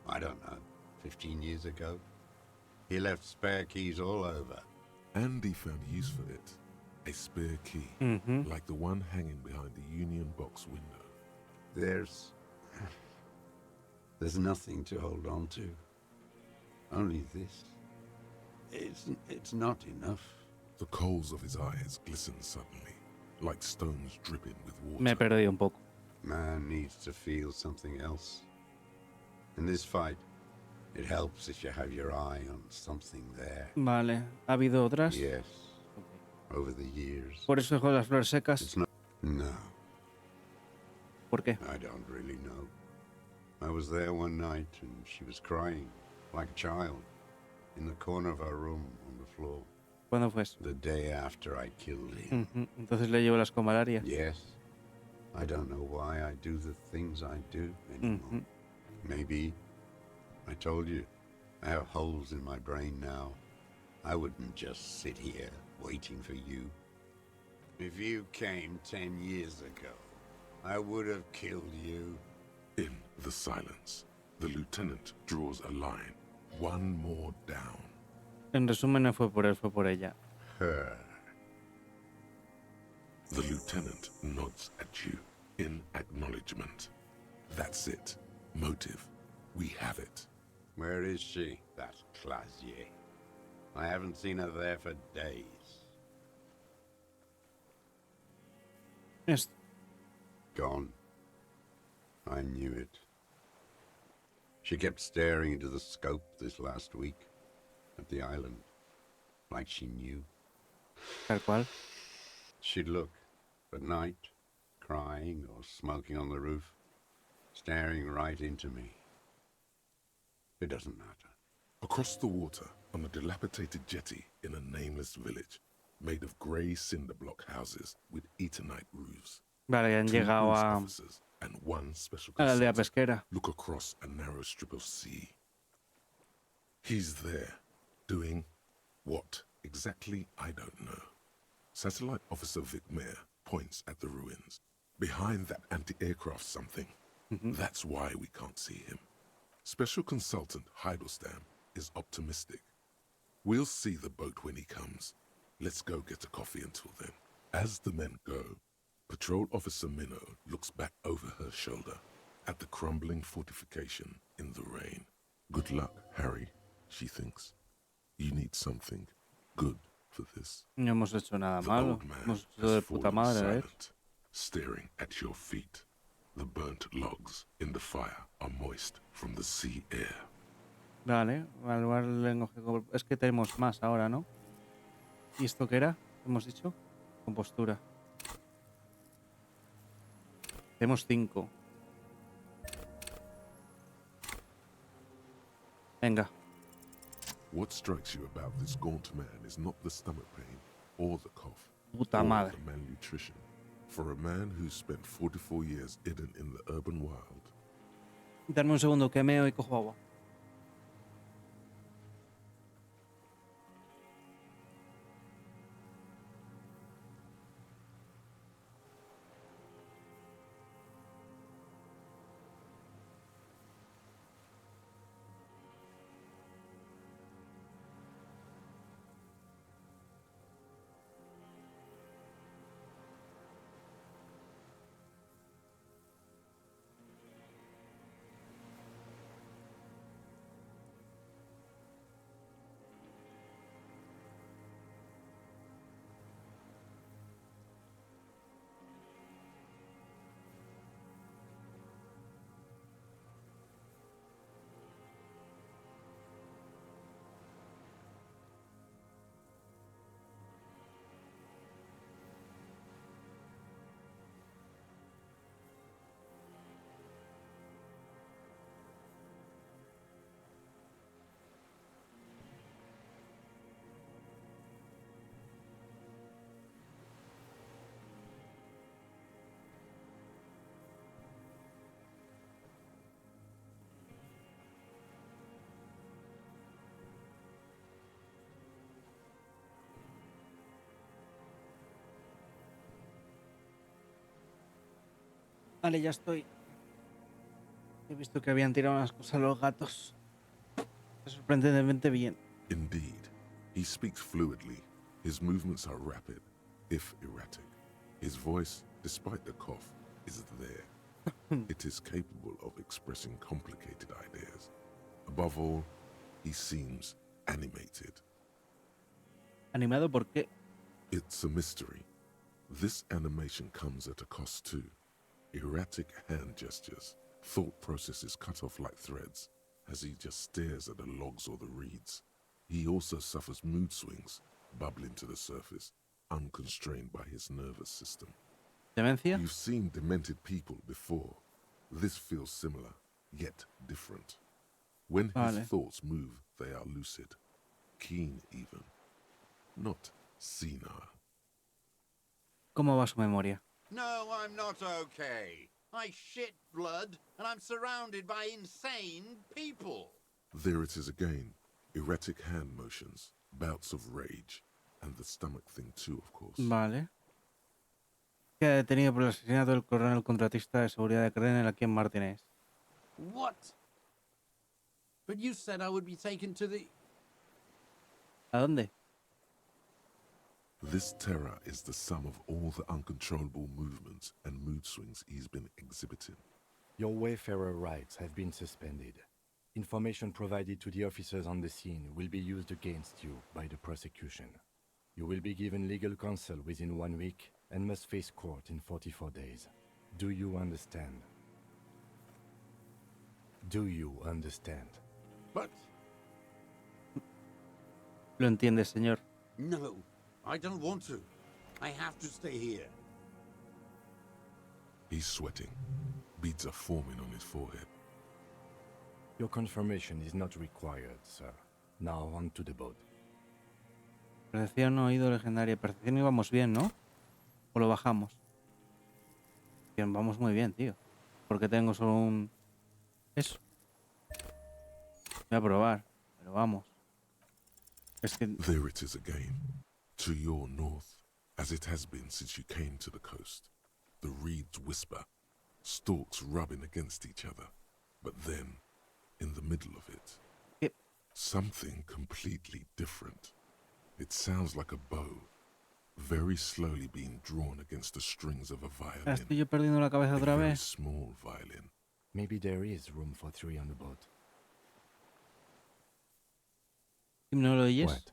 I don't know, 15 years ago. He left spare keys all over. Andy found use for it. A spare key, like the one hanging behind the Union box window. There's nothing to hold on to. Only this. It's not enough. The coals of his eyes glistened suddenly, like stones dripping with water. Me he perdido un poco. Man needs to feel something else. In this fight, it helps if you have your eye on something there. Vale. ¿Ha habido otras? Yes. Over the years. ¿Por eso con las flores secas? It's not. No. ¿Por qué? I don't really know. I was there one night and she was crying, like a child, in the corner of our room on the floor. ¿Cuándo fue eso? The day after I killed him. Entonces le llevo las comalarias. Yes. I don't know why I do the things I do anymore. Maybe, I told you, I have holes in my brain now. I wouldn't just sit here waiting for you. If you came 10 years ago, I would have killed you. In the silence, the lieutenant draws a line. One more down. En resumen, no fue por él, fue por ella. Her. The lieutenant nods at you in acknowledgement. That's it. Motive. We have it. Where is she, that Clasier? I haven't seen her there for days. Yes. Gone. I knew it. She kept staring into the scope this last week at the island, like she knew. Tal cual. She'd look at night, crying or smoking on the roof, staring right into me. It doesn't matter. Across the water, on a dilapidated jetty in a nameless village, made of grey cinder block houses with Eternite roofs. Vale, ya han Two llegado police a officers and one special la aldea consultant pesquera. look across a narrow strip of sea. He's there, doing what exactly, I don't know. Satellite Officer Vic Mayer points at the ruins. Behind that anti-aircraft something. That's why we can't see him. Special Consultant Heidelstein is optimistic. We'll see the boat when he comes. Let's go get a coffee until then. As the men go, Patrol Officer Minnow looks back over her shoulder at the crumbling fortification in the rain. Good luck, Harry, she thinks. You need something good for this. No hemos hecho nada The malo. old man Hemos hecho has de puta fallen madre, ¿eh? silent, staring at your feet. The burnt logs in the fire are moist from the sea air. Vale, evaluar el lenguaje. Es que tenemos más ahora, ¿no? ¿Y esto qué era? Hemos dicho. Compostura. Tenemos 5. Venga. What strikes you about this gaunt man is not the stomach pain or the cough Puta or madre. the malnutrition. For a man who's spent 44 years hidden in the urban wild, Darme un segundo que meo y cojo agua. Vale, ya estoy. He visto que habían tirado unas cosas a los gatos. Sorprendentemente bien. Indeed, he speaks fluidly. His movements are rapid, if erratic. His voice, despite the cough, is there. It is capable of expressing complicated ideas. Above all, he seems animated. ¿Animado por qué? It's a mystery. This animation comes at a cost too. Erratic hand gestures, thought processes cut off like threads, as he just stares at the logs or the reeds. He also suffers mood swings, bubbling to the surface, unconstrained by his nervous system. ¿Demencia? You've seen demented people before. This feels similar, yet different. When his thoughts move, they are lucid, keen even, not senile. ¿Cómo va su memoria? No, I'm not okay. I shit blood, and I'm surrounded by insane people. There it is again. Erratic hand motions, bouts of rage, and the stomach thing too, of course. Vale. Queda detenido por el asesinato del coronel contratista de seguridad de Krenel aquí en Martínez. What? But you said I would be taken to the... ¿A dónde? This terror is the sum of all the uncontrollable movements and mood swings he's been exhibiting. Your wayfarer rights have been suspended. Information provided to the officers on the scene will be used against you by the prosecution. You will be given legal counsel within 1 week and must face court in 44 days. Do you understand? Do you understand? But... Lo entiende, señor. No, I don't want to. I have to stay here. He's sweating. Beads are forming on his forehead. Your confirmation is not required, sir. Now on to the boat. Percepción, oído legendaria. Percepción íbamos bien, ¿no? ¿O lo bajamos? Bien, vamos muy bien, tío. Porque tengo solo un... Eso. Voy a probar, pero vamos. Es que... There it is again. To your north, as it has been since you came to the coast. The reeds whisper, stalks rubbing against each other. But then, in the middle of it, something completely different. It sounds like a bow, very slowly being drawn against the strings of a violin. Estoy yo perdiendo la cabeza otra very vez. Small violin. Maybe there is room for 3 on the boat. ¿No lo oyes? What?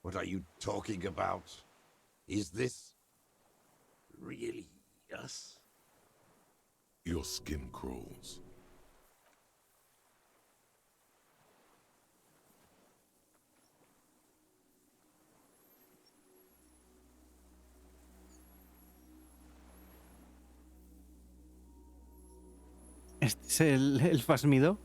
What are you talking about? Is this really us? Your skin crawls. ¿Este es el fasmido?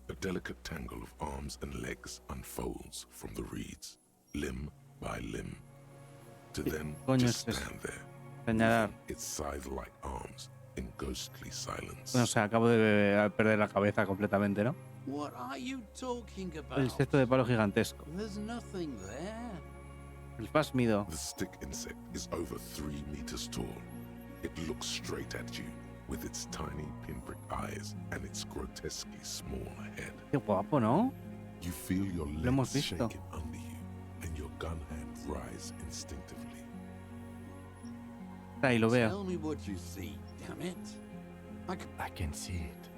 A delicate tangle of arms and legs unfolds from the reeds, limb by limb, to then just stand there, Señalar. its scythe-like arms in ghostly silence. No sé, acabo de perder la cabeza completamente, ¿no? What are you talking about? El insecto de palo gigantesco. There's nothing there. El fasmido. The stick insect is over 3 meters tall. It looks straight at you, with its tiny pinprick eyes and its grotesquely small head. Qué guapo, ¿no? You feel your Lo hemos legs visto. shaking under you, and your gun hand rise instinctively. Ahí lo veo. Tell me what you see, damn it. I can see it.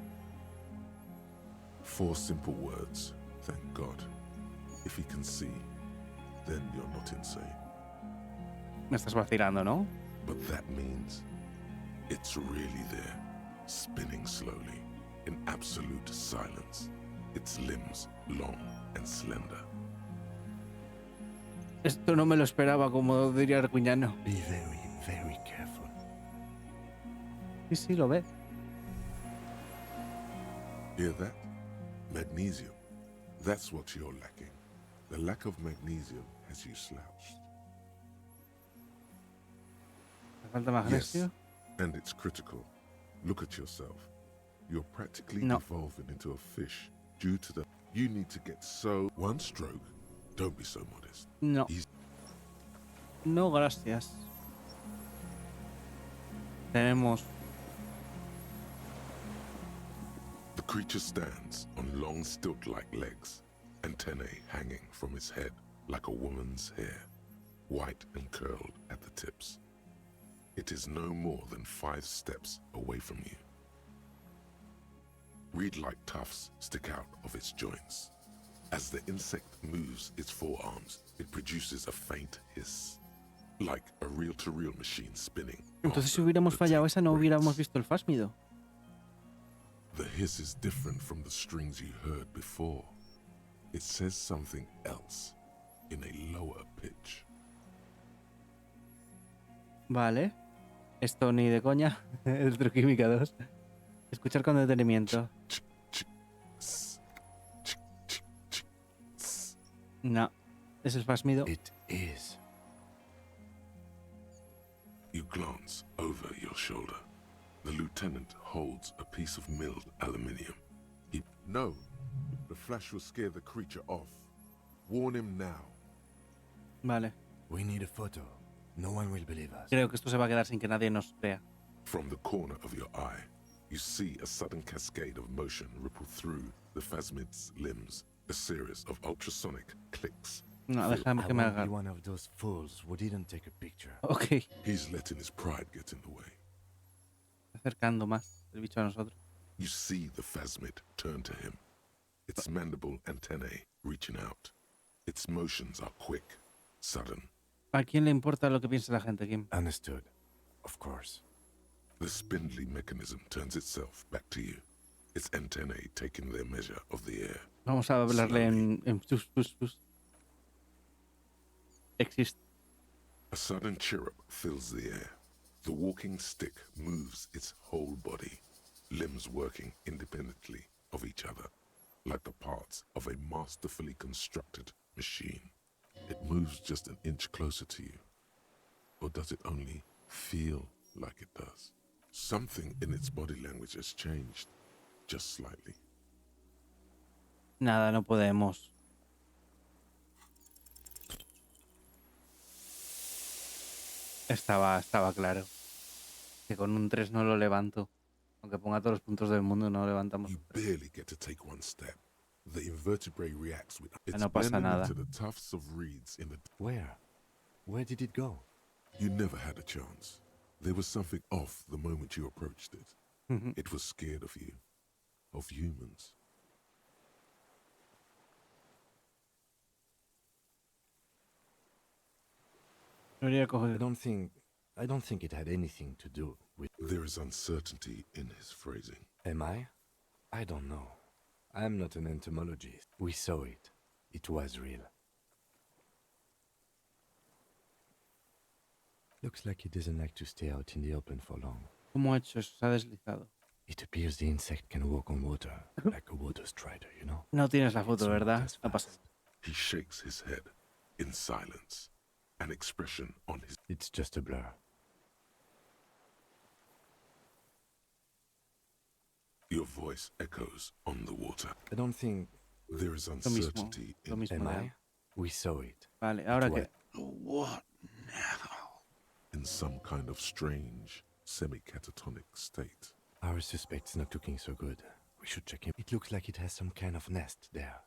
4 simple words, thank God. If he can see, then you're not insane. Me estás vacilando, ¿no? But that means it's really there, spinning slowly, in absolute silence, its limbs long and slender. Esto no me lo esperaba, como diría Arcuñano. Be very, very careful. Sí, sí, lo ve. Hear that? Magnesium. That's what you're lacking. The lack of magnesium has you slouched. ¿Me falta magnesio? Yes, and it's critical. Look at yourself. You're practically No. evolving into a fish due to the... You need to get so... One stroke, Don't be so modest. No. No, gracias. Tenemos. The creature stands on long stilt-like legs, antennae hanging from its head like a woman's hair, white and curled at the tips. It is no more than 5 steps away from you. Reed-like tufts stick out of its joints. As the insect moves its forearms, it produces a faint hiss, like a reel-to-reel machine spinning. Entonces, si hubiéramos fallado esa, no hubiéramos visto el fásmido. The hiss is different from the strings you heard before. It says something else, in a lower pitch. Vale. Esto ni de coña. Electroquímica 2. Escuchar con detenimiento. No. Es el fásmido. It is. You glance over your shoulder. The lieutenant holds a piece of milled aluminium. No. The flash will scare the creature off. Warn him now. Vale. We need a photo. No one will believe us. Creo que esto se va a quedar sin que nadie nos vea. From the corner of your eye, you see a sudden cascade of motion ripple through the phasmid's limbs. A series of ultrasonic clicks. No, déjame que me haga. One of those fools who didn't take a picture. Ok. He's letting his pride get in the way. Acercando más el bicho a nosotros. You see the phasmid turn to him, its mandible antennae reaching out. Its motions are quick, sudden. ¿A quién le importa lo que piense la gente, Kim? Understood. Of course. The spindly mechanism turns itself back to you, its antennae taking their measure of the air. Vamos a hablarle en pus. Exist. A sudden chirrup fills the air. The walking stick moves its whole body, limbs working independently of each other, like the parts of a masterfully constructed machine. It moves just an inch closer to you. Or does it only feel like it does? Something in its body language has changed, just slightly. Nada, no podemos. Estaba claro. Que con un 3 no lo levanto. Aunque ponga todos los puntos del mundo, no levantamos. You barely get to take one step. The invertebrate reacts with it's no pasa blending nada. into the tufts of reeds in the... Where? Where did it go? You never had a chance. There was something off the moment you approached it. It was scared of you. Of humans. I don't think it had anything to do with... There is uncertainty in his phrasing. Am I? I don't know. I'm not an entomologist. We saw it. It was real. Looks like he doesn't like to stay out in the open for long. ¿Cómo ha hecho eso? Se ha deslizado. It appears the insect can walk on water, like a water strider, you know? No tienes la foto, It's ¿verdad? not as No pasa. fast. He shakes his head in silence, an expression on his... It's just a blur. Your voice echoes on the water. I don't think... There is Lo mismo. uncertainty Lo in... mismo. Am de- I? We saw it. Vale, ¿ahora qué? What now? in some kind of strange, semi-catatonic state. Our suspect's not looking so good. We should check him. It looks like it has some kind of nest there.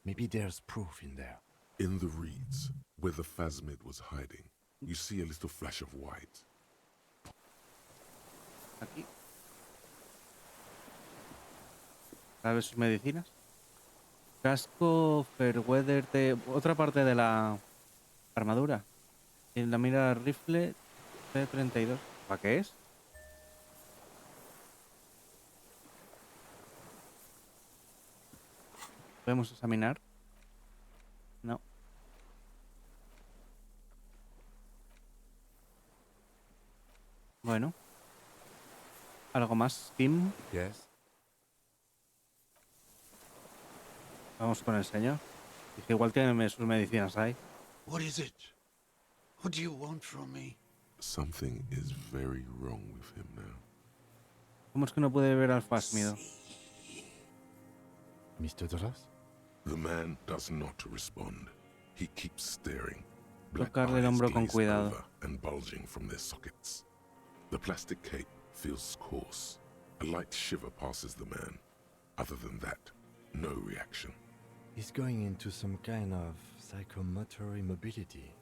Maybe there's proof in there. In the reeds, where the phasmid was hiding, you see a little flash of white. Aquí. ¿Sabes sus medicinas? Casco, Fairweather, otra parte de la armadura. En la mira rifle T-32. ¿Para qué es? ¿Podemos examinar? No. Bueno. ¿Algo más, Tim? Yes. Vamos con el señor. Dije, igual tiene sus medicinas ahí. What is it? What do you want from me? Something is very wrong with him now. ¿Cómo es que no puede ver al fásmido? Mr. Doras? The man does not respond. He keeps staring. Black Tocarle el eyes hombro con glaze cuidado. over and bulging from their sockets. The plastic cape feels coarse. A light shiver passes the man. Other than that, no reaction. He's going into some kind of psychomotor immobility.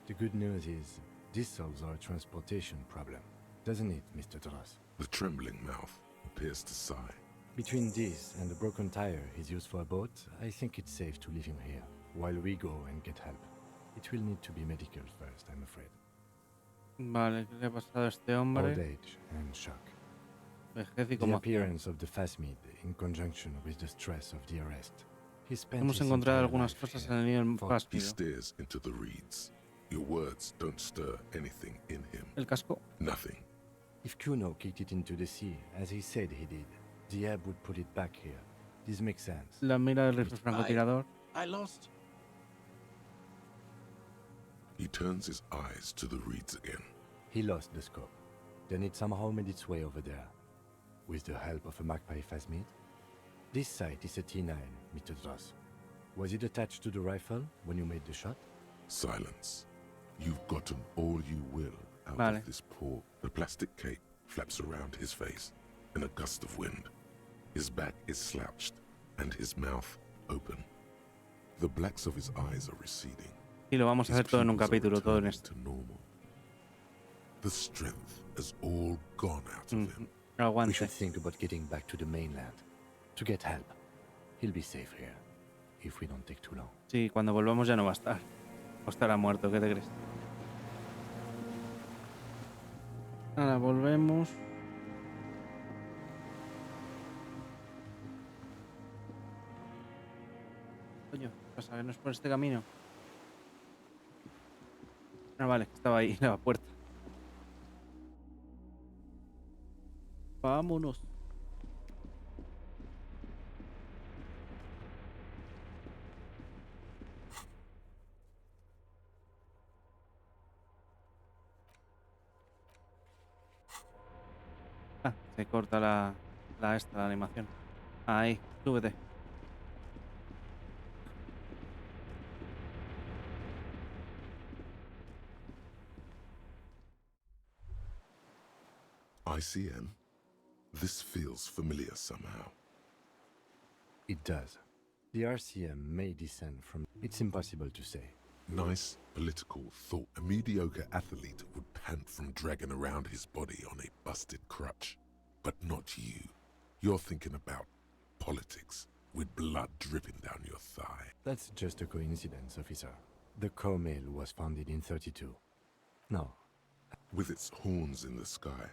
The good news is, this solves our transportation problem, doesn't it, Mr. Dross? The trembling mouth appears to sigh. Between this and the broken tire he's used for a boat, I think it's safe to leave him here, while we go and get help. It will need to be medical first, I'm afraid. Vale, ¿qué le ha pasado a este Old hombre? age and shock. Vejez y The como appearance of the Phasmid in conjunction with the stress of the arrest. He spent Hemos his encontrado entire algunas life cosas here. en el nido He Phasmid. stares into the reeds. Your words don't stir anything in him. El casco. Nothing. If Kuno kicked it into the sea, as he said he did, the ebb would put it back here. This makes sense. La mira del rifle francotirador. I lost. He turns his eyes to the reeds again. He lost the scope. Then it somehow made its way over there. With the help of a magpie Phasmid. This sight is a T9, Mr. Dross. Was it attached to the rifle when you made the shot? Silence. You've gotten all you will out Vale. of this poor. The plastic cape flaps around his face in a gust of wind. His back is slouched and his mouth open. The blacks of his eyes are receding. Y lo vamos a His hacer todo en un pupils are capítulo, todo en returning esto. to normal. The strength has all gone out of him. We Aguante. should think about getting back to the mainland. To get help. He'll be safe here. If we don't take too long. Sí, cuando volvamos ya no va a estar. O estará muerto, ¿qué te crees? Ahora volvemos. Coño, ¿qué pasa? ¿Que no es por este camino? Ah, vale, estaba ahí la puerta. Vámonos. Ah, se corta la animación. Ahí, súbete. ICM? This feels familiar somehow. It does. The RCM may descend from... It's impossible to say. Nice, political thought. A mediocre athlete would pant from dragging around his body on a busted crutch. But not you. You're thinking about politics, with blood dripping down your thigh. That's just a coincidence, officer. The co-mail was founded in 32. No. With its horns in the sky.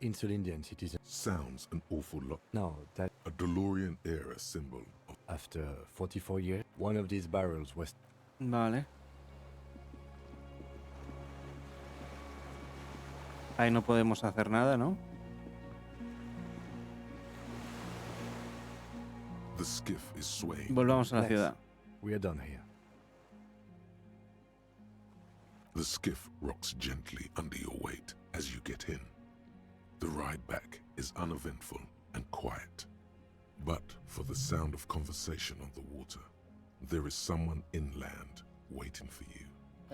Insulindian citizen. Sounds an awful lot. No, that... A DeLorean era symbol of... After 44 years, one of these barrels was... Vale. Ahí no podemos hacer nada, ¿no? The skiff is swaying. Volvamos a la Next. ciudad. We are done here. The skiff rocks gently under your weight as you get in. The ride back is uneventful and quiet. But for the sound of conversation on the water, there is someone inland waiting for you.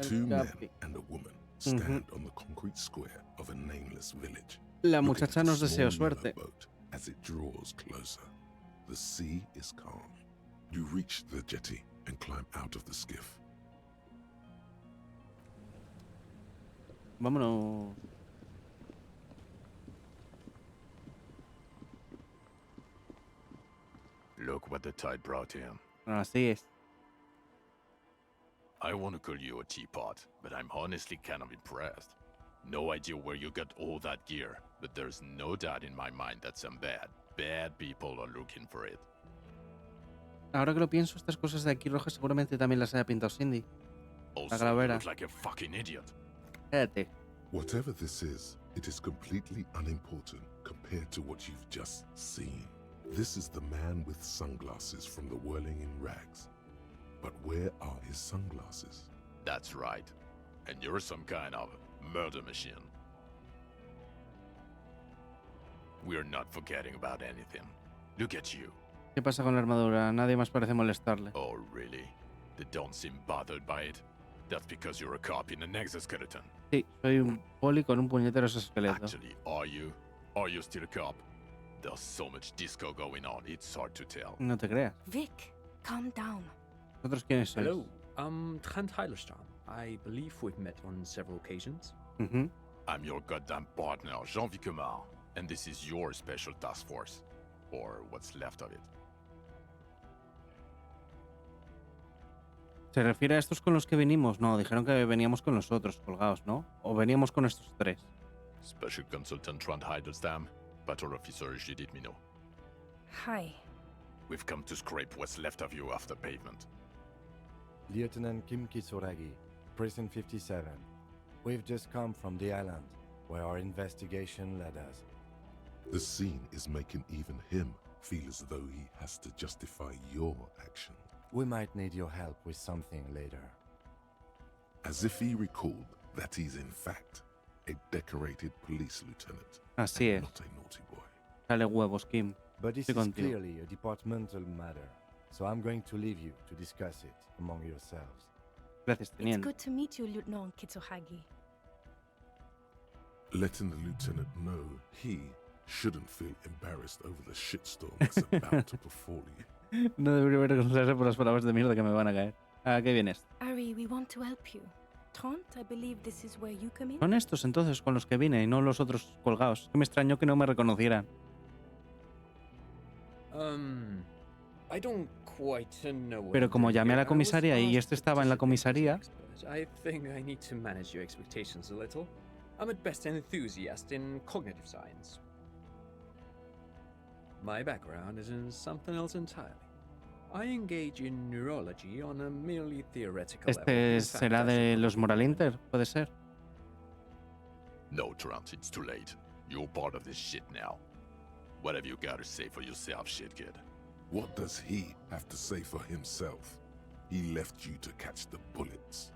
Two men and a woman stand on the concrete square of a nameless village. La looking muchacha at the nos deseó small suerte. yellow boat as it draws closer. The sea is calm. You reach the jetty and climb out of the skiff. Vámonos. Look what the tide brought him. Así es. I want to call you a teapot, but I'm honestly kind of impressed. No idea where you got all that gear, but there's no doubt in my mind that some bad people are looking for it. Ahora que lo pienso, estas cosas de aquí rojas seguramente también las haya pintado Cindy. La Also, you calavera. look like a fucking idiot. Cállate. Whatever this is, it is completely unimportant compared to what you've just seen. This is the man with sunglasses from the whirling in rags. But where are his sunglasses? That's right. And you're some kind of murder machine. We're not forgetting about anything. Look at you. ¿Qué pasa con la armadura? Nadie más parece molestarle. Oh, really? They don't seem bothered by it. That's because you're a cop in an exoskeleton. Sí, soy un poli con un puñetero esqueleto. Actually, are you? Are you still a cop? There's so much disco going on, it's hard to tell. No te creas. Vic, calm down. ¿Vosotros quiénes sois? Hello, I'm Trent Heilerstam. I believe we've met on several occasions. I'm your goddamn partner, Jean-Vic Hemos, and this is your special task force. Or what's left of it. ¿Se refiere a estos con los que vinimos? No, dijeron que veníamos con los otros colgados, ¿no? O veníamos con estos tres. Special Consultant Trent Heilerstam, Patrol Officer Judith Minot. Hi. We've come to scrape what's left of you off the pavement. Lieutenant Kim Kisuragi, Prison 57. We've just come from the island, where our investigation led us. The scene is making even him feel as though he has to justify your action. We might need your help with something later. As if he recalled that he's in fact a decorated police lieutenant. Así es. Not a naughty boy. Dale huevos, Kim. But this Estoy is contigo. clearly a departmental matter, so I'm going to leave you to discuss it among yourselves. Gracias, It's teniente. good to meet you, Lieutenant Kitsuhagi. Letting the lieutenant know he shouldn't feel embarrassed over the shitstorm that's about to befall you. No debería avergonzarse por las palabras de mierda que me van a caer. ¿A qué vienes? Ari, we want to help you. Trent, I believe this is where you come in. Son estos entonces con los que vine y no los otros colgados. Que me extrañó que no me reconocieran. I don't quite know what Pero I'm como doing llamé a here. la comisaría I y was este asked estaba en la to participate comisaría, as an expert. I think I need to manage your expectations a little. I'm at best an enthusiast in cognitive science. My background is in something else entirely. I engage in neurology on a merely theoretical level. este In fact, será I de should los Moralinter, puede ser. No, Trent, it's too late. You're part of this shit now. What have you got to say for yourself, shit kid? What does he have to say for himself? He left you to catch the bullets.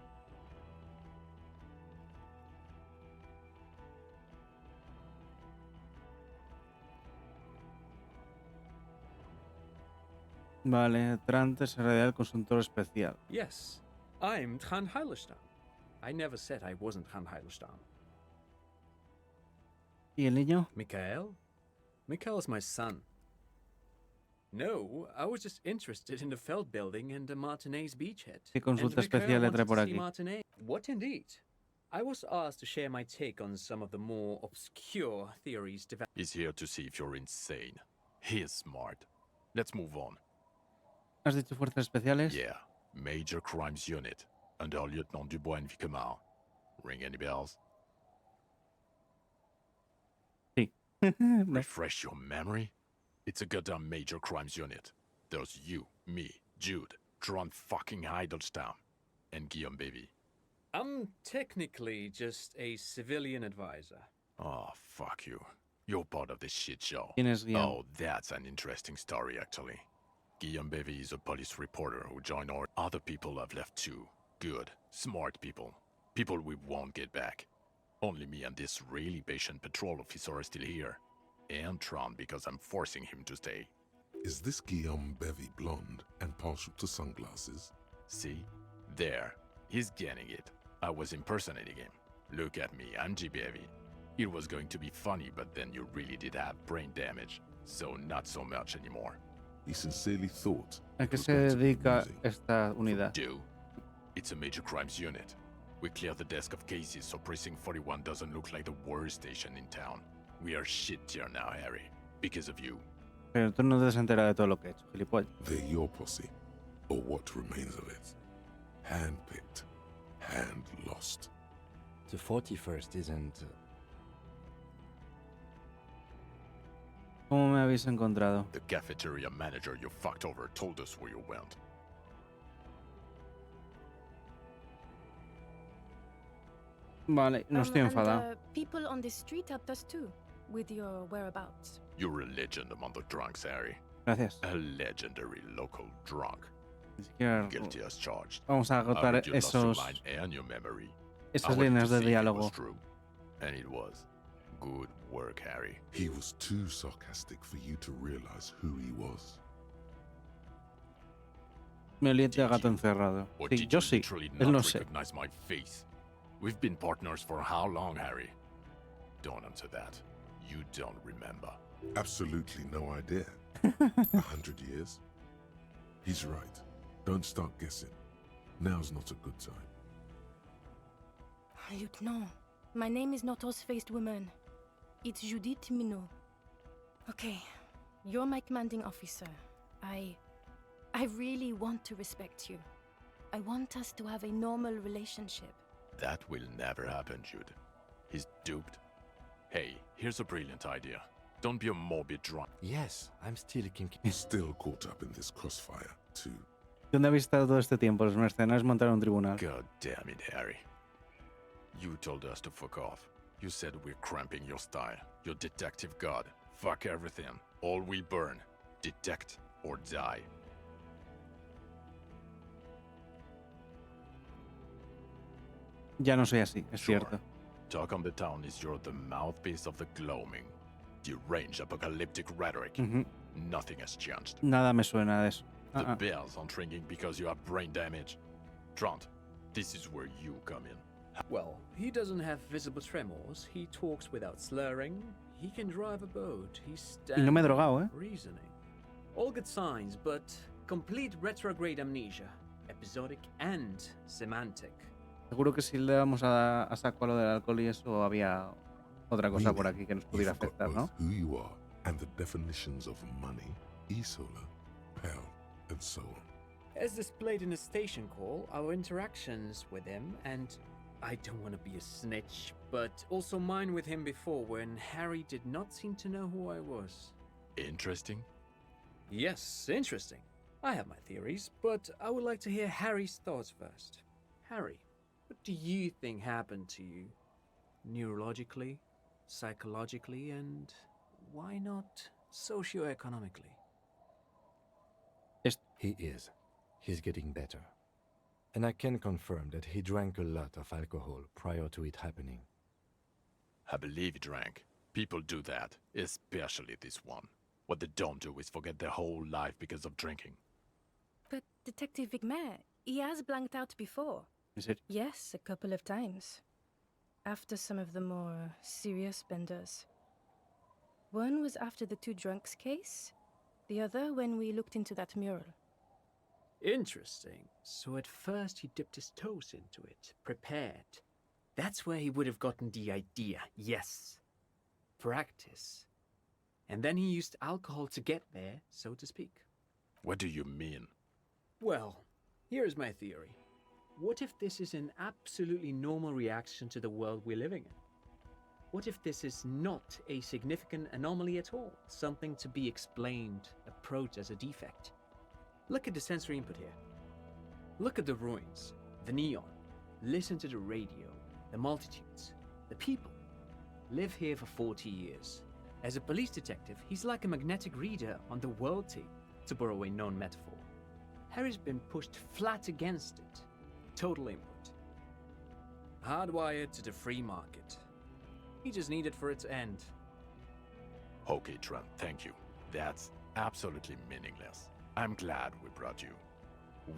Vale, Trant es en realidad el consultor especial. Yes, I'm Trent Heilerstam. I never said I wasn't Trent Heilerstam. ¿Y el niño? Mikhail? Mikhail is my son. No, I was just interested in the Feld building and the Martinez beachhead. ¿Qué consulta And Mikhail especial le trae wanted por to see aquí? Martinez. What indeed? I was asked to share my take on some of the more obscure theories developed. He's here to see if you're insane. He is smart. Let's move on. ¿Has dicho fuerzas especiales? Yeah, Major Crimes Unit, under Lieutenant Du Bois and Vic Hemos. Ring any bells? Sí. Refresh your memory? It's a goddamn Major Crimes Unit. There's you, me, Jude, Trent fucking Heidelstown, and Guillaume Baby. I'm technically just a civilian advisor. Oh, fuck you. You're part of this shit show. ¿Quién es Guillaume? Oh, that's an interesting story, actually. Guillaume Bevy is a police reporter who joined our other people have left too. Good, smart people. People we won't get back. Only me and this really patient patrol officer are still here. And Tron because I'm forcing him to stay. Is this Guillaume Bevy blonde and partial to sunglasses? See? There. He's getting it. I was impersonating him. Look at me, I'm G. Bevy. It was going to be funny, but then you really did have brain damage. So not so much anymore. He sincerely thought. ¿A qué se dedica esta unidad? Do? It's a major crimes unit. We clear the desk of cases so Precinct 41 doesn't look like the worst station in town. We are shit tier now, Harry. Because of you. Pero tú no te has enterado de todo lo que he hecho, gilipollas. They're your posse, or what remains of it. Hand-picked, hand-lost. The 41st isn't... ¿Cómo me habéis encontrado? The cafeteria manager you fucked over told us where you went. Vale, no estoy enfadado. And, people on the street helped us too, with your whereabouts. You're a legend among the drunks, Harry. Gracias. A legendary local drunk. Ni siquiera Guilty as charged. vamos a I agotar heard you lost your esos, mind and your memory. esas I wanted líneas to de see if it diálogo. was true. And it was. Good work, Harry. He was too sarcastic for you to realize who he was. Me oliente a gato encerrado. Or Sí, did yo you sí. literally Él no not sé. recognize my face? We've been partners for how long, Harry? Don't answer that. You don't remember. Absolutely no idea. 100 years? He's right. Don't start guessing. Now's not a good time. Lieutenant, my name is not Horse-Faced Woman. It's Judith Minot. Okay, you're my commanding officer. I really want to respect you. I want us to have a normal relationship. That will never happen, Jude. He's duped. Hey, here's a brilliant idea. Don't be a morbid drunk. Yes, I'm still kinky. He's still caught up in this crossfire, too. ¿Dónde habéis estado todo este tiempo? Los mercenarios montaron un tribunal. God damn it, Harry. You told us to fuck off. You said we're cramping your style. Your detective god. Fuck everything. All we burn. Detect or die. Ya no soy así, es Sure. cierto. Talk on the town is you're the mouthpiece of the gloaming. Deranged apocalyptic rhetoric. Ujú. Nothing has changed. Nada me suena de eso. The bells aren't ringing because you have brain damage. Trant, this is where you come in. Well, he doesn't have visible tremors, he talks without slurring, he can drive a boat, he's Y no me he drogado, reasoning. All good signs, but complete retrograde amnesia, episodic and semantic. Seguro que si le damos a saco a lo del alcohol y eso, había otra cosa por Meaning, aquí que nos pudiera you forgot afectar, ¿no? both who you are and the definitions of money, e-solar, pound, and so on. As displayed in the station call, our interactions with him, and I don't want to be a snitch, but also mine with him before when Harry did not seem to know who I was. Interesting? Yes, interesting. I have my theories, but I would like to hear Harry's thoughts first. Harry, what do you think happened to you? Neurologically, psychologically, and why not socioeconomically? He is. He's getting better. And I can confirm that he drank a lot of alcohol prior to it happening. I believe he drank. People do that, especially this one. What they don't do is forget their whole life because of drinking. But Detective Vigmer, he has blanked out before. Is it? Yes, a couple of times. After some of the more serious benders. One was after the two drunks case, the other when we looked into that mural. Interesting. So at first he dipped his toes into it, prepared. That's where he would have gotten the idea, yes. Practice. And then he used alcohol to get there, so to speak. What do you mean? Well, here's my theory. What if this is an absolutely normal reaction to the world we're living in? What if this is not a significant anomaly at all? Something to be explained, approached as a defect? Look at the sensory input here. Look at the ruins, the neon. Listen to the radio, the multitudes, the people. Live here for 40 years. As a police detective, he's like a magnetic reader on the world tape, to borrow a known metaphor. Harry's been pushed flat against it. Total input. Hardwired to the free market. He just needed for it to end. Okay, Trent, thank you. That's absolutely meaningless. I'm glad we brought you.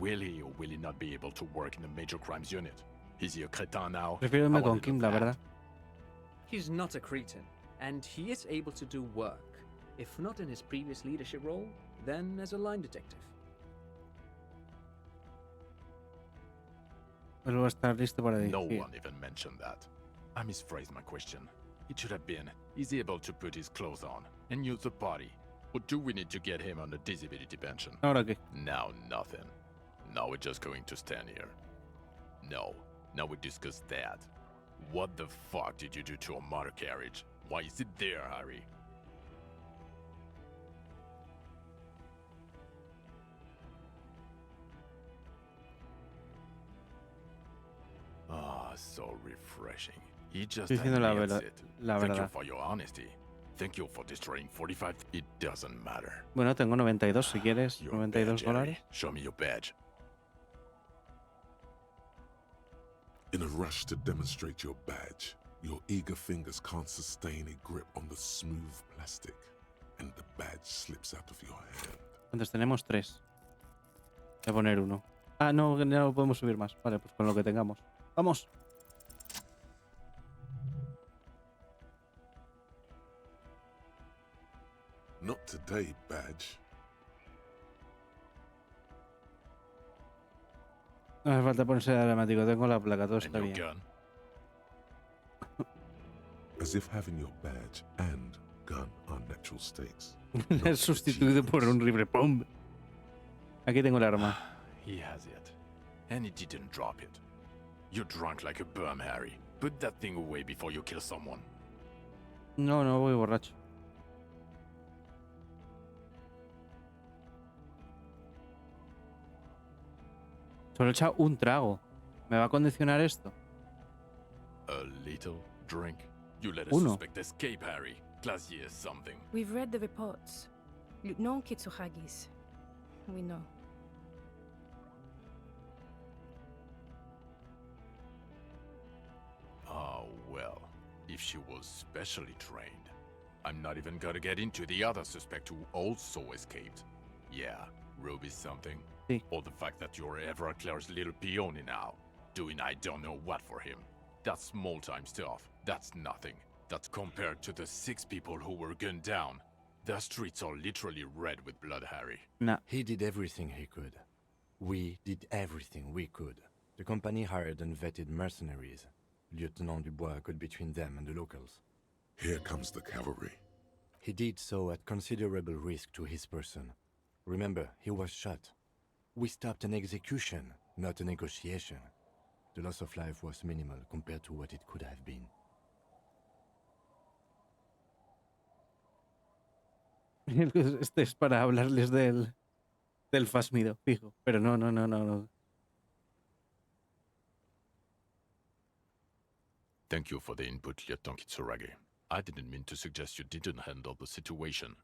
Will he or will he not be able to work in the major crimes unit? Is he a cretin now? Prefiero irme How con will Kim, he la look verdad. He's not a cretin, and he is able to do work. If not in his previous leadership role, then as a line detective. Vuelvo a estar listo para No dirigir. one even mentioned that. I misphrased my question. It should have been, is he able to put his clothes on and use the body? Or do we need to get him on a disability pension? ¿Ahora qué? Now nothing. Now we're just going to stand here. No, now we discuss that. What the fuck did you do to a motor carriage? Why is it there, Harry? Ah, so refreshing. He just Estoy diciendo la admits verdad. it. La Thank you verdad. for your honesty. Thank you for destroying 45. It doesn't matter. Bueno, tengo 92 si quieres. Your 92 badge, Harry. dólares. Show me your badge. In a rush to demonstrate your badge, your eager fingers can't sustain a grip on the smooth plastic, and the badge slips out of your hand. Entonces tenemos 3. Voy a poner 1. Ah, no, que no podemos subir más. Vale, pues con lo que tengamos. ¡Vamos! Not today, Badge. No hace falta ponerse dramático. Tengo la placa, todo está bien. As if having your badge and gun are natural states. Le he sustituido por un rifle. ¡Pum! Aquí tengo el arma. He has it. And he didn't drop it. You're drunk like a bum, Harry. Put that thing away before you kill someone. No, no voy borracho. Solo he echado un trago. ¿Me va a condicionar esto? A little drink. You let a Uno. suspect escape, Harry. Glacier is something. We've read the reports. Lieutenant Kitsuhagis. We know. Oh, well. If she was specially trained. I'm not even gonna get into the other suspect who also escaped. Yeah, Ruby's something. Sí. Or the fact that you're Everard Clare's little peony now. Doing I don't know what for him. That's small-time stuff. That's nothing. That's compared to the 6 people who were gunned down. The streets are literally red with blood, Harry. Nah. He did everything he could. We did everything we could. The company hired and vetted mercenaries. Lieutenant Du Bois got between them and the locals. Here comes the cavalry. He did so at considerable risk to his person. Remember, he was shot. We stopped an execution, not a negotiation. The loss of life was minimal compared to what it could have been. Este es para hablarles del fasmido, fijo. Pero no. Thank you for the input, Lieutenant Kitsuragi. I didn't mean to suggest you didn't handle the situation.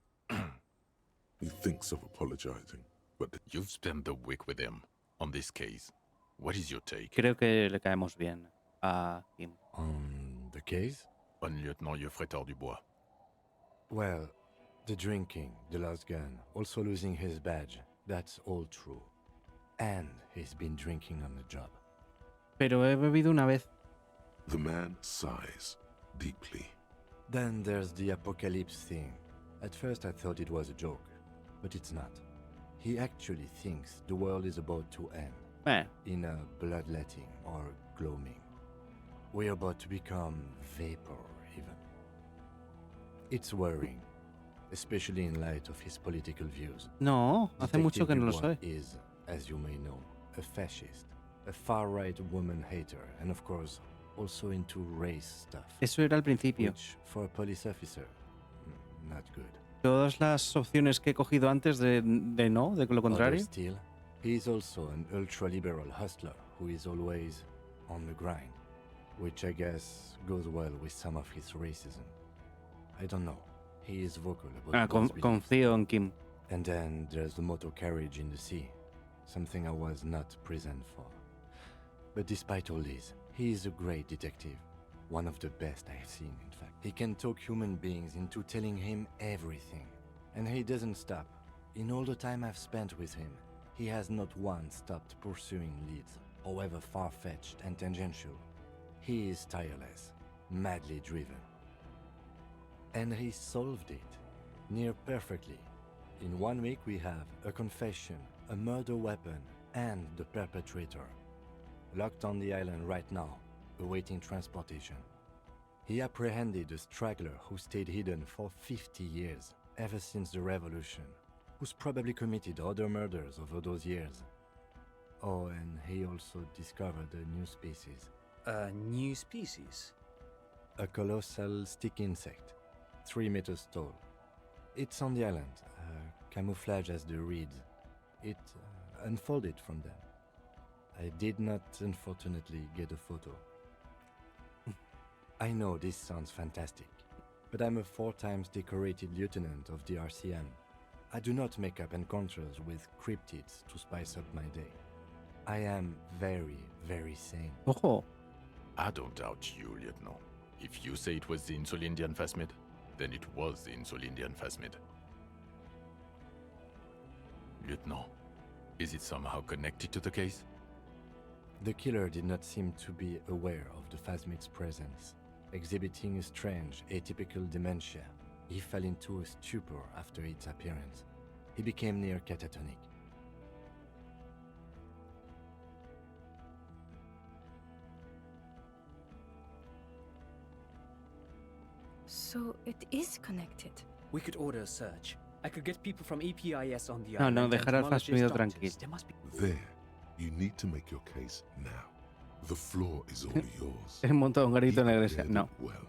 He thinks of apologizing, but You've spent the week with him on this case. What is your take? Creo que le caemos bien a Kim. On the case? On Lieutenant Jefreitors Du Bois. Well, the drinking, the lost gun, also losing his badge, that's all true. And he's been drinking on the job. Pero he bebido una vez. the man sighs deeply. Then there's the apocalypse thing. At first I thought it was a joke, but it's not. He actually thinks the world is about to end. In a bloodletting or gloaming. We're about to become vapor, even. It's worrying, especially in light of his political views. No, hace mucho que no lo Detective soy. Du Bois is, as you may know, a fascist, a far-right woman hater, and of course, also into race stuff. Eso era al principio. Which, for a police officer, not good. Todas las opciones que he cogido antes de no, de lo contrario. Still, he is also an ultra-liberal hustler who is always on the grind, which I guess goes well with some of his racism. I don't know. He is vocal about one's beliefs. Confío en Kim. And then there's the motor carriage in the sea, something I was not present for. But despite all this, he is a great detective. One of the best I've seen, in fact. He can talk human beings into telling him everything. And he doesn't stop. In all the time I've spent with him, he has not once stopped pursuing leads, however far-fetched and tangential. He is tireless, madly driven. And he solved it, near perfectly. In 1 week we have a confession, a murder weapon, and the perpetrator. Locked on the island right now, awaiting transportation. He apprehended a straggler who stayed hidden for 50 years, ever since the revolution, who's probably committed other murders over those years. Oh, and he also discovered a new species. A new species? A colossal stick insect, 3 meters tall. It's on the island, camouflage as the reeds. It unfolded from them. I did not, unfortunately, get a photo. I know this sounds fantastic, but I'm a 4 times decorated lieutenant of the RCM. I do not make up encounters with cryptids to spice up my day. I am very, very sane. Ojo. I don't doubt you, Lieutenant. If you say it was the Insulindian phasmid, then it was the Insulindian phasmid. Lieutenant, Is it somehow connected to the case? The killer did not seem to be aware of the phasmid's presence. Exhibiting a strange, atypical dementia, he fell into a stupor after its appearance. He became near catatonic. So it is connected. We could order a search. I could get people from EPIS on the No, island. dejar al Phasmido tranquilo. There, you need to make your case now. The floor is all yours. Es un montón grito en la iglesia. Prepared No. it well.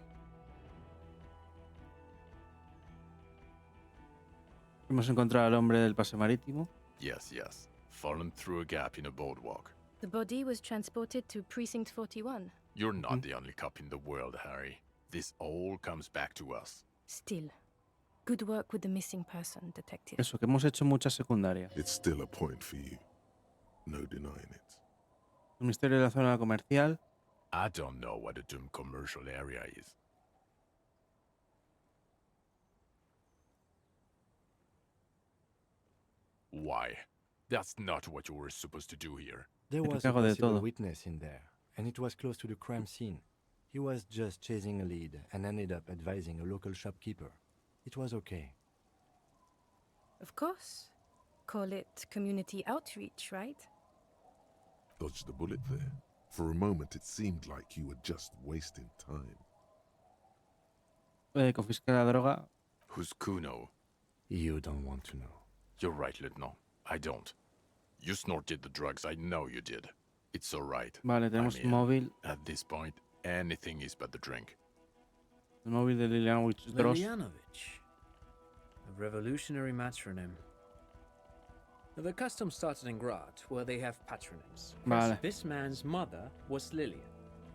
Hemos encontrado al hombre del pase marítimo. Yes, yes. Fallen through a gap in a boardwalk. The body was transported to Precinct 41. You're not the only cop in the world, Harry. This all comes back to us. Still, good work with the missing person, detective. Eso, que hemos hecho muchas secundarias. It's still a point for you. No denying it. El misterio de la zona comercial. I don't know what a doomed commercial area is. Why? That's not what you were supposed to do here. There was a possible witness in there, and it was close to the crime scene. He was just chasing a lead and ended up advising a local shopkeeper. It was okay. Of course. Call it community outreach, right? Dodged the bullet there. For a moment, it seemed like you were just wasting time. Confiscar la droga. Who's Kuno? You don't want to know. You're right, Lieutenant. I don't. You snorted the drugs, I know you did. It's alright. Vale, tenemos un móvil. At this point, anything is but the drink. El móvil de Lilianovich Dross. Lilianovich. A revolutionary matronym. The custom started in Graz, where they have patronyms. Vale. This man's mother was Lilian.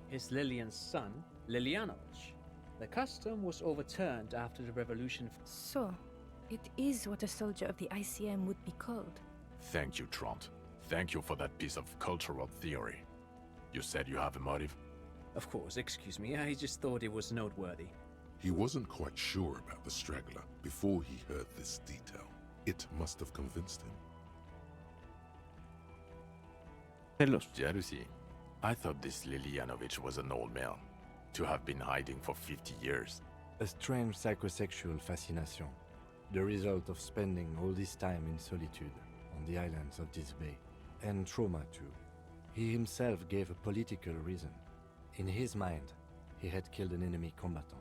His Lilian's son, Lilianovich. The custom was overturned after the revolution. So, it is what a soldier of the ICM would be called. Thank you, Trant. Thank you for that piece of cultural theory. You said you have a motive? Of course, excuse me, I just thought it was noteworthy. He wasn't quite sure about the straggler before he heard this detail. It must have convinced him. Celos. Jealousy. I thought this Lilianovich was an old man, to have been hiding for 50 years. A strange psychosexual fascination, the result of spending all this time in solitude on the islands of this bay. And trauma too. He himself gave a political reason. In his mind, he had killed an enemy combatant.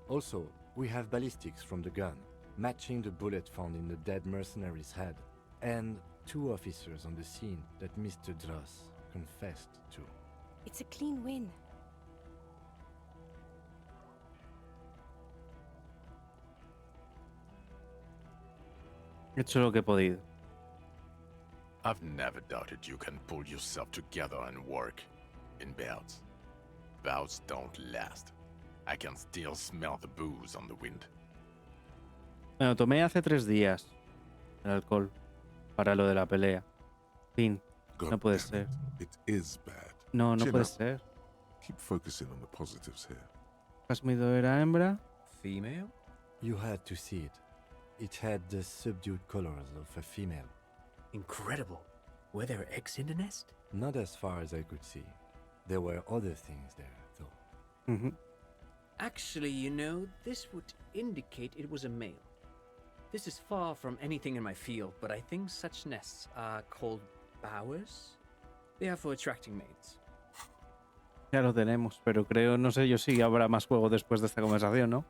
Also, we have ballistics from the gun, matching the bullet found in the dead mercenary's head, and 2 officers on the scene that Mr. Dross confessed to. It's a clean win. He hecho lo que he podido. I've never doubted you can pull yourself together and work in bouts. Bouts don't last. I can still smell the booze on the wind. Me lo tomé hace 3 días. El alcohol. Para lo de la pelea. Fin. No puede ser. It is bad. No, no Chill puede out. ser. Keep focusing on the positives here. Phasmido era hembra. Female? You had to see it. It had the subdued colors of a female. Incredible. Were there eggs in the nest? Not as far as I could see. There were other things there, though. Mm-hmm. Actually, you know, this would indicate it was a male. This is far from anything in my field, but I think such nests are called bowers. They are for attracting mates. Ya lo tenemos, pero creo, no sé yo si habrá más juego después de esta conversación, ¿no?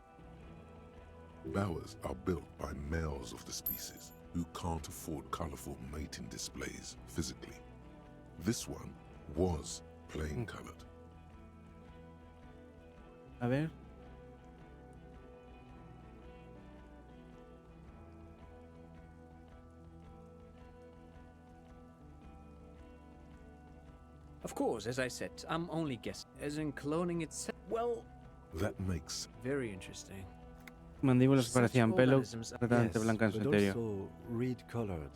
Bowers are built by males of the species who can't afford colorful mating displays physically. This one was plain colored. A ver. Of course, as I said, I'm only guessing. As in cloning itself. Well, that makes very interesting. Mandíbulas parecían pelo, organisms- completamente blanca en su but interior. also red-colored,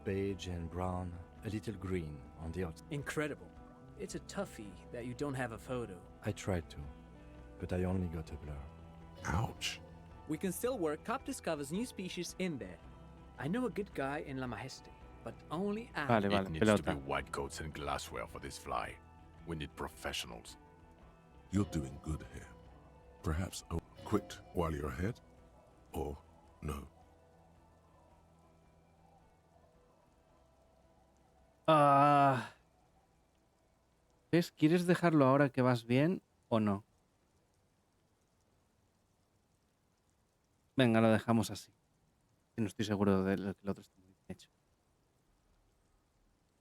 beige and brown, a little green on the outside. Incredible. It's a toughie that you don't have a photo. I tried to, but I only got a blur. Ouch. We can still work. Cop discovers new species in there. I know a good guy in La Majeste. but only at Vale, It vale, needs to be pelota. white coats and glassware for this fly. We need professionals. You're doing good here. Perhaps quit while you're ahead? Or no? ¿Ves? ¿Quieres dejarlo ahora que vas bien o no? Venga, lo dejamos así. Que no estoy seguro de lo que el otro está muy bien hecho.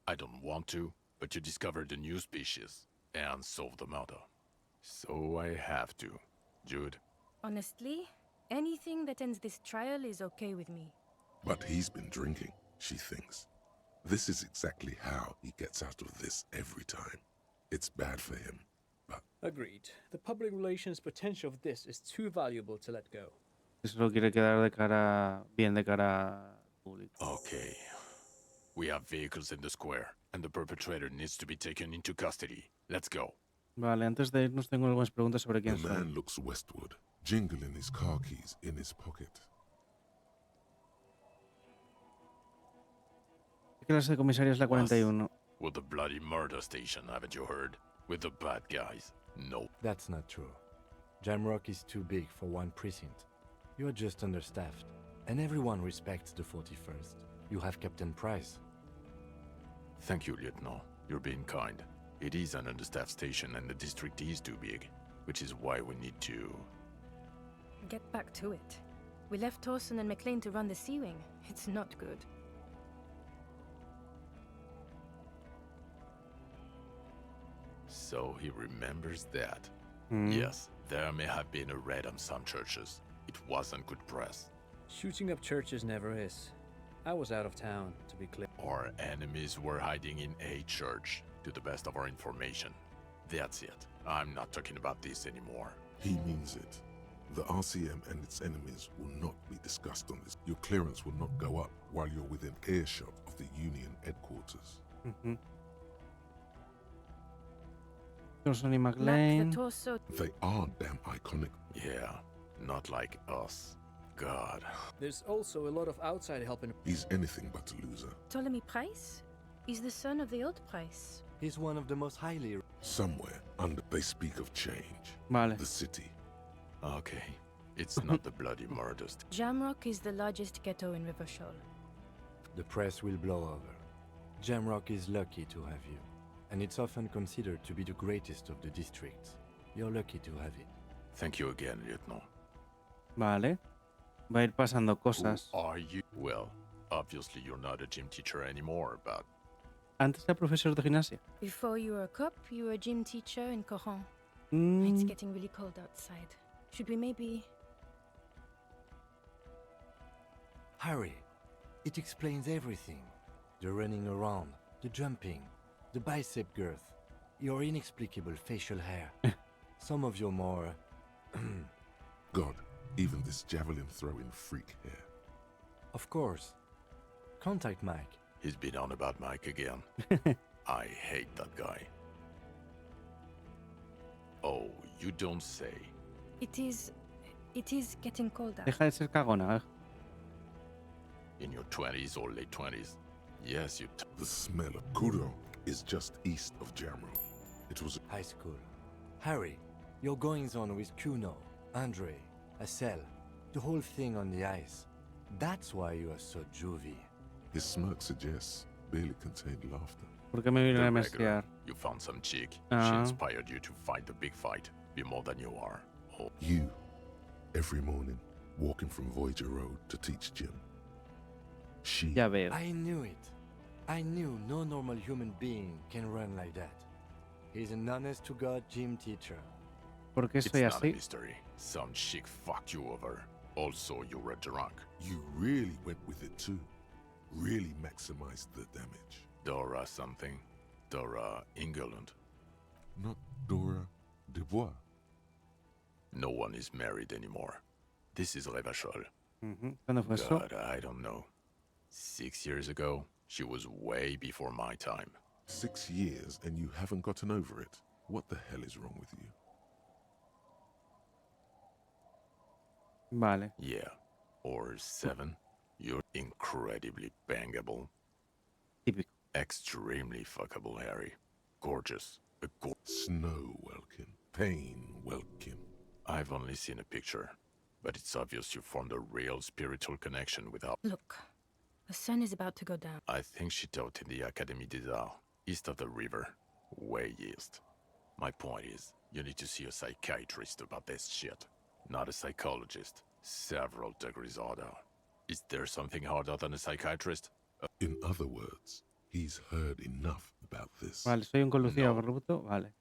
I don't want to, but you discovered a new species and solved the murder. So I have to. Jude, Honestly, anything that ends this trial is okay with me. But he's been drinking, she thinks. This is exactly how he gets out of this every time. It's bad for him, but... Agreed. The public relations potential of this is too valuable to let go. Eso lo quiere quedar de cara... bien de cara al público. okay. We have vehicles in the square, and the perpetrator needs to be taken into custody. Let's go. Vale, antes de irnos tengo algunas preguntas sobre The quién soy. man looks westward, jingling his car keys in his pocket. ¿Qué clase de comisaría es la 41? With the bloody murder station, haven't you heard? With the bad guys. No. That's not true. Jamrock is too big for one precinct. You're just understaffed, and everyone respects the 41st. You have Captain Price. Thank you, Lieutenant. You're being kind. It is an understaffed station and the district is too big, which is why we need to... Get back to it. We left Torson and McLean to run the Sea Wing. It's not good. So he remembers that. Mm. Yes, there may have been a raid on some churches. It wasn't good press. Shooting up churches never is. I was out of town, to be clear. Our enemies were hiding in a church, to the best of our information. That's it. I'm not talking about this anymore. He means it. The RCM and its enemies will not be discussed on this. Your clearance will not go up while you're within earshot of the Union headquarters. Ujú. Johnson y Mark the McLean. torso. They are damn iconic. Yeah, not like us. God. There's also a lot of outside help in... He's anything but a loser. Ptolemy Price? He's the son of the old Price. He's one of the most highly... Somewhere under they speak of change. Vale. The city. Okay, it's not the bloody murders. Jamrock is the largest ghetto in Rivershoal. The press will blow over. Jamrock is lucky to have you, and it's often considered to be the greatest of the districts. You're lucky to have it. Thank you again, Lieutenant. Vale. Va a ir pasando cosas. Who are you? Well, obviously you're not a gym teacher anymore, but... Antes era profesor de gimnasia. Before you were a cop, you were a gym teacher in Coron. It's Mm. getting really cold outside. Should we maybe... Harry, it explains everything. The running around, the jumping, the bicep girth, your inexplicable facial hair. Some of your more... God, even this javelin throwing freak here. Of course. Contact Mike. He's been on about Mike again. I hate that guy. Oh, you don't say. It is getting colder. Deja de ser cagona. In your 20s or late 20s. Yes, you... The smell of Kuro is just east of Jamrock. It was High school. Harry, your goings-on with Kuno, Andre, Assel, the whole thing on the ice. That's why you are so juvie. His smirk suggests barely contained laughter. ¿Por qué me viene The a regular. mezclar? You found some chick. She Ah. inspired you to fight the big fight. Be more than you are. Oh, You, every morning, walking from Voyager Road to teach gym. She... Ya veo. I knew it. I knew no normal human being can run like that. He's an honest-to-God gym teacher. ¿Por qué it's soy not a así? mystery. Some chick fucked you over. Also, you were drunk. You really went with it too. Really maximized the damage. Dora something. Dora England. Not Dora Du Bois. No one is married anymore. This is Revachol. Ujú. ¿Cuándo fue eso? God, I don't know. 6 years ago, she was way before my time. 6 years and you haven't gotten over it. What the hell is wrong with you? Vale. Yeah. Or 7. You're incredibly bangable. Típico. Extremely fuckable, Harry. Gorgeous. Snow welkin. Pain welkin. I've only seen a picture, but it's obvious you formed a real spiritual connection with her. Look, the sun is about to go down. I think she taught in the Académie des Arts, east of the river. Way east. My point is, you need to see a psychiatrist about this shit. Not a psychologist. Several degrees harder. Is there something harder than a psychiatrist? In other words, he's heard enough about this. Vale, soy un conducido corrupto. Vale.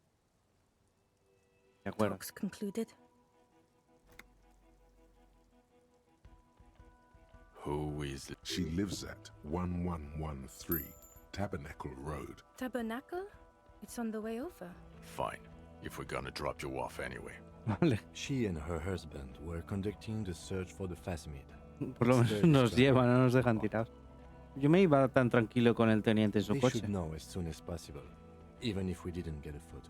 De acuerdo. Talks concluded. Who is... She lives at 1113 Tabernacle Road. Tabernacle? It's on the way over. Fine, if we're gonna drop you off anyway. Vale. She and her husband were conducting the search for the Phasmid. Por lo menos nos llevan, no nos dejan tirados. Yo me iba tan tranquilo con el teniente en su They coche. should know as soon as possible, even if we didn't get a photo.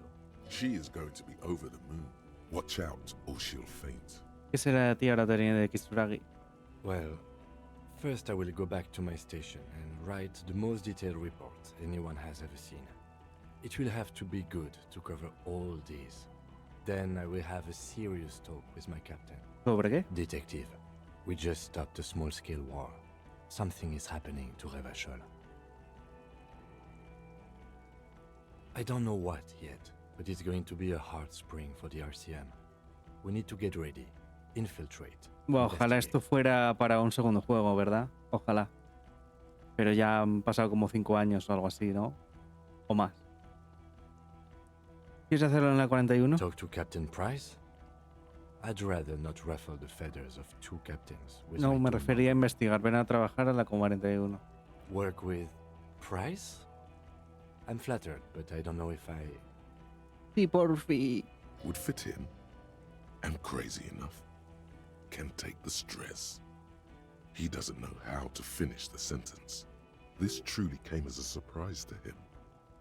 She is going to be over the moon. Watch out or she'll faint. ¿Qué será de ti ahora, teniente Kitsuragi? Well, first I will go back to my station and write the most detailed report anyone has ever seen. It will have to be good to cover all these. Then I will have a serious talk with my captain. ¿Sobre qué? Detective, we just stopped a small-scale war. Something is happening to Revachol. I don't know what yet, but it's going to be a hard spring for the RCM. We need to get ready, infiltrate. Bueno, ojalá esto fuera para un segundo juego, ¿verdad? Ojalá. Pero ya han pasado como 5 años o algo así, ¿no? O más. ¿Quieres hacerlo en la 41? Talk to Captain Price? I'd rather not ruffle the feathers of two captains. With No, my me two refería a investigar. Ven a trabajar a la 41. Work with Price? I'm flattered, but I don't know if I... Sí, por fin. Would fit in. Am crazy enough. Can take the stress. He doesn't know how to finish the sentence. This truly came as a surprise to him.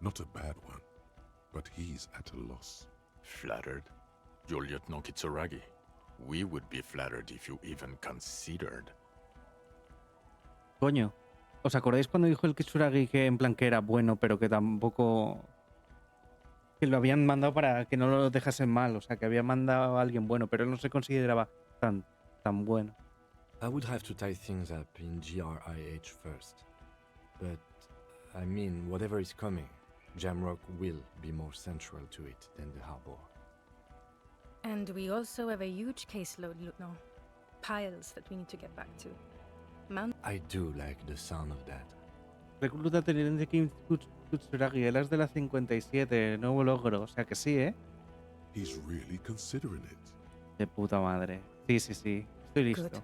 Not a bad one, but he's at a loss. Flattered? You're Lieutenant Kitsuragi. We would be flattered if you even considered. Coño. ¿Os acordáis cuando dijo el Kitsuragi que en plan que era bueno, pero que tampoco... que lo habían mandado para que no lo dejasen mal? O sea, que había mandado a alguien bueno, pero él no se consideraba tan bueno. I would have to tie things up in GRIH first. But, I mean, whatever is coming, Jamrock will be more central to it than the harbor. And we also have a huge caseload, Lieutenant. Piles that we need to get back to. I do like the sound of that. Recluta teniente Kitsuragi, él es de la 57, nuevo logro. O sea que sí, ¿eh? He's really considering it. De puta madre. Sí, sí, sí. Estoy listo.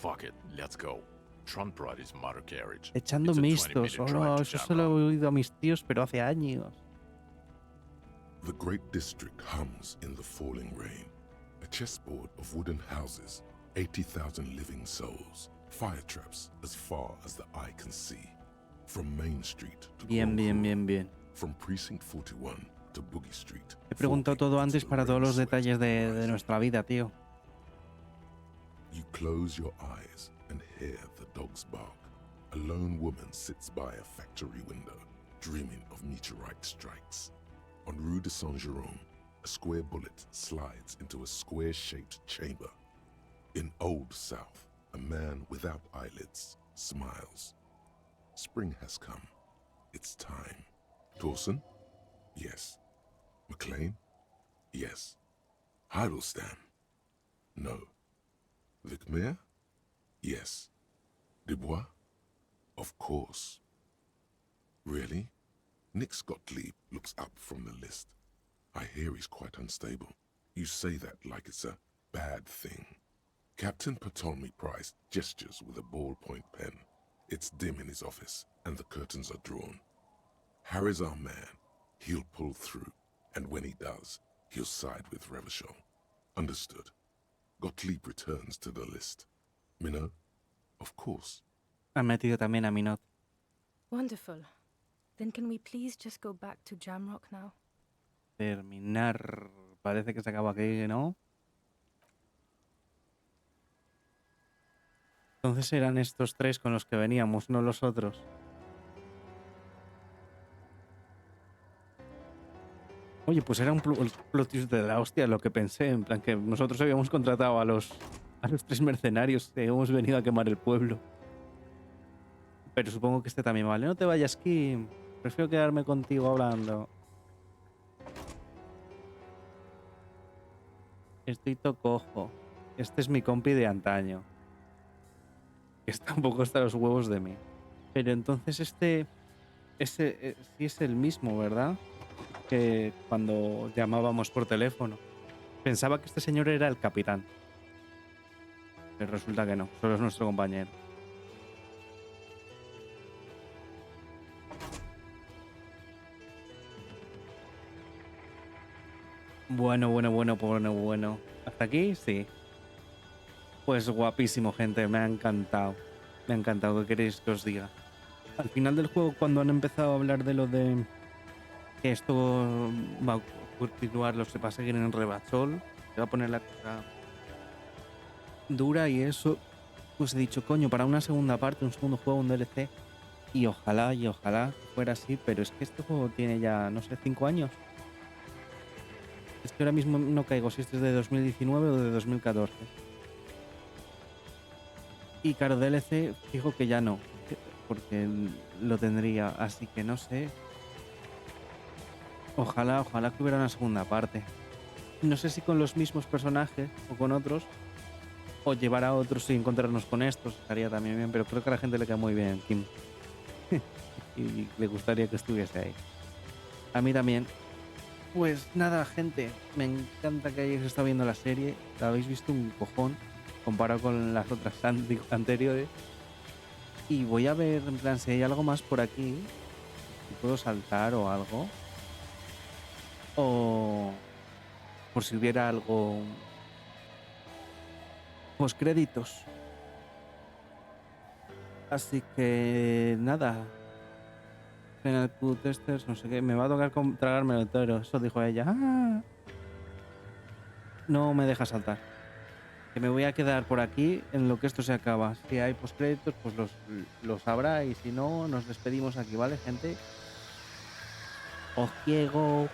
Fuck it, let's go. Trump brought his motor carriage. Echando It's a mistos. 20-minute drive Oh, to eso Jamrock. se lo he oído a mis tíos, pero hace años. The great district hums in the falling rain. A chessboard of wooden houses, 80,000 living souls, fire traps as far as the eye can see. From Main Street to Bien, bien, bien, bien. From Precinct 41 to Boogie Street. He preguntado todo antes para todos los detalles de nuestra vida, tío. You close your eyes and hear the dogs bark. A lone woman sits by a factory window, dreaming of meteorite strikes. On Rue de Saint-Jérôme, a square bullet slides into a square-shaped chamber. In Old South, a man without eyelids smiles. Spring has come. It's time. Dawson? Yes. McLean? Yes. Heidelstein? No. Vicmair? Yes. Du Bois? Of course. Really? Nick Gottlieb looks up from the list. I hear he's quite unstable. You say that like it's a bad thing. Captain Ptolemy Price gestures with a ballpoint pen. It's dim in his office, and the curtains are drawn. Harry's our man. He'll pull through, and when he does, he'll side with Revachol. Understood. Gottlieb returns to the list. Minot? Of course. Han metido también a Minot. Wonderful. Then can we please just go back to Jamrock now? Terminar. Parece que se acaba aquí, ¿no? Entonces eran estos tres con los que veníamos, no los otros. Oye, pues era un plot twist de la hostia lo que pensé, en plan que nosotros habíamos contratado a los 3 mercenarios que hemos venido a quemar el pueblo. Pero supongo que este también vale. No te vayas, Kim. Prefiero quedarme contigo hablando. Estoy tocojo. Este es mi compi de antaño. Que está un poco hasta los huevos de mí. Pero entonces ese sí es el mismo, ¿verdad? Que cuando llamábamos por teléfono. Pensaba que este señor era el capitán. Pero resulta que no, solo es nuestro compañero. Bueno. ¿Hasta aquí? Sí. Pues guapísimo, gente. Me ha encantado. Me ha encantado. ¿Qué queréis que os diga? Al final del juego, cuando han empezado a hablar de lo de que esto va a continuar, lo se va a seguir en Rebachol, se va a poner la cosa dura y eso, pues he dicho, coño, para una segunda parte, un segundo juego, un DLC, y ojalá fuera así, pero es que este juego tiene ya, no sé, 5 años. Es que ahora mismo no caigo si este es de 2019 o de 2014. Y claro, DLC, fijo que ya no, porque lo tendría, así que no sé. Ojalá que hubiera una segunda parte. No sé si con los mismos personajes o con otros, o llevar a otros y encontrarnos con estos, estaría también bien, pero creo que a la gente le cae muy bien Kim. Y le gustaría que estuviese ahí. A mí también. Pues nada, gente, me encanta que hayáis estado viendo la serie. La habéis visto un cojón comparado con las otras anteriores. Y voy a ver, en plan, si hay algo más por aquí. Si puedo saltar o algo. O por si hubiera algo. Postcréditos. Así que nada. Final Q Testers, no sé qué. Me va a tocar tragármelo entero. Eso dijo ella. ¡Ah! No me deja saltar. Que me voy a quedar por aquí en lo que esto se acaba. Si hay postcréditos, pues los habrá. Y si no, nos despedimos aquí, ¿vale, gente? Os quiero.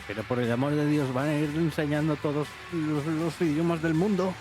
Pero por el amor de Dios, van a ir enseñando todos los idiomas del mundo.